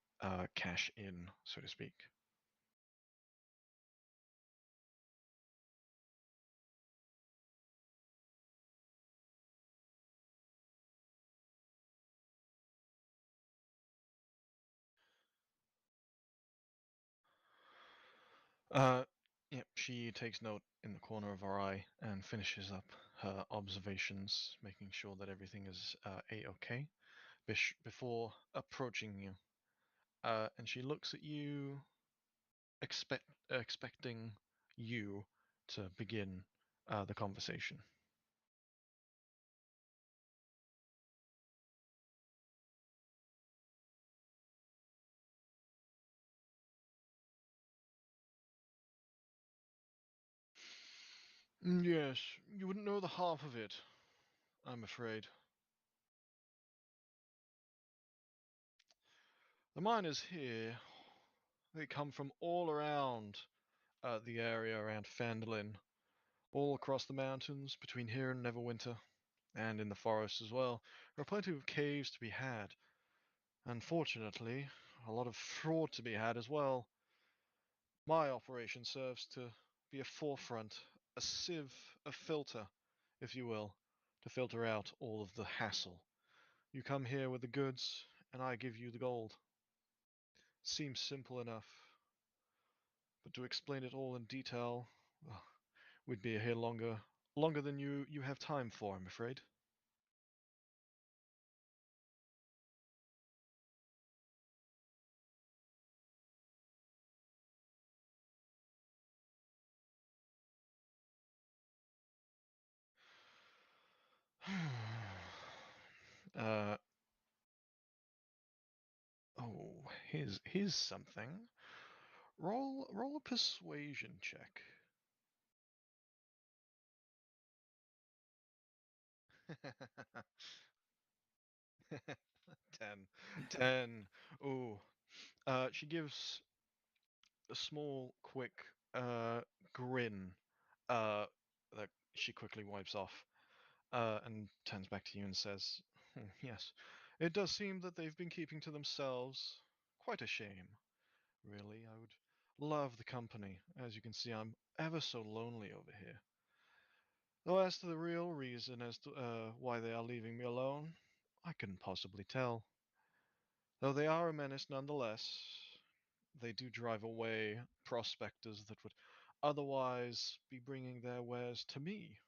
cash in, so to speak. Yep, she takes note in the corner of her eye and finishes up her observations, making sure that everything is a-okay before approaching you. And she looks at you, expecting you to begin the conversation. Yes, you wouldn't know the half of it, I'm afraid. The miners here, they come from all around the area around Phandalin, all across the mountains between here and Neverwinter, and in the forest as well. There are plenty of caves to be had. Unfortunately, a lot of fraud to be had as well. My operation serves to be a forefront, a sieve, a filter, if you will, to filter out all of the hassle. You come here with the goods, and I give you the gold. Seems simple enough, but to explain it all in detail, well, we'd be here longer than you have time for, I'm afraid. uh, oh, here's something. Roll a persuasion check. 10. Ooh. She gives a small, quick grin that she quickly wipes off and turns back to you and says, "Hmm, yes, it does seem that they've been keeping to themselves. Quite a shame, really. I would love the company. As you can see, I'm ever so lonely over here. Though as to the real reason as to why they are leaving me alone, I couldn't possibly tell. Though they are a menace nonetheless, they do drive away prospectors that would otherwise be bringing their wares to me.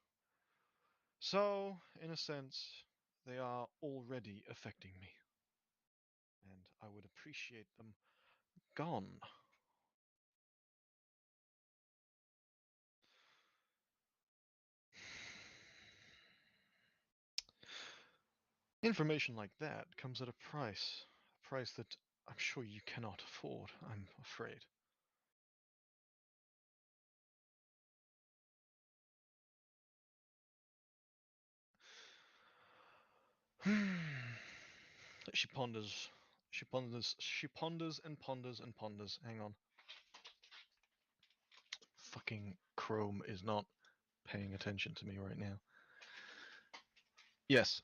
So, in a sense, they are already affecting me, and I would appreciate them gone." Information like that comes at a price that I'm sure you cannot afford, I'm afraid. She ponders. She ponders and ponders and ponders. Hang on. Fucking Chrome is not paying attention to me right now. Yes,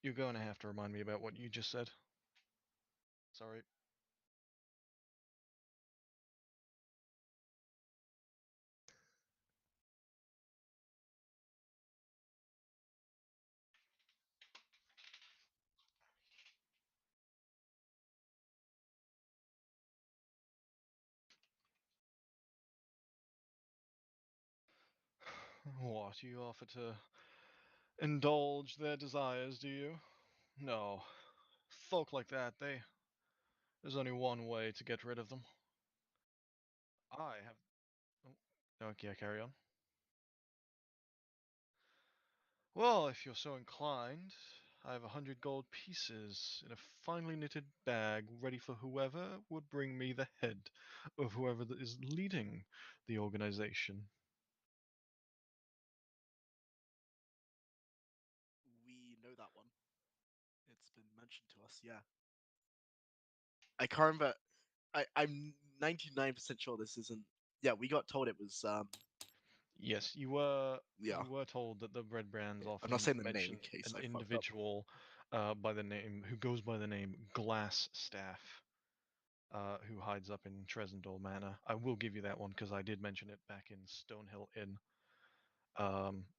you're going to have to remind me about what you just said. Sorry. What, you offer to indulge their desires, do you? No. Folk like that, there's only one way to get rid of them. I have. Oh, okay, carry on. Well, if you're so inclined, I have 100 gold pieces in a finely knitted bag ready for whoever would bring me the head of whoever that is leading the organization. We know that one. It's been mentioned to us, yeah. I can't remember. I'm 99% sure this isn't. Yeah, we got told it was. Yes, Yeah. you were told that the red brands I'm often not saying the name mention in case an I fucked up. individual by the name who goes by the name Glassstaff, who hides up in Tresendal Manor. I will give you that one because I did mention it back in Stonehill Inn.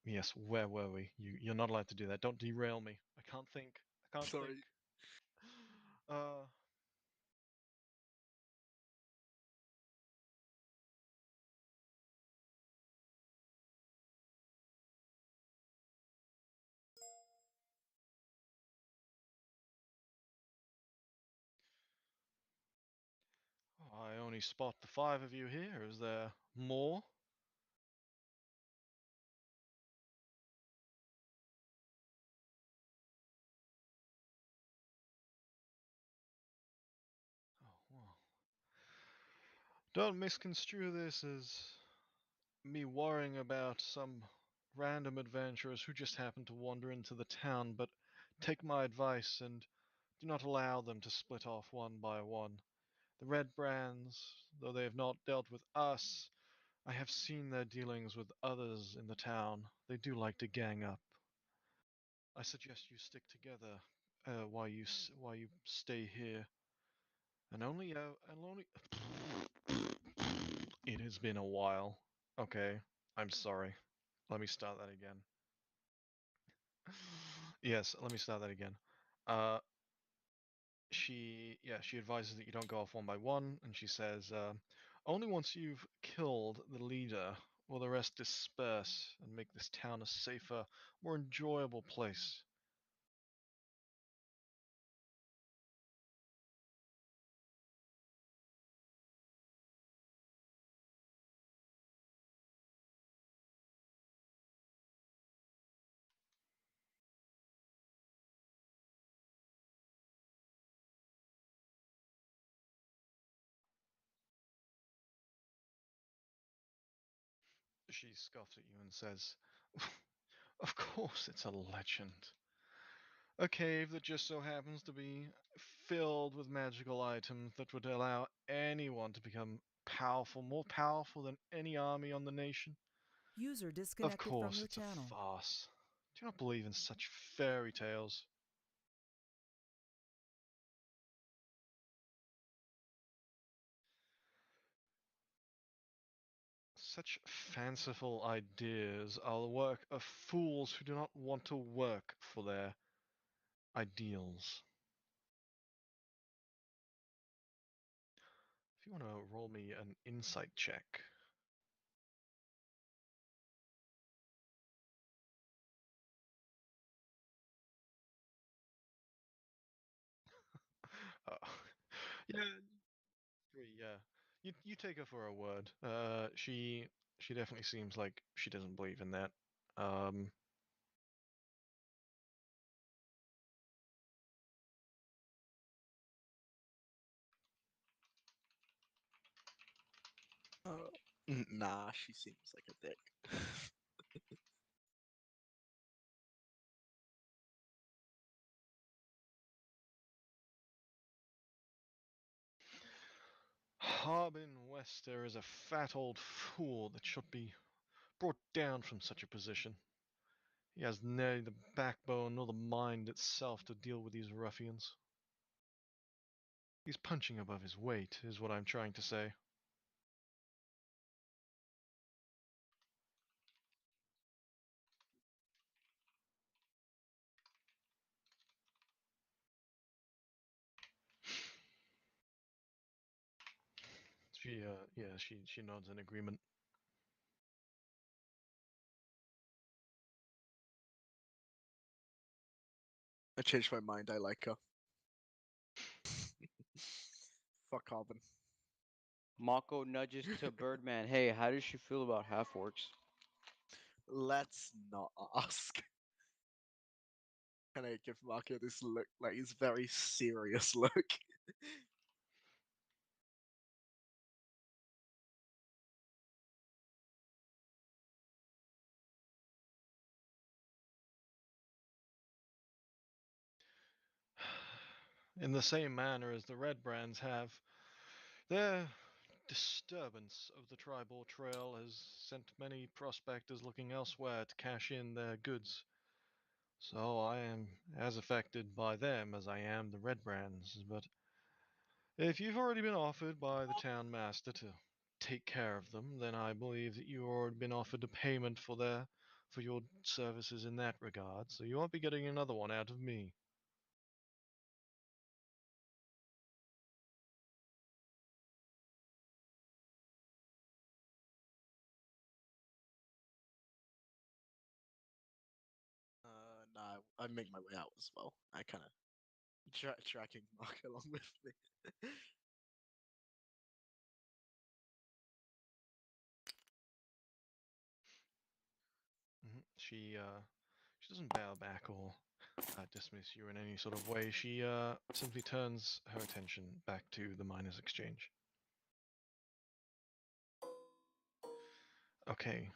Yes, where were we? You're not allowed to do that. Don't derail me. I can't think. I can't Sorry. think. Uh, only spot the 5 of you here. Is there more? Oh, well. Don't misconstrue this as me worrying about some random adventurers who just happen to wander into the town, but take my advice and do not allow them to split off one by one. The Red Brands, though they have not dealt with us, I have seen their dealings with others in the town. They do like to gang up. I suggest you stick together while you stay here. And only. It has been a while. Okay, I'm sorry. Let me start that again. Yes, let me start that again. Uh, she advises that you don't go off one by one, and she says, only once you've killed the leader will the rest disperse and make this town a safer, more enjoyable place. She scoffs at you and says, of course it's a legend. A cave that just so happens to be filled with magical items that would allow anyone to become powerful, more powerful than any army on the nation. User Of disconnected from course, your it's a channel. farce. Do not believe in such fairy tales. Such fanciful ideas are the work of fools who do not want to work for their ideals. If you want to roll me an insight check. Uh, yeah, 3, yeah. You take her for her word. She definitely seems like she doesn't believe in that. Um, Nah, she seems like a dick. Harbin Wester is a fat old fool that should be brought down from such a position. He has neither the backbone nor the mind itself to deal with these ruffians. He's punching above his weight, is what I'm trying to say. She nods in agreement. I changed my mind. I like her. Fuck Carbon. Mako nudges to Birdman. Hey, how does she feel about half orcs? Let's not ask. Can I give Marco this look, like his very serious look? In the same manner as the Red Brands have, their disturbance of the tribal trail has sent many prospectors looking elsewhere to cash in their goods. So I am as affected by them as I am the Red Brands, but if you've already been offered by the town master to take care of them, then I believe that you've already been offered a payment for your services in that regard, so you won't be getting another one out of me. Nah, I make my way out as well. I kind of tracking Mark along with me. she doesn't bow back or dismiss you in any sort of way. She simply turns her attention back to the miners' exchange. Okay.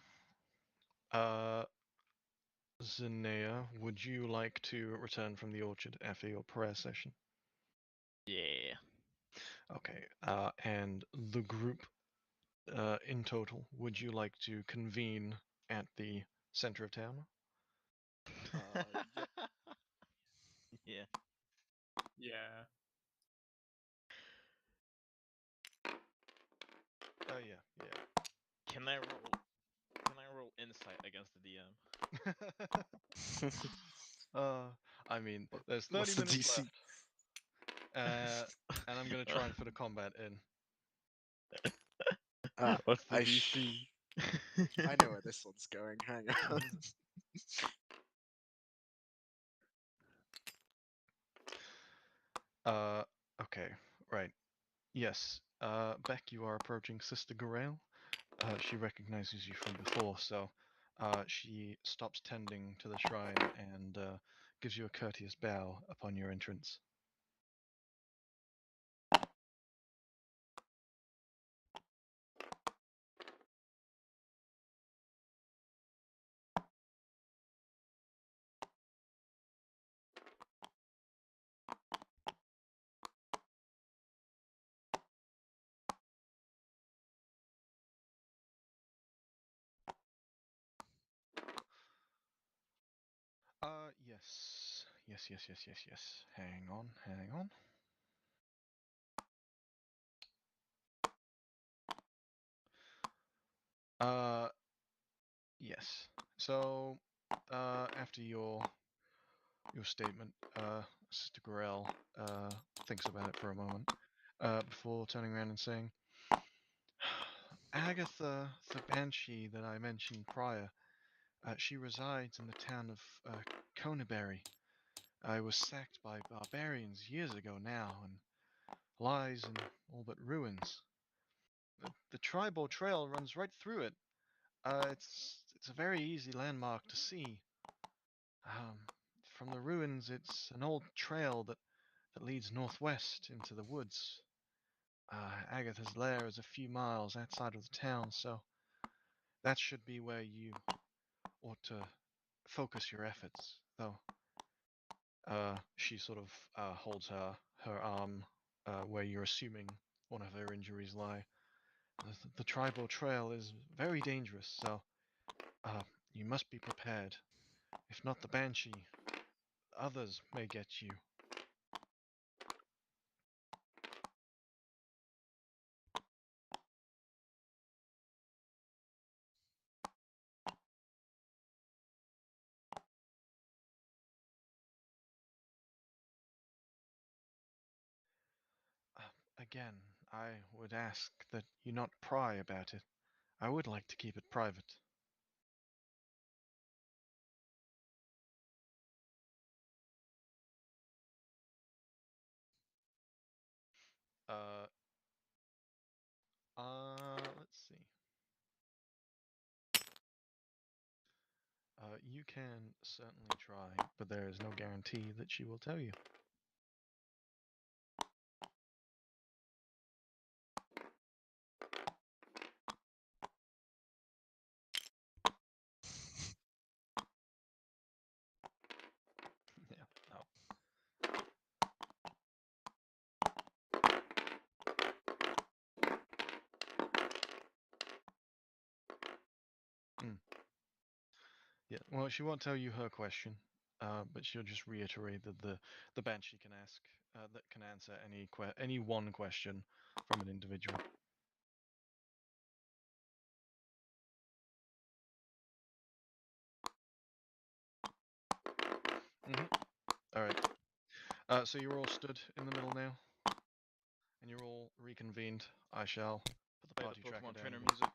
Zinea, would you like to return from the orchard after your prayer session? Yeah. Okay. And the group, in total, would you like to convene at the center of town? Yep. Yeah. Yeah. Oh yeah, yeah. Can I roll insight against the DM? I mean, there's 30 What's the minutes DC? left. And I'm gonna try and fit a combat in. Ah, What's the I DC? I know where this one's going. Hang on. Okay, right. Yes, Beck, you are approaching Sister Garel. She recognizes you from before, so she stops tending to the shrine and gives you a courteous bow upon your entrance. Yes. Yes. Hang on. Yes. So, after your statement, Sister Gorell thinks about it for a moment, before turning around and saying, Agatha, the Banshee that I mentioned prior, she resides in the town of Conyberry. I was sacked by barbarians years ago now, and lies in all but ruins. The tribal trail runs right through it. It's a very easy landmark to see. Um, from the ruins, it's an old trail that leads northwest into the woods. Agatha's lair is a few miles outside of the town, so that should be where you ought to focus your efforts. Though, she sort of holds her arm where you're assuming one of her injuries lie. The tribal trail is very dangerous, so you must be prepared. If not the Banshee, others may get you. Again, I would ask that you not pry about it. I would like to keep it private. Uh, let's see. You can certainly try, but there is no guarantee that she will tell you. Yeah, no. Yeah, well, she won't tell you her question, but she'll just reiterate that the Banshee can ask, that can answer any one question from an individual. All right. So you're all stood in the middle now, and you're all reconvened. I shall put the Play party the tracker Pokemon down. trainer again. music.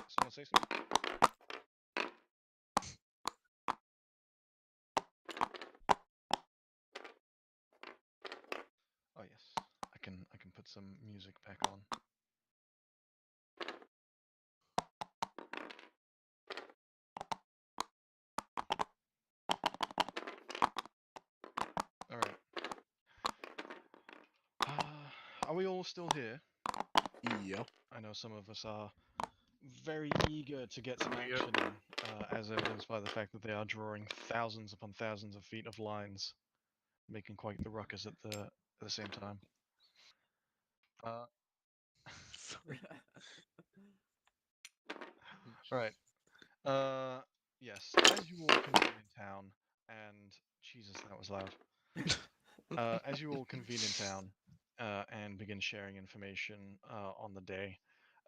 Someone say something. Oh yes, I can put some music back on. are we all still here? Yep. I know some of us are very eager to get some Yep. action in, as evidenced by the fact that they are drawing thousands upon thousands of feet of lines, making quite the ruckus at the same time. Right. Yes. As you all convene in town, and Jesus, that was loud. As you all convene in town, and begin sharing information on the day,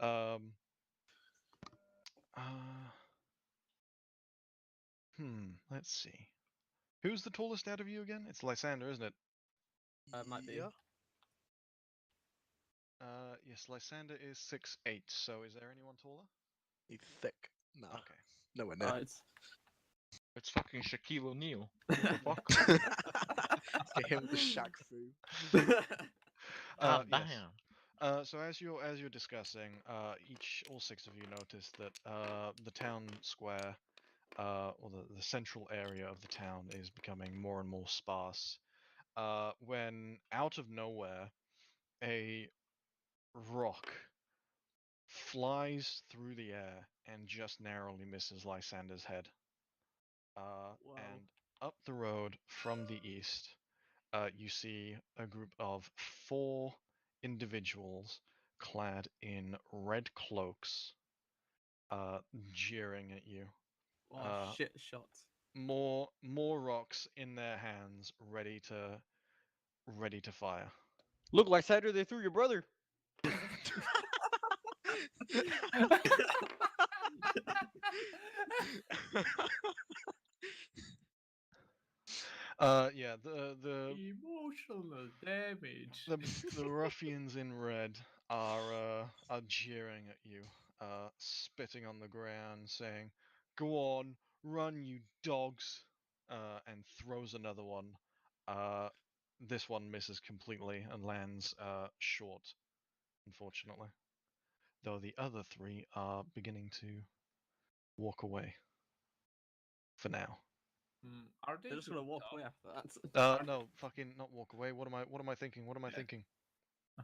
um, uh, let's see. Who's the tallest out of you again? It's Lysander, isn't it? Might be. Yeah. Yes, Lysander is 6'8", so is there anyone taller? He's thick. Nah. Okay. Nowhere near. It's It's fucking Shaquille O'Neal. What the fuck? Get him with the Shaq foo. God Yes. damn. So as you're discussing, all six of you notice that the town square, or the central area of the town is becoming more and more sparse. When out of nowhere, a rock flies through the air and just narrowly misses Lysander's head. And up the road from the east, you see a group of 4 individuals clad in red cloaks, jeering at you. oh shit shots. More rocks in their hands, ready to fire. Look, Lysander, they threw your brother. Yeah, the Emotional damage. the ruffians in red are jeering at you, spitting on the ground, saying, "Go on, run, you dogs!" And throws another one. This one misses completely and lands short, unfortunately. Though the other 3 are beginning to walk away. For now. Are they They're just gonna doing walk dumb? away after that. No, fucking not walk away. What am I thinking? What am I thinking? I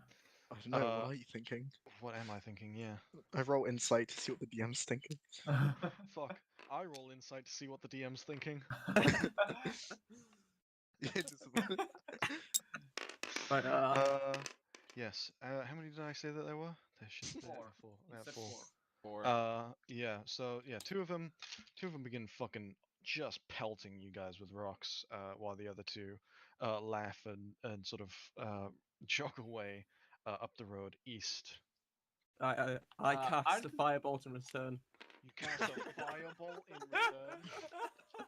don't know. What Uh, are you thinking? What am I thinking? Yeah. I roll insight to see what the DM's thinking. Fuck. I roll insight to see what the DM's thinking. Yeah, just... Right, Yes. How many did I say that there were? There should be 4. four. You Yeah, said 4. Or Yeah. So yeah, two of them begin fucking just pelting you guys with rocks, while the other 2 laugh and sort of jog away up the road east. I cast aren't a firebolt in return. You cast a fireball in return.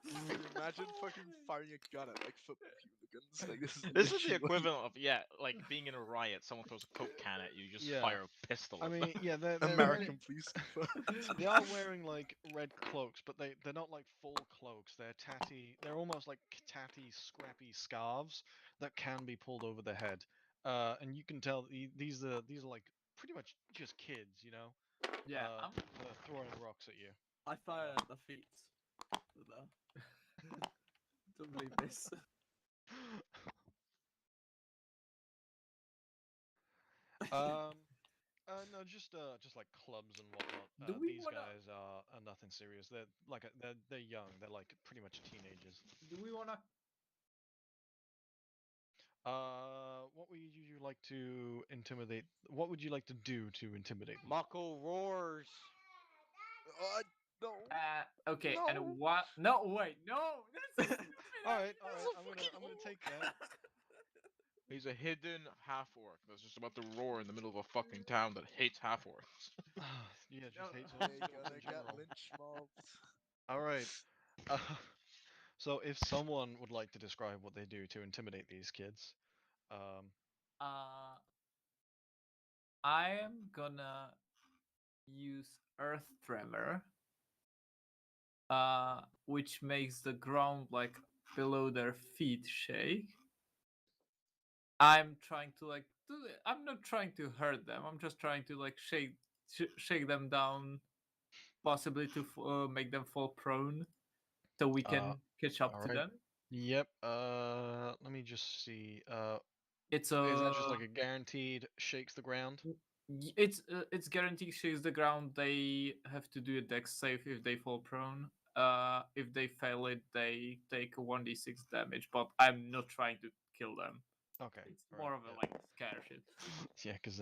Can you imagine fucking firing a gun at like football hooligans? Like this is this is the literally- equivalent of like being in a riot. Someone throws a coke can at you, you just Yeah. fire a pistol. I at mean, them. yeah, they're American police confirmed. They are wearing like red cloaks, but they're not like full cloaks. They're tatty. They're almost like tatty, scrappy scarves that can be pulled over the head. And you can tell these are like pretty much just kids, you know. Yeah, They're throwing rocks at you. I fire at the feet. Don't believe this. No, just like clubs and whatnot. Do we These wanna- guys are nothing serious. They're like they're young. They're like pretty much teenagers. do we wanna? What would you like to intimidate? What would you like to do to intimidate them? Mako roars. No. Okay, No. and what? No, wait, no. All right. I'm gonna take that. He's a hidden half orc that's just about to roar in the middle of a fucking town that hates half orcs. Yeah, just No. hates They're orcs in gonna get general. lynch mobbed. All right. Uh, so if someone would like to describe what they do to intimidate these kids, I am gonna use Earth Tremor, which makes the ground like below their feet shake. I'm trying to like I'm not trying to hurt them. I'm just trying to like shake them down, possibly to make them fall prone, so we can catch up to alright. them. Yep. Let me just see. It's Is that just like a guaranteed shakes the ground? it's guaranteed shakes the ground. They have to do a dex save if they fall prone. If they fail it, they take a 1d6 damage. But I'm not trying to kill them. Okay. It's all right, more of a yeah. like scare shit. Yeah, because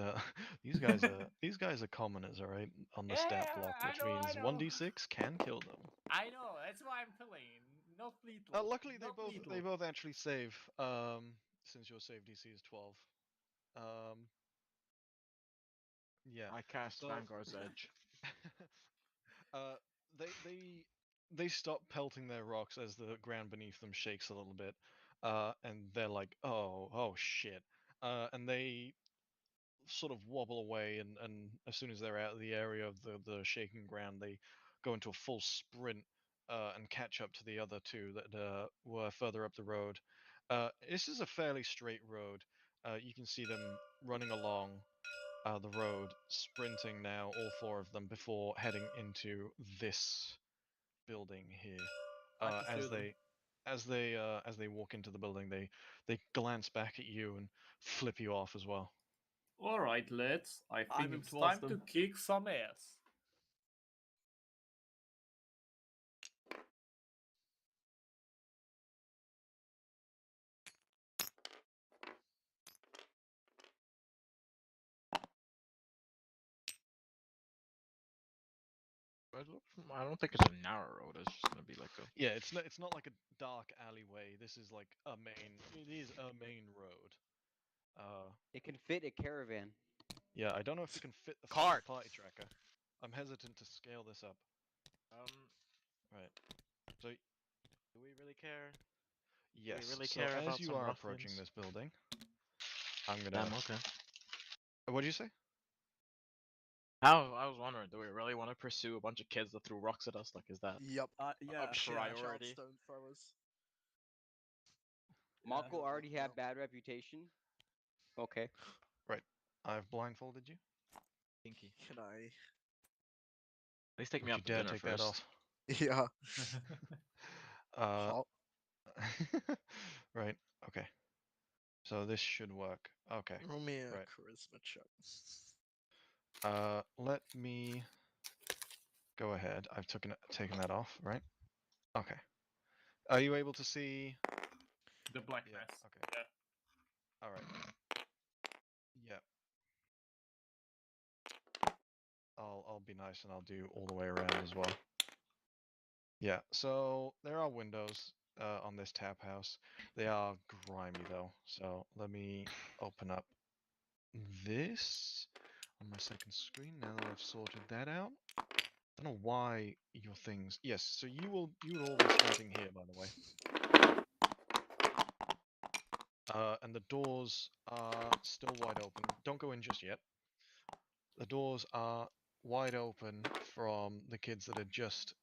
these guys are commoners, all right, on the stat Yeah, block, I which know, I means know. 1d6 can kill them. I know. That's why I'm killing. Not lethal. Luckily, not they lethal. both actually save. Since your save DC is 12. Yeah. I cast So, Vanguard's Edge. uh, they stop pelting their rocks as the ground beneath them shakes a little bit, and they're like, oh shit, and they sort of wobble away, and as soon as they're out of the area of the shaking ground, they go into a full sprint, and catch up to the other two that were further up the road. This is a fairly straight road. You can see them running along the road, sprinting now, all four of them, before heading into this building here. I Uh, as pursue them. they as they walk into the building, they glance back at you and flip you off as well. All right, let's. I I think move it's towards time to them. kick some ass. I don't think it's a narrow road. It's just gonna be like a. Yeah, it's not like a dark alleyway. This is like a main. It is a main road. It can fit a caravan. Yeah, I don't know if it can fit the Cart! party tracker. I'm hesitant to scale this up. Right. So Do we really care? yes. really So care as about you some are approaching ruffians? this building, I'm Damn. gonna. Okay. What'd you say? I was wondering, do we really want to pursue a bunch of kids that threw rocks at us? Like, is that Yep. Yeah. priority. Child stone throwers. Yeah. Mako Good already luck had now. bad reputation. Okay. Right. I've blindfolded you. Kinky? Can I? At least take Would me you out to dare dinner take that first. off? Yeah. Uh. Hot. Right. Okay. So this should work. Okay. Roll me a Right. charisma check. Let me go ahead. I've taken that off, right? Okay. Are you able to see? The black Yeah. mess. Okay. Yeah. All right. Yeah. I'll be nice and I'll do all the way around as well. Yeah. So there are windows on this tap house. They are grimy though. So let me open up this on my second screen now that I've sorted that out. Don't know why your things. Yes. So you would all be starting here, by the way. And the doors are still wide open. Don't go in just yet. The doors are wide open from the kids that had just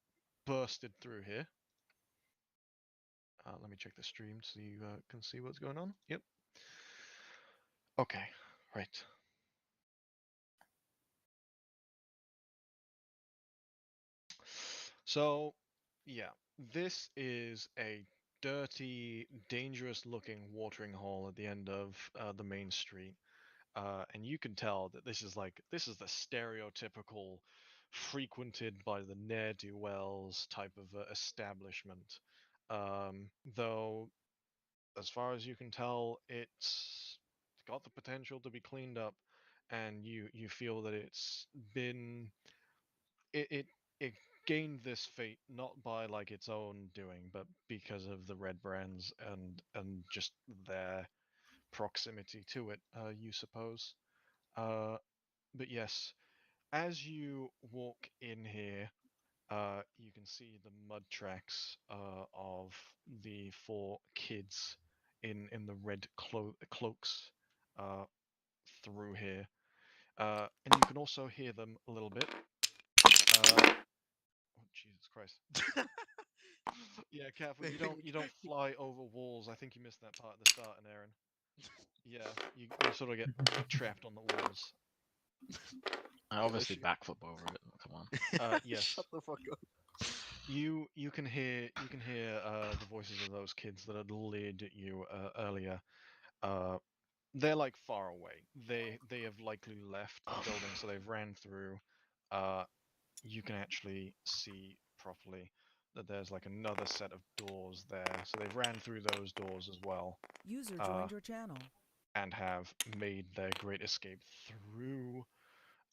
bursted through here. Let me check the stream so you can see what's going on. Yep. Okay, right. So, yeah, this is a dirty, dangerous-looking watering hole at the end of the main street. And you can tell that this is the stereotypical frequented by the ne'er-do-wells type of establishment. Though, as far as you can tell, it's got the potential to be cleaned up, and you feel that it it gained this fate not by like its own doing, but because of the red brands and just their proximity to it, you suppose. But yes, as you walk in here, you can see the mud tracks of the four kids in the red cloaks through here, and you can also hear them a little bit. Oh Jesus Christ! Yeah, careful! You don't fly over walls. I think you missed that part at the start, Aaron. Yeah, you sort of get trapped on the walls. I obviously issue. backflip over it. Come on. Yes. Shut the fuck up. You can hear the voices of those kids that had leered at you earlier, they're like far away. They have likely left the building, so they've ran through. You can actually see properly that there's like another set of doors there. So they've ran through those doors as well, User joined your channel. and have made their great escape through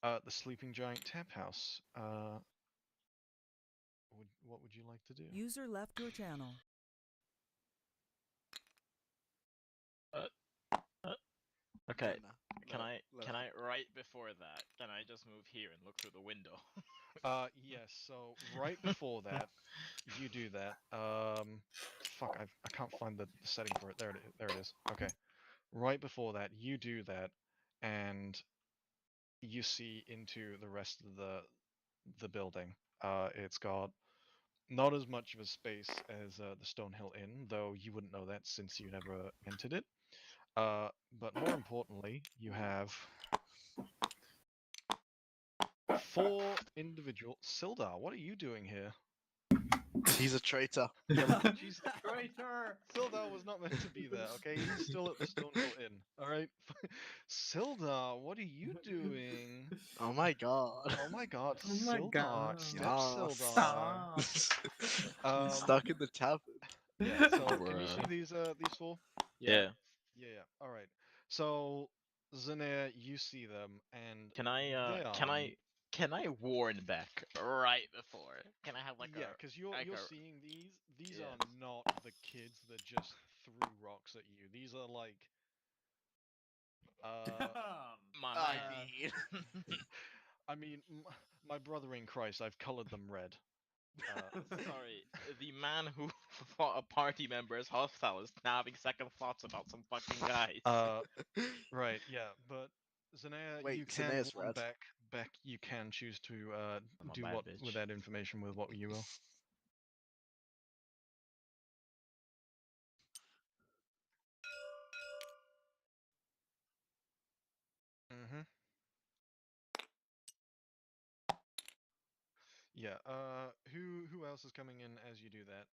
the sleeping giant tap house. What would you like to do? User left your channel. Okay. Gonna Can I right before that? Can I just move here and look through the window? Yes. So right before that, you do that. Fuck, I can't find the setting for it. There it is. Okay. Right before that, you do that, and you see into the rest of the building. It's got not as much of a space as the Stonehill Inn, though you wouldn't know that since you never entered it. But more importantly, you have 4 individual. Sildar, what are you doing here? He's a traitor. She's Traitor! Sildar was not meant to be there, okay? He's still at the Stonehill Inn, alright? Sildar, what are you doing? Oh my god. Oh my god, Oh my Sildar, god. step Yes. Sildar. Stop. He's stuck in the tavern. Yeah, so can you Bruh. see these 4? Yeah. Yeah, alright. So, Zanea, you see them, and Can I they can I warn back right before? Can I have like yeah, a because you're like you're a- seeing these. These Yeah. are not the kids that just threw rocks at you. These are like, my I man? mean, I mean, my brother in Christ, I've colored them red. Sorry, the man who fought a party member is hostile is now having second thoughts about some fucking guys. Right, yeah, but Zanea, Wait, you can Zanea's warn red. back. Beck, you can choose to I'm a do bad what bitch. with that information with what you will. Mm-hmm. Yeah. Who else is coming in as you do that?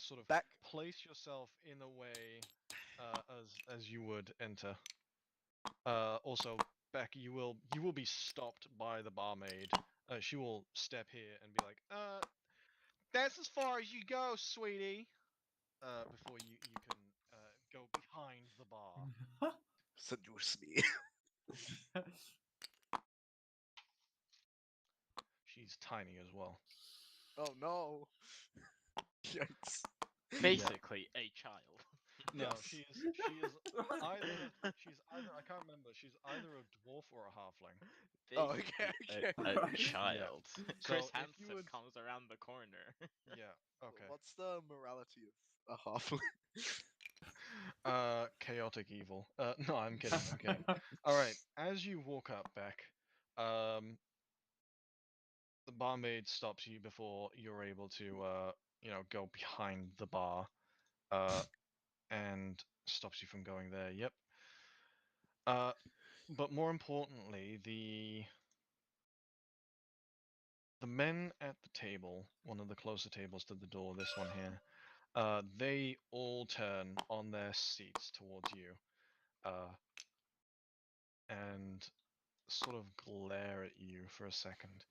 Sort of Back. place yourself in a way as you would enter. Also, Beck, you will be stopped by the barmaid. She will step here and be like, that's as far as you go, sweetie. Before you can go behind the bar. Seduce me. She's tiny as well. Oh no. Yikes. Basically, a child. No, Yes. she is either I can't remember. She's either a dwarf or a halfling. Oh, Basically, okay. a Right. child. So Chris if you Hansen would- comes around the corner. Yeah. Okay. What's the morality of a halfling? Chaotic evil. No, I'm kidding. I'm kidding. All right. As you walk up, Beck, the barmaid stops you before you're able to, go behind the bar, and stops you from going there. Yep. But more importantly, the men at the table, one of the closer tables to the door, this one here, they all turn on their seats towards you, and sort of glare at you for a second,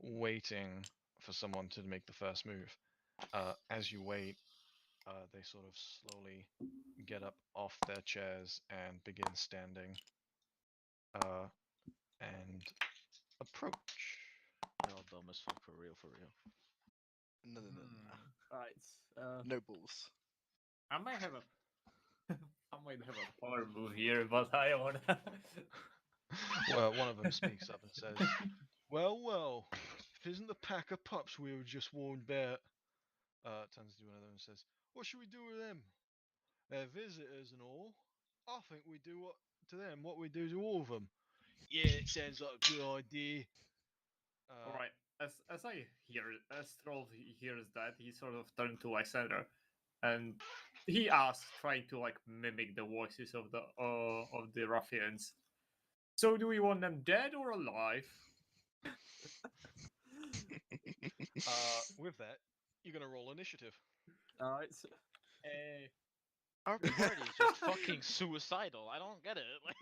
waiting for someone to make the first move. As you wait, they sort of slowly get up off their chairs and begin standing, and approach. They're all dumb as fuck, for real, for real. No. Right. No balls. I might have a I might have a power move here, but I wanna Well, one of them speaks up and says, well, if it isn't the pack of pups we were just warned about. Turns to one of them and says, what should we do with them? They're visitors and all. I think we do to them what we do to all of them. Yeah, it sounds like a good idea. Alright. As I hear as Troll hears that, he sort of turned to Lysander and he asks, trying to like mimic the voices of the ruffians. So do we want them dead or alive? With that, you're gonna roll initiative. Alright. Our party is just fucking suicidal. I don't get it. Like,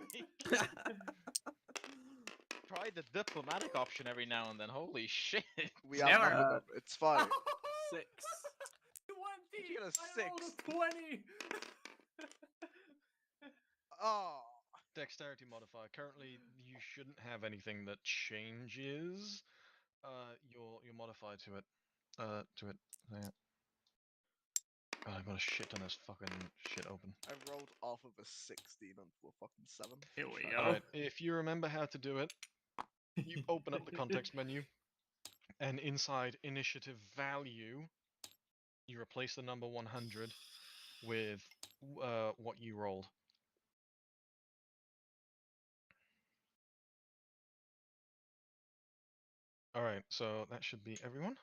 try the diplomatic option every now and then. Holy shit. We Never. outnumber them. It's fine. 6. 20! You got a I rolled 6. a 20! Oh. Dexterity modifier. Currently, you shouldn't have anything that changes your modifier to it. Yeah. God, I've got a shit ton of fucking shit open. I rolled off of a 16 onto a fucking 7. Here we Shut go. up. Alright, if you remember how to do it, you open up the context menu, and inside initiative value, you replace the number 100 with what you rolled. Alright, so that should be everyone.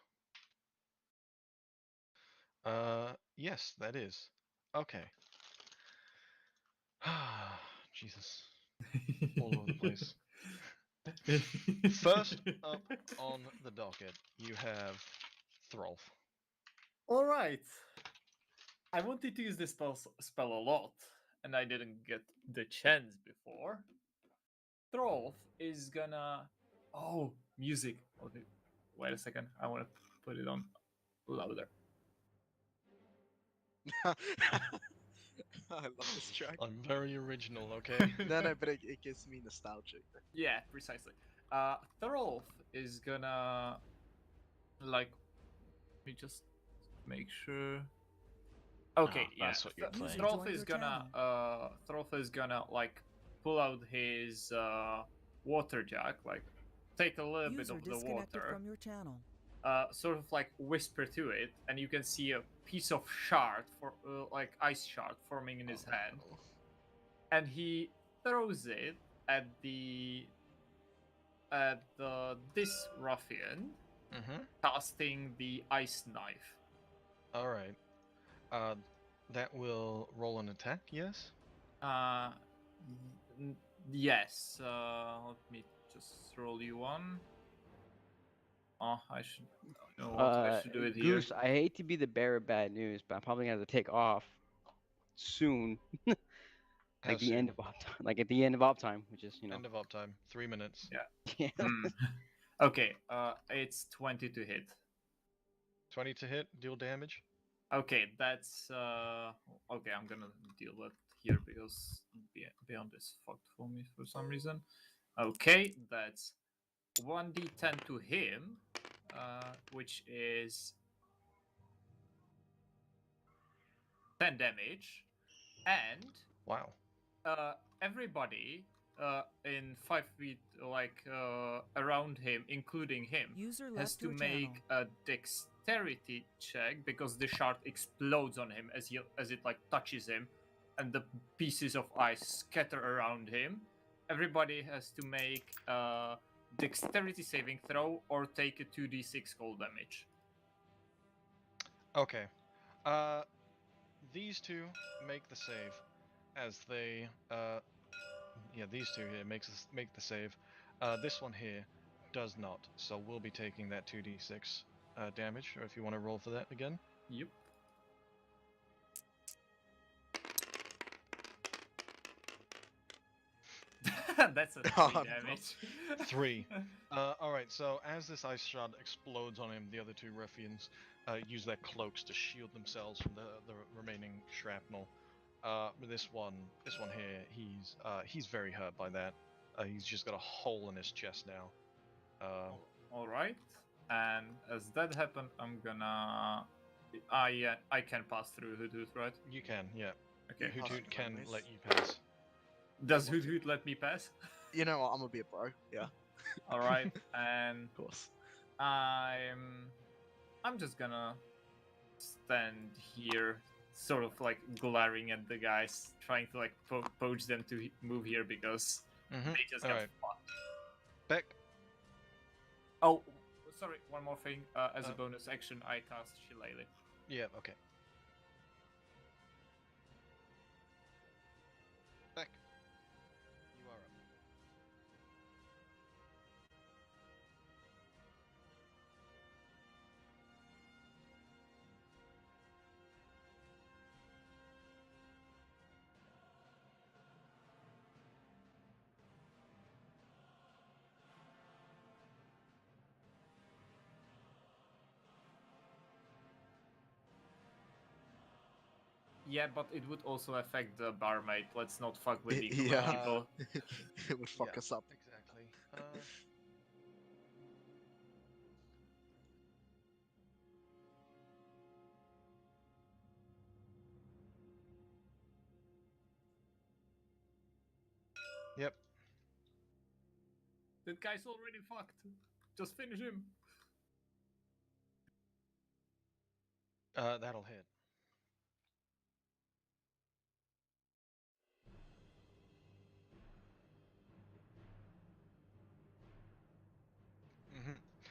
Yes, that is. Okay. Jesus. All over the place. First up on the docket, you have Throlf. All right. I wanted to use this spell a lot, and I didn't get the chance before. Throlf is gonna. Oh, music. Okay. Wait a second. I want to put it on louder. I love this track. I'm very original, okay? No, but it gives me nostalgia. Yeah, precisely. Throlf is gonna like. Let me just make sure. Okay, yeah. that's what you're playing. Throlf Joined is your gonna Throlf is gonna like pull out his water jug, like take a little bit User of the disconnected water, from your channel. sort of like whisper to it, and you can see a piece of shard for like ice shard forming in his hand, and he throws it at this ruffian, Mm-hmm. casting the ice knife. Alright. That will roll an attack, yes? Uh, yes. Let me just roll you one. Oh, I should. No, what? I should do it here. Goose, I hate to be the bearer of bad news, but I'm probably gonna have to take off soon. How Like the end soon? of op time, like at the end of op time, which is End of uptime. 3 minutes. Yeah. yeah. Hmm. Okay. It's 20 to hit. 20 to hit, deal damage. Okay, that's okay. I'm gonna deal that here because beyond is fucked for me for some reason. Okay, that's 1d10 to him, which is 10 damage, and Wow. everybody in 5 feet, like around him, including him, User has left to your make channel. a dexterity check because the shard explodes on him as it like touches him, and the pieces of ice scatter around him. Everybody has to make a dexterity saving throw or take a 2d6 cold damage. Okay. These two make the save as they yeah, these two here make the save. This one here does not, so we'll be taking that 2d6 damage, or if you want to roll for that again. Yep. That's a 3 Oh, no. damage. 3. Alright, so as this ice shard explodes on him, the other two ruffians use their cloaks to shield themselves from the remaining shrapnel. But this one here, he's very hurt by that. He's just got a hole in his chest now. All right. And as that happened, I'm gonna. I can pass through Hoot Hoot, right? You can, yeah. Okay. Hoot Awesome, Hoot can nice. let you pass. Does Hoot Hoot let me pass? You know what? I'm gonna be a bro. Yeah, All right. And of course. I'm just gonna stand here, sort of like glaring at the guys, trying to like poach them to move here because Mm-hmm. they just got Alright. fucked. Beck. Oh, sorry. One more thing. As a Uh. bonus action, I cast Shillelagh. Yeah, okay. Beck. You are up. Yeah, but it would also affect the barmaid. Let's not fuck with the Yeah. people. It would fuck Yeah, us up. Exactly. Yep. That guy's already fucked. Just finish him. That'll hit.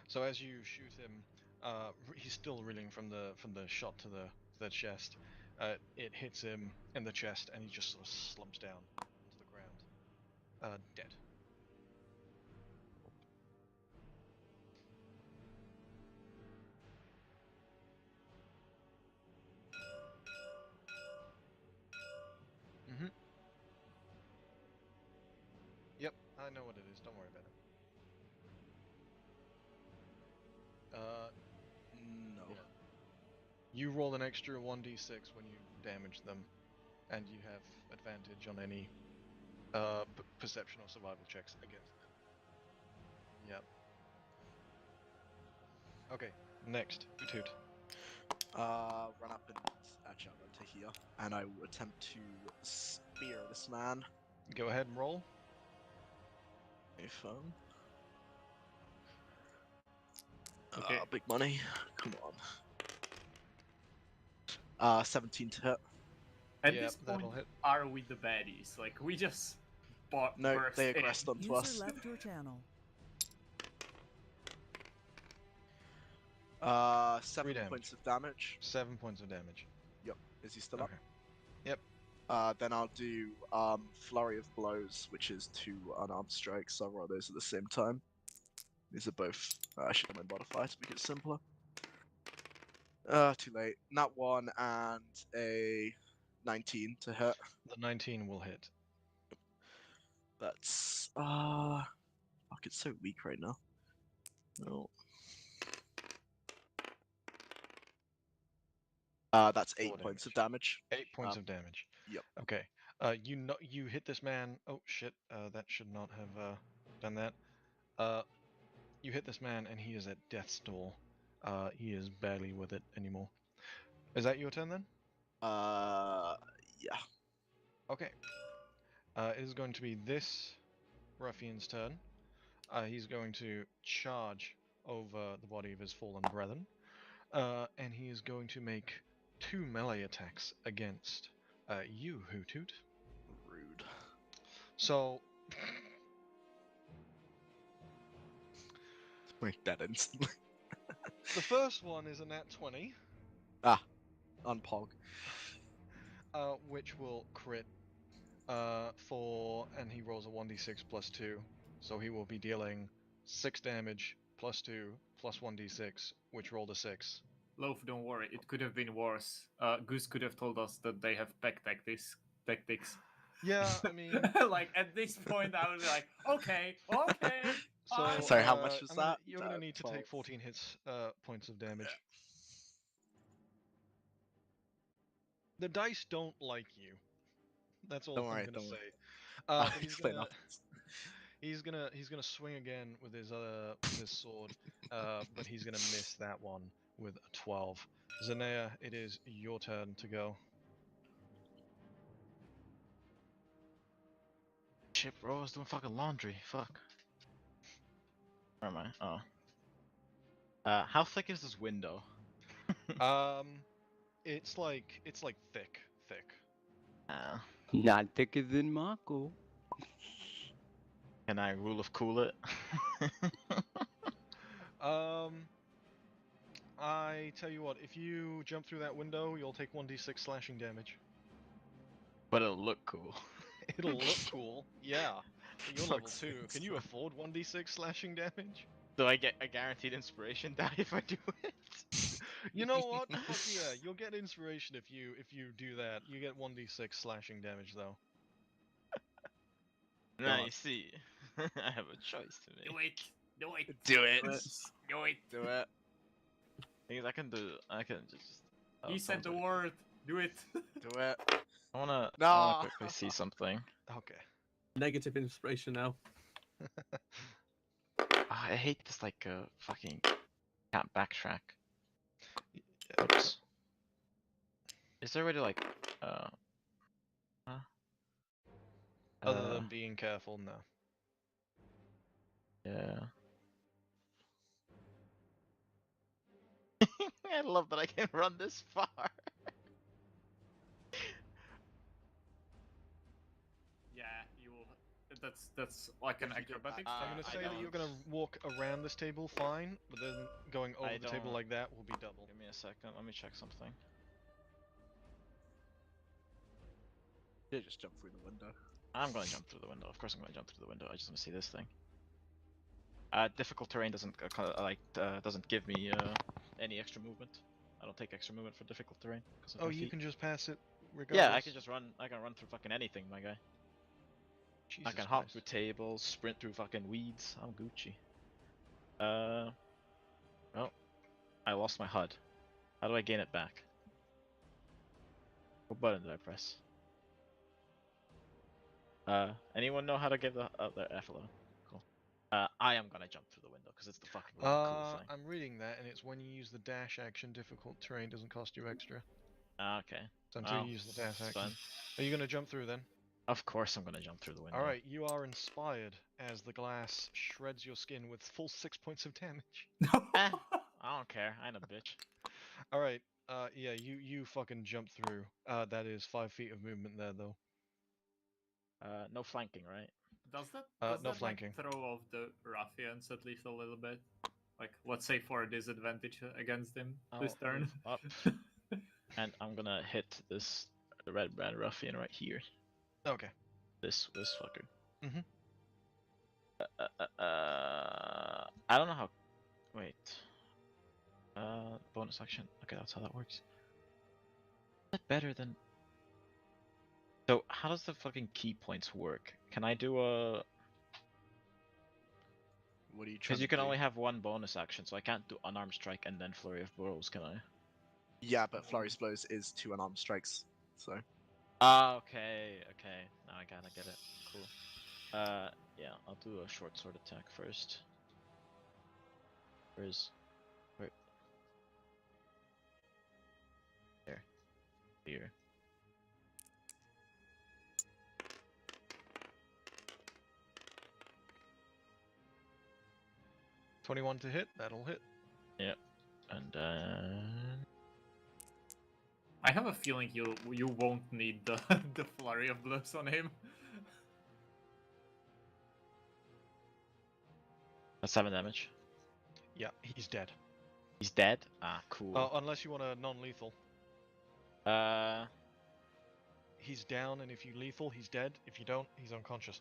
So as you shoot him, he's still reeling from the shot to the chest. It hits him in the chest, and he just sort of slumps down onto the ground, dead. Yep, I know what it is. Don't worry about it. No. Yeah. You roll an extra 1d6 when you damage them, and you have advantage on any perception or survival checks against them. Yep. Okay, next, Toot. Run up and edge up to here, and I will attempt to spear this man. Go ahead and roll. If Okay. big money. Come on. 17 to hit. At Yep, this point, that'll hit. are we the baddies? Like, we just No, burst they in. aggressed onto User us. left your channel. 7 damage. points of damage. 7 points of damage. Yep. Is he still up? Okay. Yep. Then I'll do flurry of blows, which is 2 unarmed strikes. I'll roll those at the same time. These are both. I should have my modifier to make it simpler. Too late. Nat 1 and a 19 to hit. The 19 will hit. That's fuck, it's so weak right now. No. That's 8 4 points of damage. damage. 8 points of damage. Yep. Okay. You hit this man. Oh shit. That should not have done that. You hit this man, and he is at death's door. He is barely with it anymore. Is that your turn then? Yeah. Okay. It is going to be this ruffian's turn. He's going to charge over the body of his fallen brethren, and he is going to make 2 melee attacks against you, Hoothoot. Rude. So, Make that instantly. the first one is a nat 20, On Pog. which will crit and he rolls a 1d6 plus 2, so he will be dealing 6 damage plus 2 plus 1d6, which rolled a 6. Loaf, don't worry. It could have been worse. Goose could have told us that they have pack tactics. Yeah, I mean, Like, at this point, I was like, okay. so Sorry, how much was that? You're gonna need to 12. take 14 hits, points of damage. The dice don't like you. That's all Don't I'm worry, gonna don't say. worry. But I'll explain afterwards. he's gonna swing again with his sword, but he's gonna miss that one with a 12. Zanea, it is your turn to go. Shit, bro, I was doing fucking laundry. Fuck. Where am I? Oh. How thick is this window? It's like thick. Not thicker than Mako. Can I rule of cool it? I tell you what, if you jump through that window, you'll take 1d6 slashing damage. But it'll look cool. It'll look cool, yeah. But you're level Fuck's 2. sakes. Can you afford 1d6 slashing damage? Do I get a guaranteed inspiration die if I do it? You know what? Fuck yeah, you'll get inspiration if you do that. You get 1d6 slashing damage though. Now God. you see, I have a choice to make. Do it. Do it. Do it. Do it. Things I can do. I can just. He said the word. Do it. Do it. I wanna No. quickly see something. Okay. Negative inspiration now. I hate this fucking can't backtrack. Yeah. Oops. Is there a way to like huh? Other than being careful, no. Yeah. I love that I can run this far. Yeah, you. That's like an If you get acrobatics. back- I'm gonna I say that don't. you're gonna walk around this table fine, but then going over I the table don't- like that will be double. Give me a second. Let me check something. Yeah, just jump through the window. I'm gonna jump through the window. Of course, I'm gonna jump through the window. I just want to see this thing. Difficult terrain doesn't doesn't give me any extra movement. I don't take extra movement for difficult terrain. 'Cause of Oh, my you feet. can just pass it regardless. Yeah, I can just run. I can run through fucking anything, my guy. Jesus I can hop Christ. through tables, sprint through fucking weeds. I'm Gucci. Well, I lost my HUD. How do I gain it back? What button did I press? Anyone know how to get the there, F11? Cool. I am gonna jump through the window because it's the fucking really cool thing. I'm reading that, and it's when you use the dash action, difficult terrain doesn't cost you extra. Okay. So until Well, you use the dash it's action. fun. Are you gonna jump through then? Of course I'm gonna jump through the window. Alright, you are inspired as the glass shreds your skin with full 6 points of damage. Eh, I don't care. I ain't a bitch. Alright, yeah, you fucking jump through. That is 5 feet of movement there, though. No flanking, right? Does that No like, flanking. throw off the ruffians at least a little bit? Like, let's say for a disadvantage against him this I'll turn. move up, and I'm gonna hit the red ruffian right here. Okay. This fucker. Mhm. I don't know how. Wait. Bonus action. Okay, that's how that works. Is that better than? So how does the fucking key points work? Can I do a? What are you trying Because to you can do? only have one bonus action, so I can't do unarmed strike and then flurry of blows, can I? Yeah, but flurry blows is 2 unarmed strikes. So Ah, okay. Now I gotta get it. Cool. Yeah, I'll do a short sword attack first. Where? There. Here. $21 to hit, that'll hit. Yep. And then I have a feeling you won't need the the flurry of blows on him. that's 7 damage. Yeah, he's dead. He's dead? Ah, cool. Unless you want a non-lethal. He's down, and if you lethal, he's dead. If you don't, he's unconscious.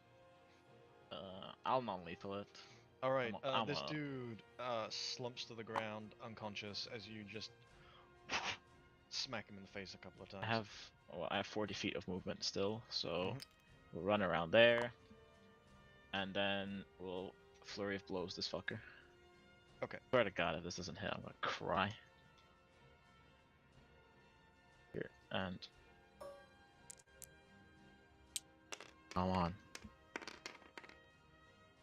I'll non-lethal it. Alright, I'm this a- dude slumps to the ground unconscious as you just smack him in the face a couple of times. I have 40 feet of movement still, so Mhm. we'll run around there, and then we'll flurry of blows this fucker. Okay. Swear to God, if this doesn't hit, I'm gonna cry. Here and come on.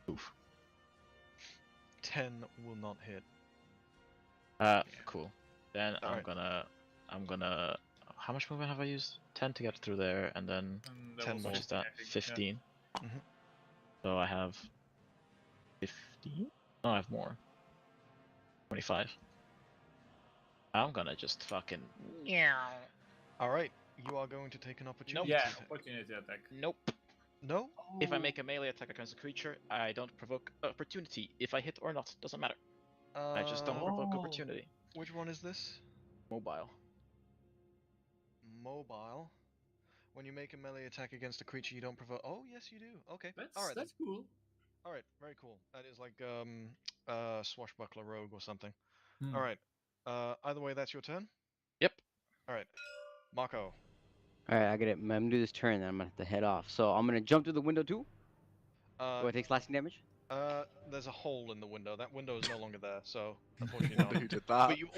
Oof. 10 will not hit. Cool. Then Alright. I'm gonna. How much movement have I used? 10 to get through there, and then And there 10 was more. what is that? 15, I think, yeah. 15. Mhm. So I have 15. No, I have more. 25. I'm gonna just fucking. Alright, you are going to take an opportunity Yeah, attack. opportunity attack. Nope. No? If I make a melee attack against a creature, I don't provoke opportunity. If I hit or not, doesn't matter. I just don't provoke Oh. opportunity. Which one is this? Mobile. Mobile. When you make a melee attack against a creature, you don't provoke. Oh, yes, you do. Okay. Alright, That's cool. Alright, very cool. That is like swashbuckler rogue or something. Hmm. Alright. Either way, that's your turn. Yep. Alright. Marco. Alright, I get it. I'm gonna do this turn, then I'm gonna have to head off. So I'm gonna jump through the window too. Do I take slashing damage? There's a hole in the window. That window is no longer there, so unfortunately Wonder who not. did that. But you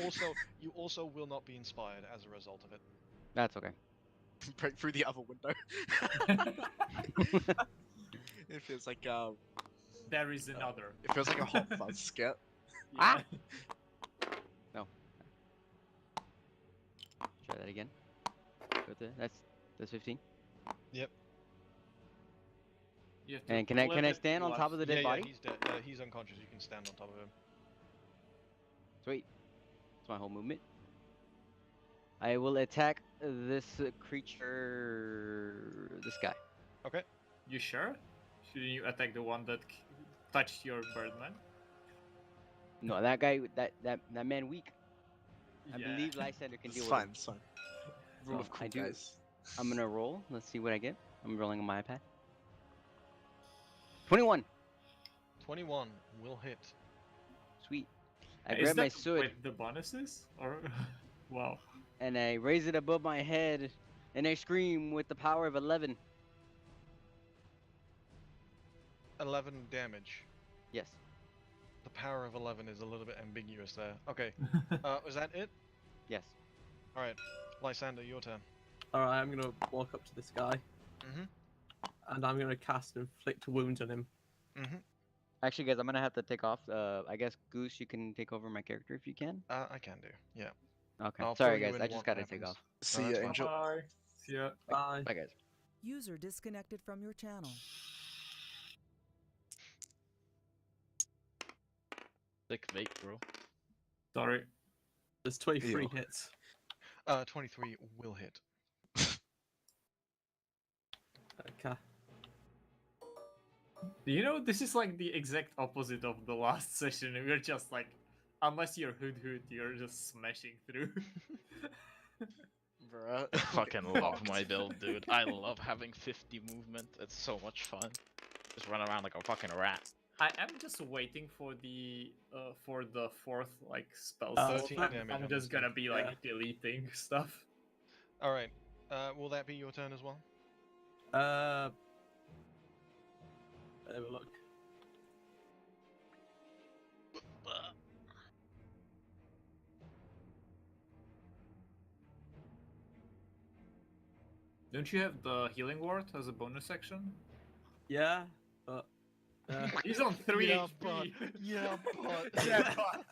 also will not be inspired as a result of it. That's okay. Break through the other window. It feels like There is another. it feels like a Hot Fuzz skit. Ah! No. Try that again. Go there. That's 15. You have to And can I limit stand on top of the dead yeah, body? he's dead. He's unconscious. You can stand on top of him. Sweet. That's my whole movement. I will attack this creature. This guy. You sure? Shouldn't you attack the one that touched your birdman? No, that guy. That man weak. I Yeah. believe Lysander can It's deal with fine, him. it's fine. Rule So, of cool, I do- guys. I'm gonna roll. Let's see what I get. I'm rolling on my iPad. 21. 21 will hit. Sweet. I Is grab my that sword with the bonuses? Or wow. and I raise it above my head and I scream with the power of 11. 11 damage. Yes. The power of 11 is a little bit ambiguous there. Okay. Was that it? Yes. All right. Lysander, your turn. Alright, I'm gonna walk up to this guy Mhm. and I'm gonna cast Inflict Wounds on him. Mhm. Actually, guys, I'm gonna have to take off. I guess Goose, you can take over my character if you can. I can do. Yeah. Okay. I'll Sorry, fill you guys. in I just what gotta take happens. off. See that's ya, fine. Angel. Bye. See ya. Bye. Bye, guys. User disconnected from your channel. Sick vape, bro. Sorry. There's 23 Ew. hits. 23 will hit. Okay. You know, this is like the exact opposite of the last session. We're just like, unless you're Hood Hood, you're just smashing through. Bruh. I fucking love Fucked. my build, dude. I love having 50 movement. It's so much fun. Just run around like a fucking rat. I am just waiting for the fourth like spell 13 slot. damage I'm on just this gonna guy. be like deleting stuff. All right. Will that be your turn as well? Have a look. Don't you have the healing ward as a bonus section? Yeah, but He's on 3 Yeah, HP. Yeah, but. Yeah, but.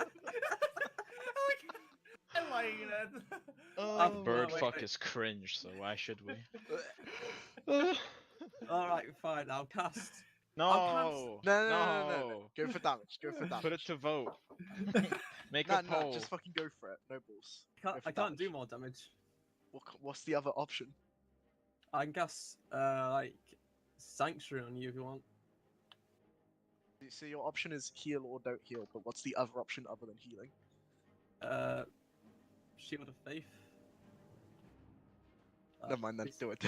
I like that. Oh, Bird wait, fuck wait. is cringe, so why should we? all right, fine. I'll cast. No! No. Go for damage. Go for damage. Put it to vote. Make No, a poll. just fucking go for it. No balls. I can't do more damage. What's the other option? I can cast like Sanctuary on you if you want. So your option is heal or don't heal, but what's the other option other than healing? Shield of Faith. Never mind then, do it.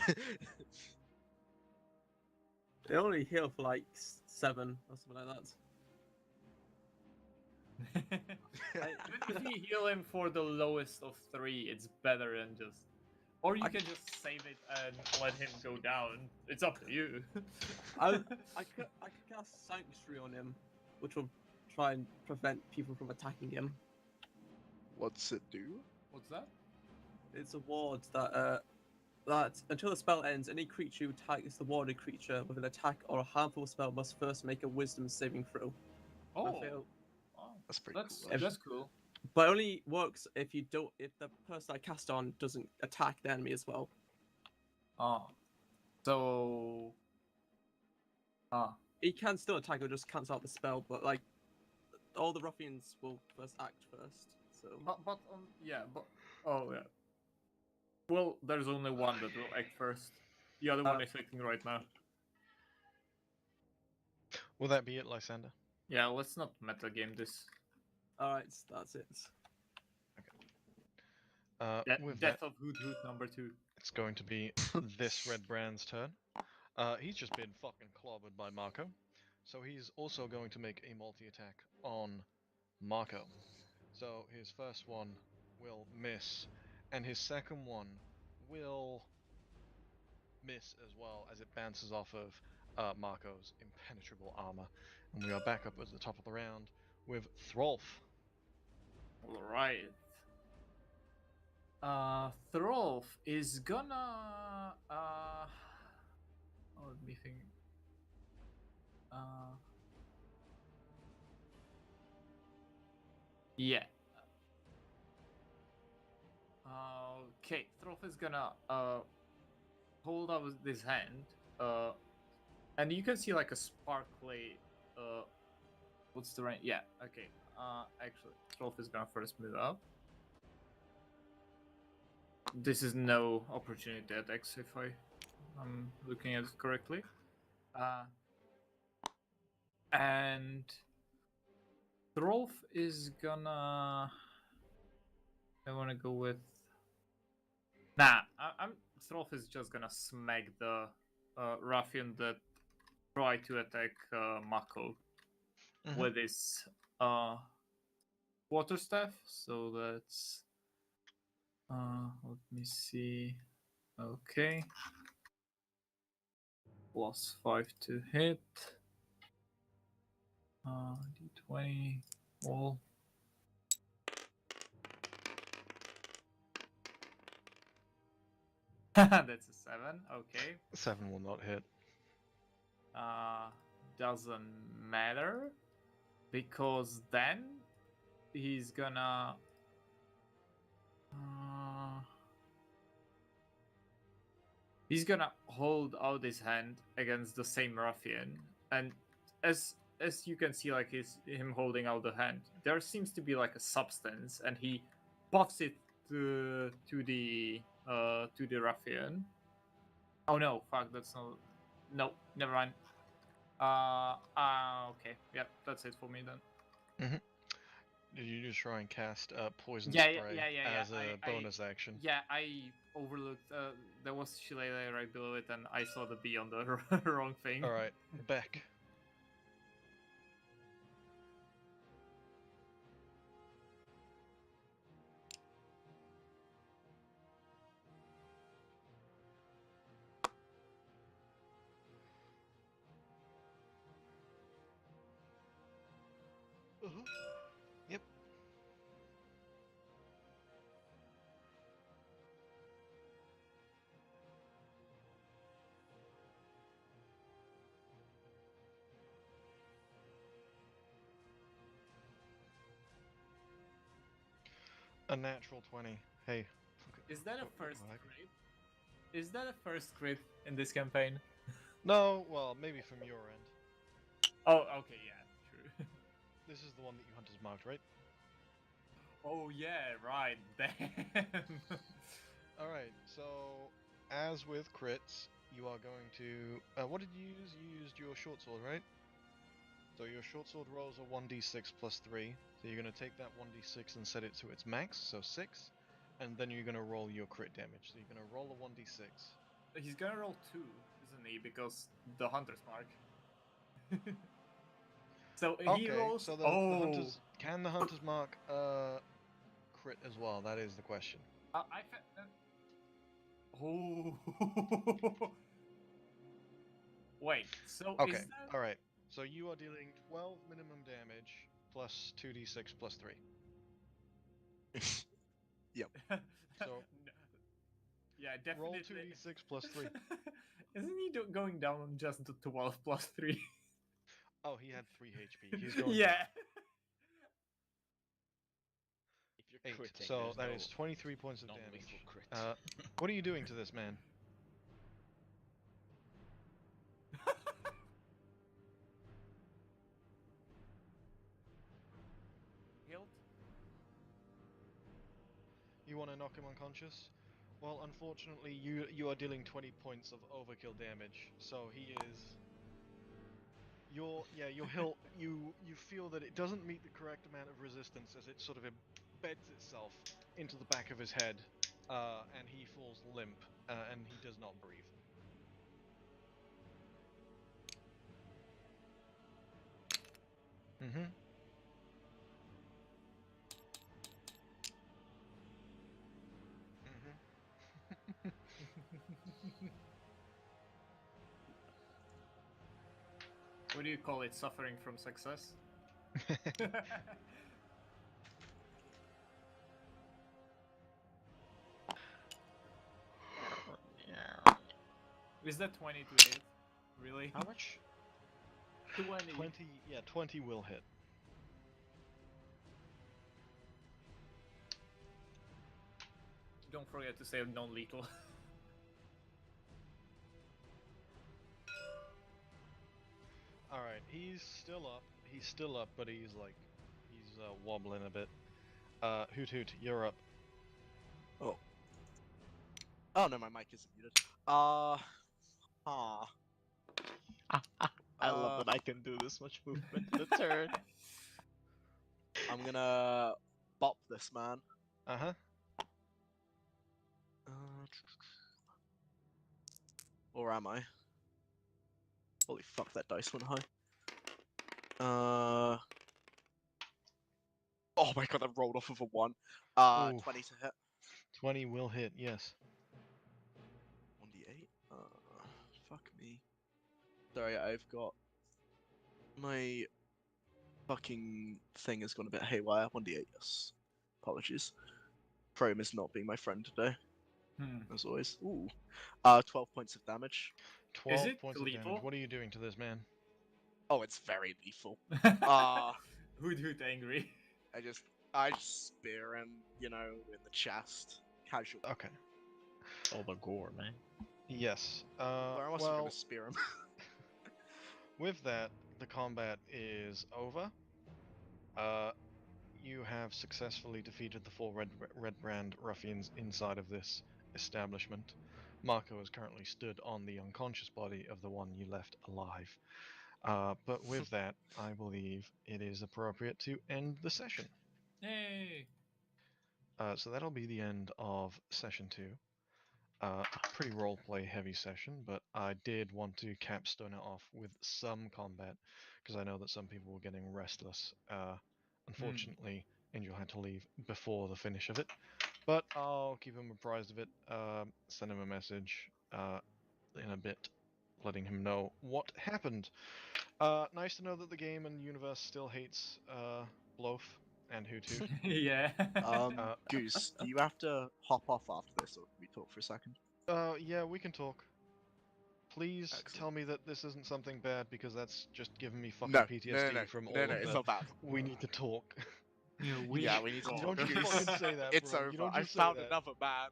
They only heal for like 7 or something like that. Even if you heal him for the lowest of 3, it's better than just. Or you I can just save it and let him go down. It's up to you. I could cast Sanctuary on him, which will try and prevent people from attacking him. What's it do? What's that? It's a ward that that until the spell ends, any creature who attacks the warded creature with an attack or a harmful spell must first make a Wisdom saving throw. Oh, I failed. wow. That's pretty That's cool. that's cool. But it only works if you don't if the person I cast on doesn't attack the enemy as well. Ah, so He can still attack, it'll just cancel out the spell, but like all the ruffians will first act first. So but yeah, but oh yeah. Well, there's only one that will act first. The other one is acting right now. Will that be it, Lysander? Yeah, let's not metagame this. alright, that's it. With Death that, of Hood Hood number 2. it's going to be this red brand's turn. He's just been fucking clobbered by Marco, so he's also going to make a multi-attack on Marco. So his first one will miss, and his second one will miss as well as it bounces off of Marco's impenetrable armor. And we are back up at the top of the round with Throlf. Alright. Throlf is gonna let me think. Yeah. Okay, Throlf is gonna hold up this hand, and you can see like a sparkly what's the range? Yeah, okay. Actually, Throlf is gonna first move up. This is no opportunity attacks if I'm looking at it correctly. And Throlf is gonna. I wanna go with. Nah, I'm. Throlf is just gonna smack the ruffian that tried to attack Mako with his quarterstaff. So that's. Let me see. Okay. +5 to hit. D20. Roll. That's a 7. Okay. 7 will not hit. Doesn't matter because then he's gonna. He's gonna hold out his hand against the same ruffian, and as you can see, like him holding out the hand, there seems to be like a substance, and he puffs it to the ruffian. Oh no, fuck, that's not. No, never mind. Okay, yep, that's it for me then. Did you just try and cast poison Yeah, spray yeah. as a bonus action? Yeah, I overlooked. There was Shillelagh right below it, and I saw the B on the wrong thing. All right, Beck. Yep. A natural 20. Hey. Is that a What the first heck? crit? Is that a first crit in this campaign? No, well, maybe from your end. Oh, okay, yeah, true. This is the one that you hunters marked, right? Oh yeah, right. Damn. Alright, so as with crits, you are going to... what did you use? You used your short sword, right? So your short sword rolls a 1d6 plus 3. So you're going to take that 1d6 and set it to its max, so 6. And then you're going to roll your crit damage. So you're going to roll a 1d6. He's gonna roll 2, isn't he? Because the hunter's mark. So he Okay, rolls. so the hunters... Can the hunter's mark crit as well? That is the question. Oh. Wait. So Okay, is that... alright. So you are dealing 12 minimum damage plus 2d6 plus 3. Yep. So yeah, definitely. roll 2d6 plus 3. Isn't he going down on just the 12 plus 3? Oh, he had 3 HP. He's going yeah. down. If you're 8. critting, So there's that no is 23 points of damage. non-lethal crit. What are you doing to this man? Hilt? You want to knock him unconscious? Well, unfortunately, you are dealing 20 points of overkill damage. So he is... Your hilt, you feel that it doesn't meet the correct amount of resistance as it sort of embeds itself into the back of his head, and he falls limp, and he does not breathe. Mm-hmm. What do you call it? Suffering from success? Is that 20 to hit? Really? How much? 20. 20. Yeah, 20 will hit. Don't forget to say non-lethal. All right, he's still up. He's still up, but he's like, he's wobbling a bit. Hoot Hoot, you're up. Oh. Oh no, my mic isn't muted. Huh. I love that I can do this much movement in a turn. I'm gonna bop this man. Uh-huh. Or am I? Holy fuck, that dice went high. Oh my god, that rolled off of a 1. Oof. 20 to hit. 20 will hit, yes. 1d8. Fuck me. Sorry, I've got my fucking thing has gone a bit haywire. 1d8, yes. Apologies. Chrome is not being my friend today, as always. Ooh. 12 points of damage. 12 it points of lethal? damage. What are you doing to this man? Oh, it's very lethal. Hoot angry. I just spear him, you know, in the chest. Casual. Okay. All the gore, man. Yes. Where else am I Well, gonna spear him? with that, the combat is over. You have successfully defeated the 4 red brand ruffians inside of this establishment. Marco is currently stood on the unconscious body of the one you left alive. But with that, I believe it is appropriate to end the session. Yay! So that'll be the end of session 2. Pretty roleplay heavy session, but I did want to capstone it off with some combat because I know that some people were getting restless. Unfortunately, Angel had to leave before the finish of it, but I'll keep him apprised of it. Send him a message in a bit, letting him know what happened. Nice to know that the game and universe still hates Bloaf and Hoot Hoot. Yeah. Goose, do you have to hop off after this, or can we talk for a second? Yeah, we can talk. Please Excellent. tell me that this isn't something bad because that's just giving me fucking No, PTSD from all no, of it's the not bad. we need to talk. Yeah, we need to You talk. don't just fucking say that, It's bro. over. You don't I just say found that. another man.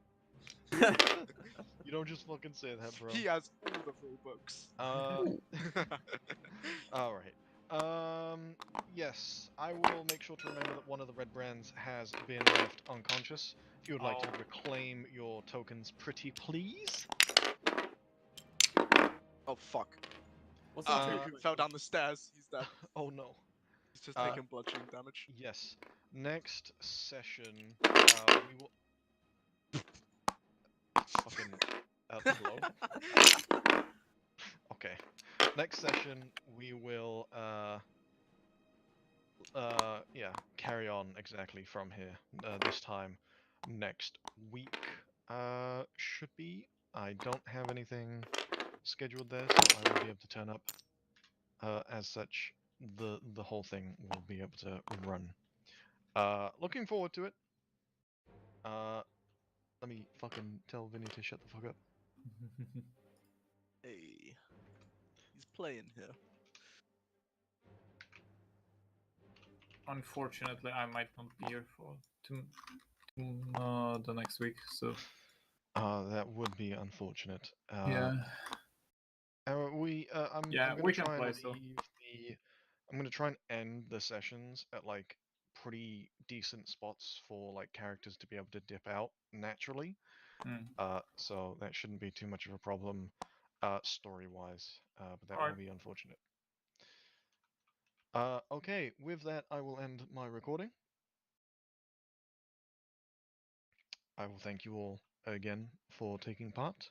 You don't just fucking say that, bro. He has all the rule books. All right. Yes, I will make sure to remember that one of the red brands has been left unconscious. If you would like to Oh. reclaim your tokens, pretty please. Oh fuck. What's that? Who fell down the stairs? He's dead. Oh no. He's just taking bludgeoning damage. Yes. Next session, we will. Fucking blow. Okay. Next session, we will yeah, carry on exactly from here. This time, next week, should be. I don't have anything scheduled there, so I will be able to turn up. As such, the whole thing will be able to run. Looking forward to it. Let me fucking tell Vinny to shut the fuck up. Hey, he's playing here. Unfortunately, I might not be here for the next week, so That would be unfortunate. yeah. I'm Yeah, gonna we can try and play, so. I'm gonna try and end the sessions at like pretty decent spots for like characters to be able to dip out naturally. So that shouldn't be too much of a problem, story-wise. But that will be unfortunate. Okay, with that, I will end my recording. I will thank you all again for taking part.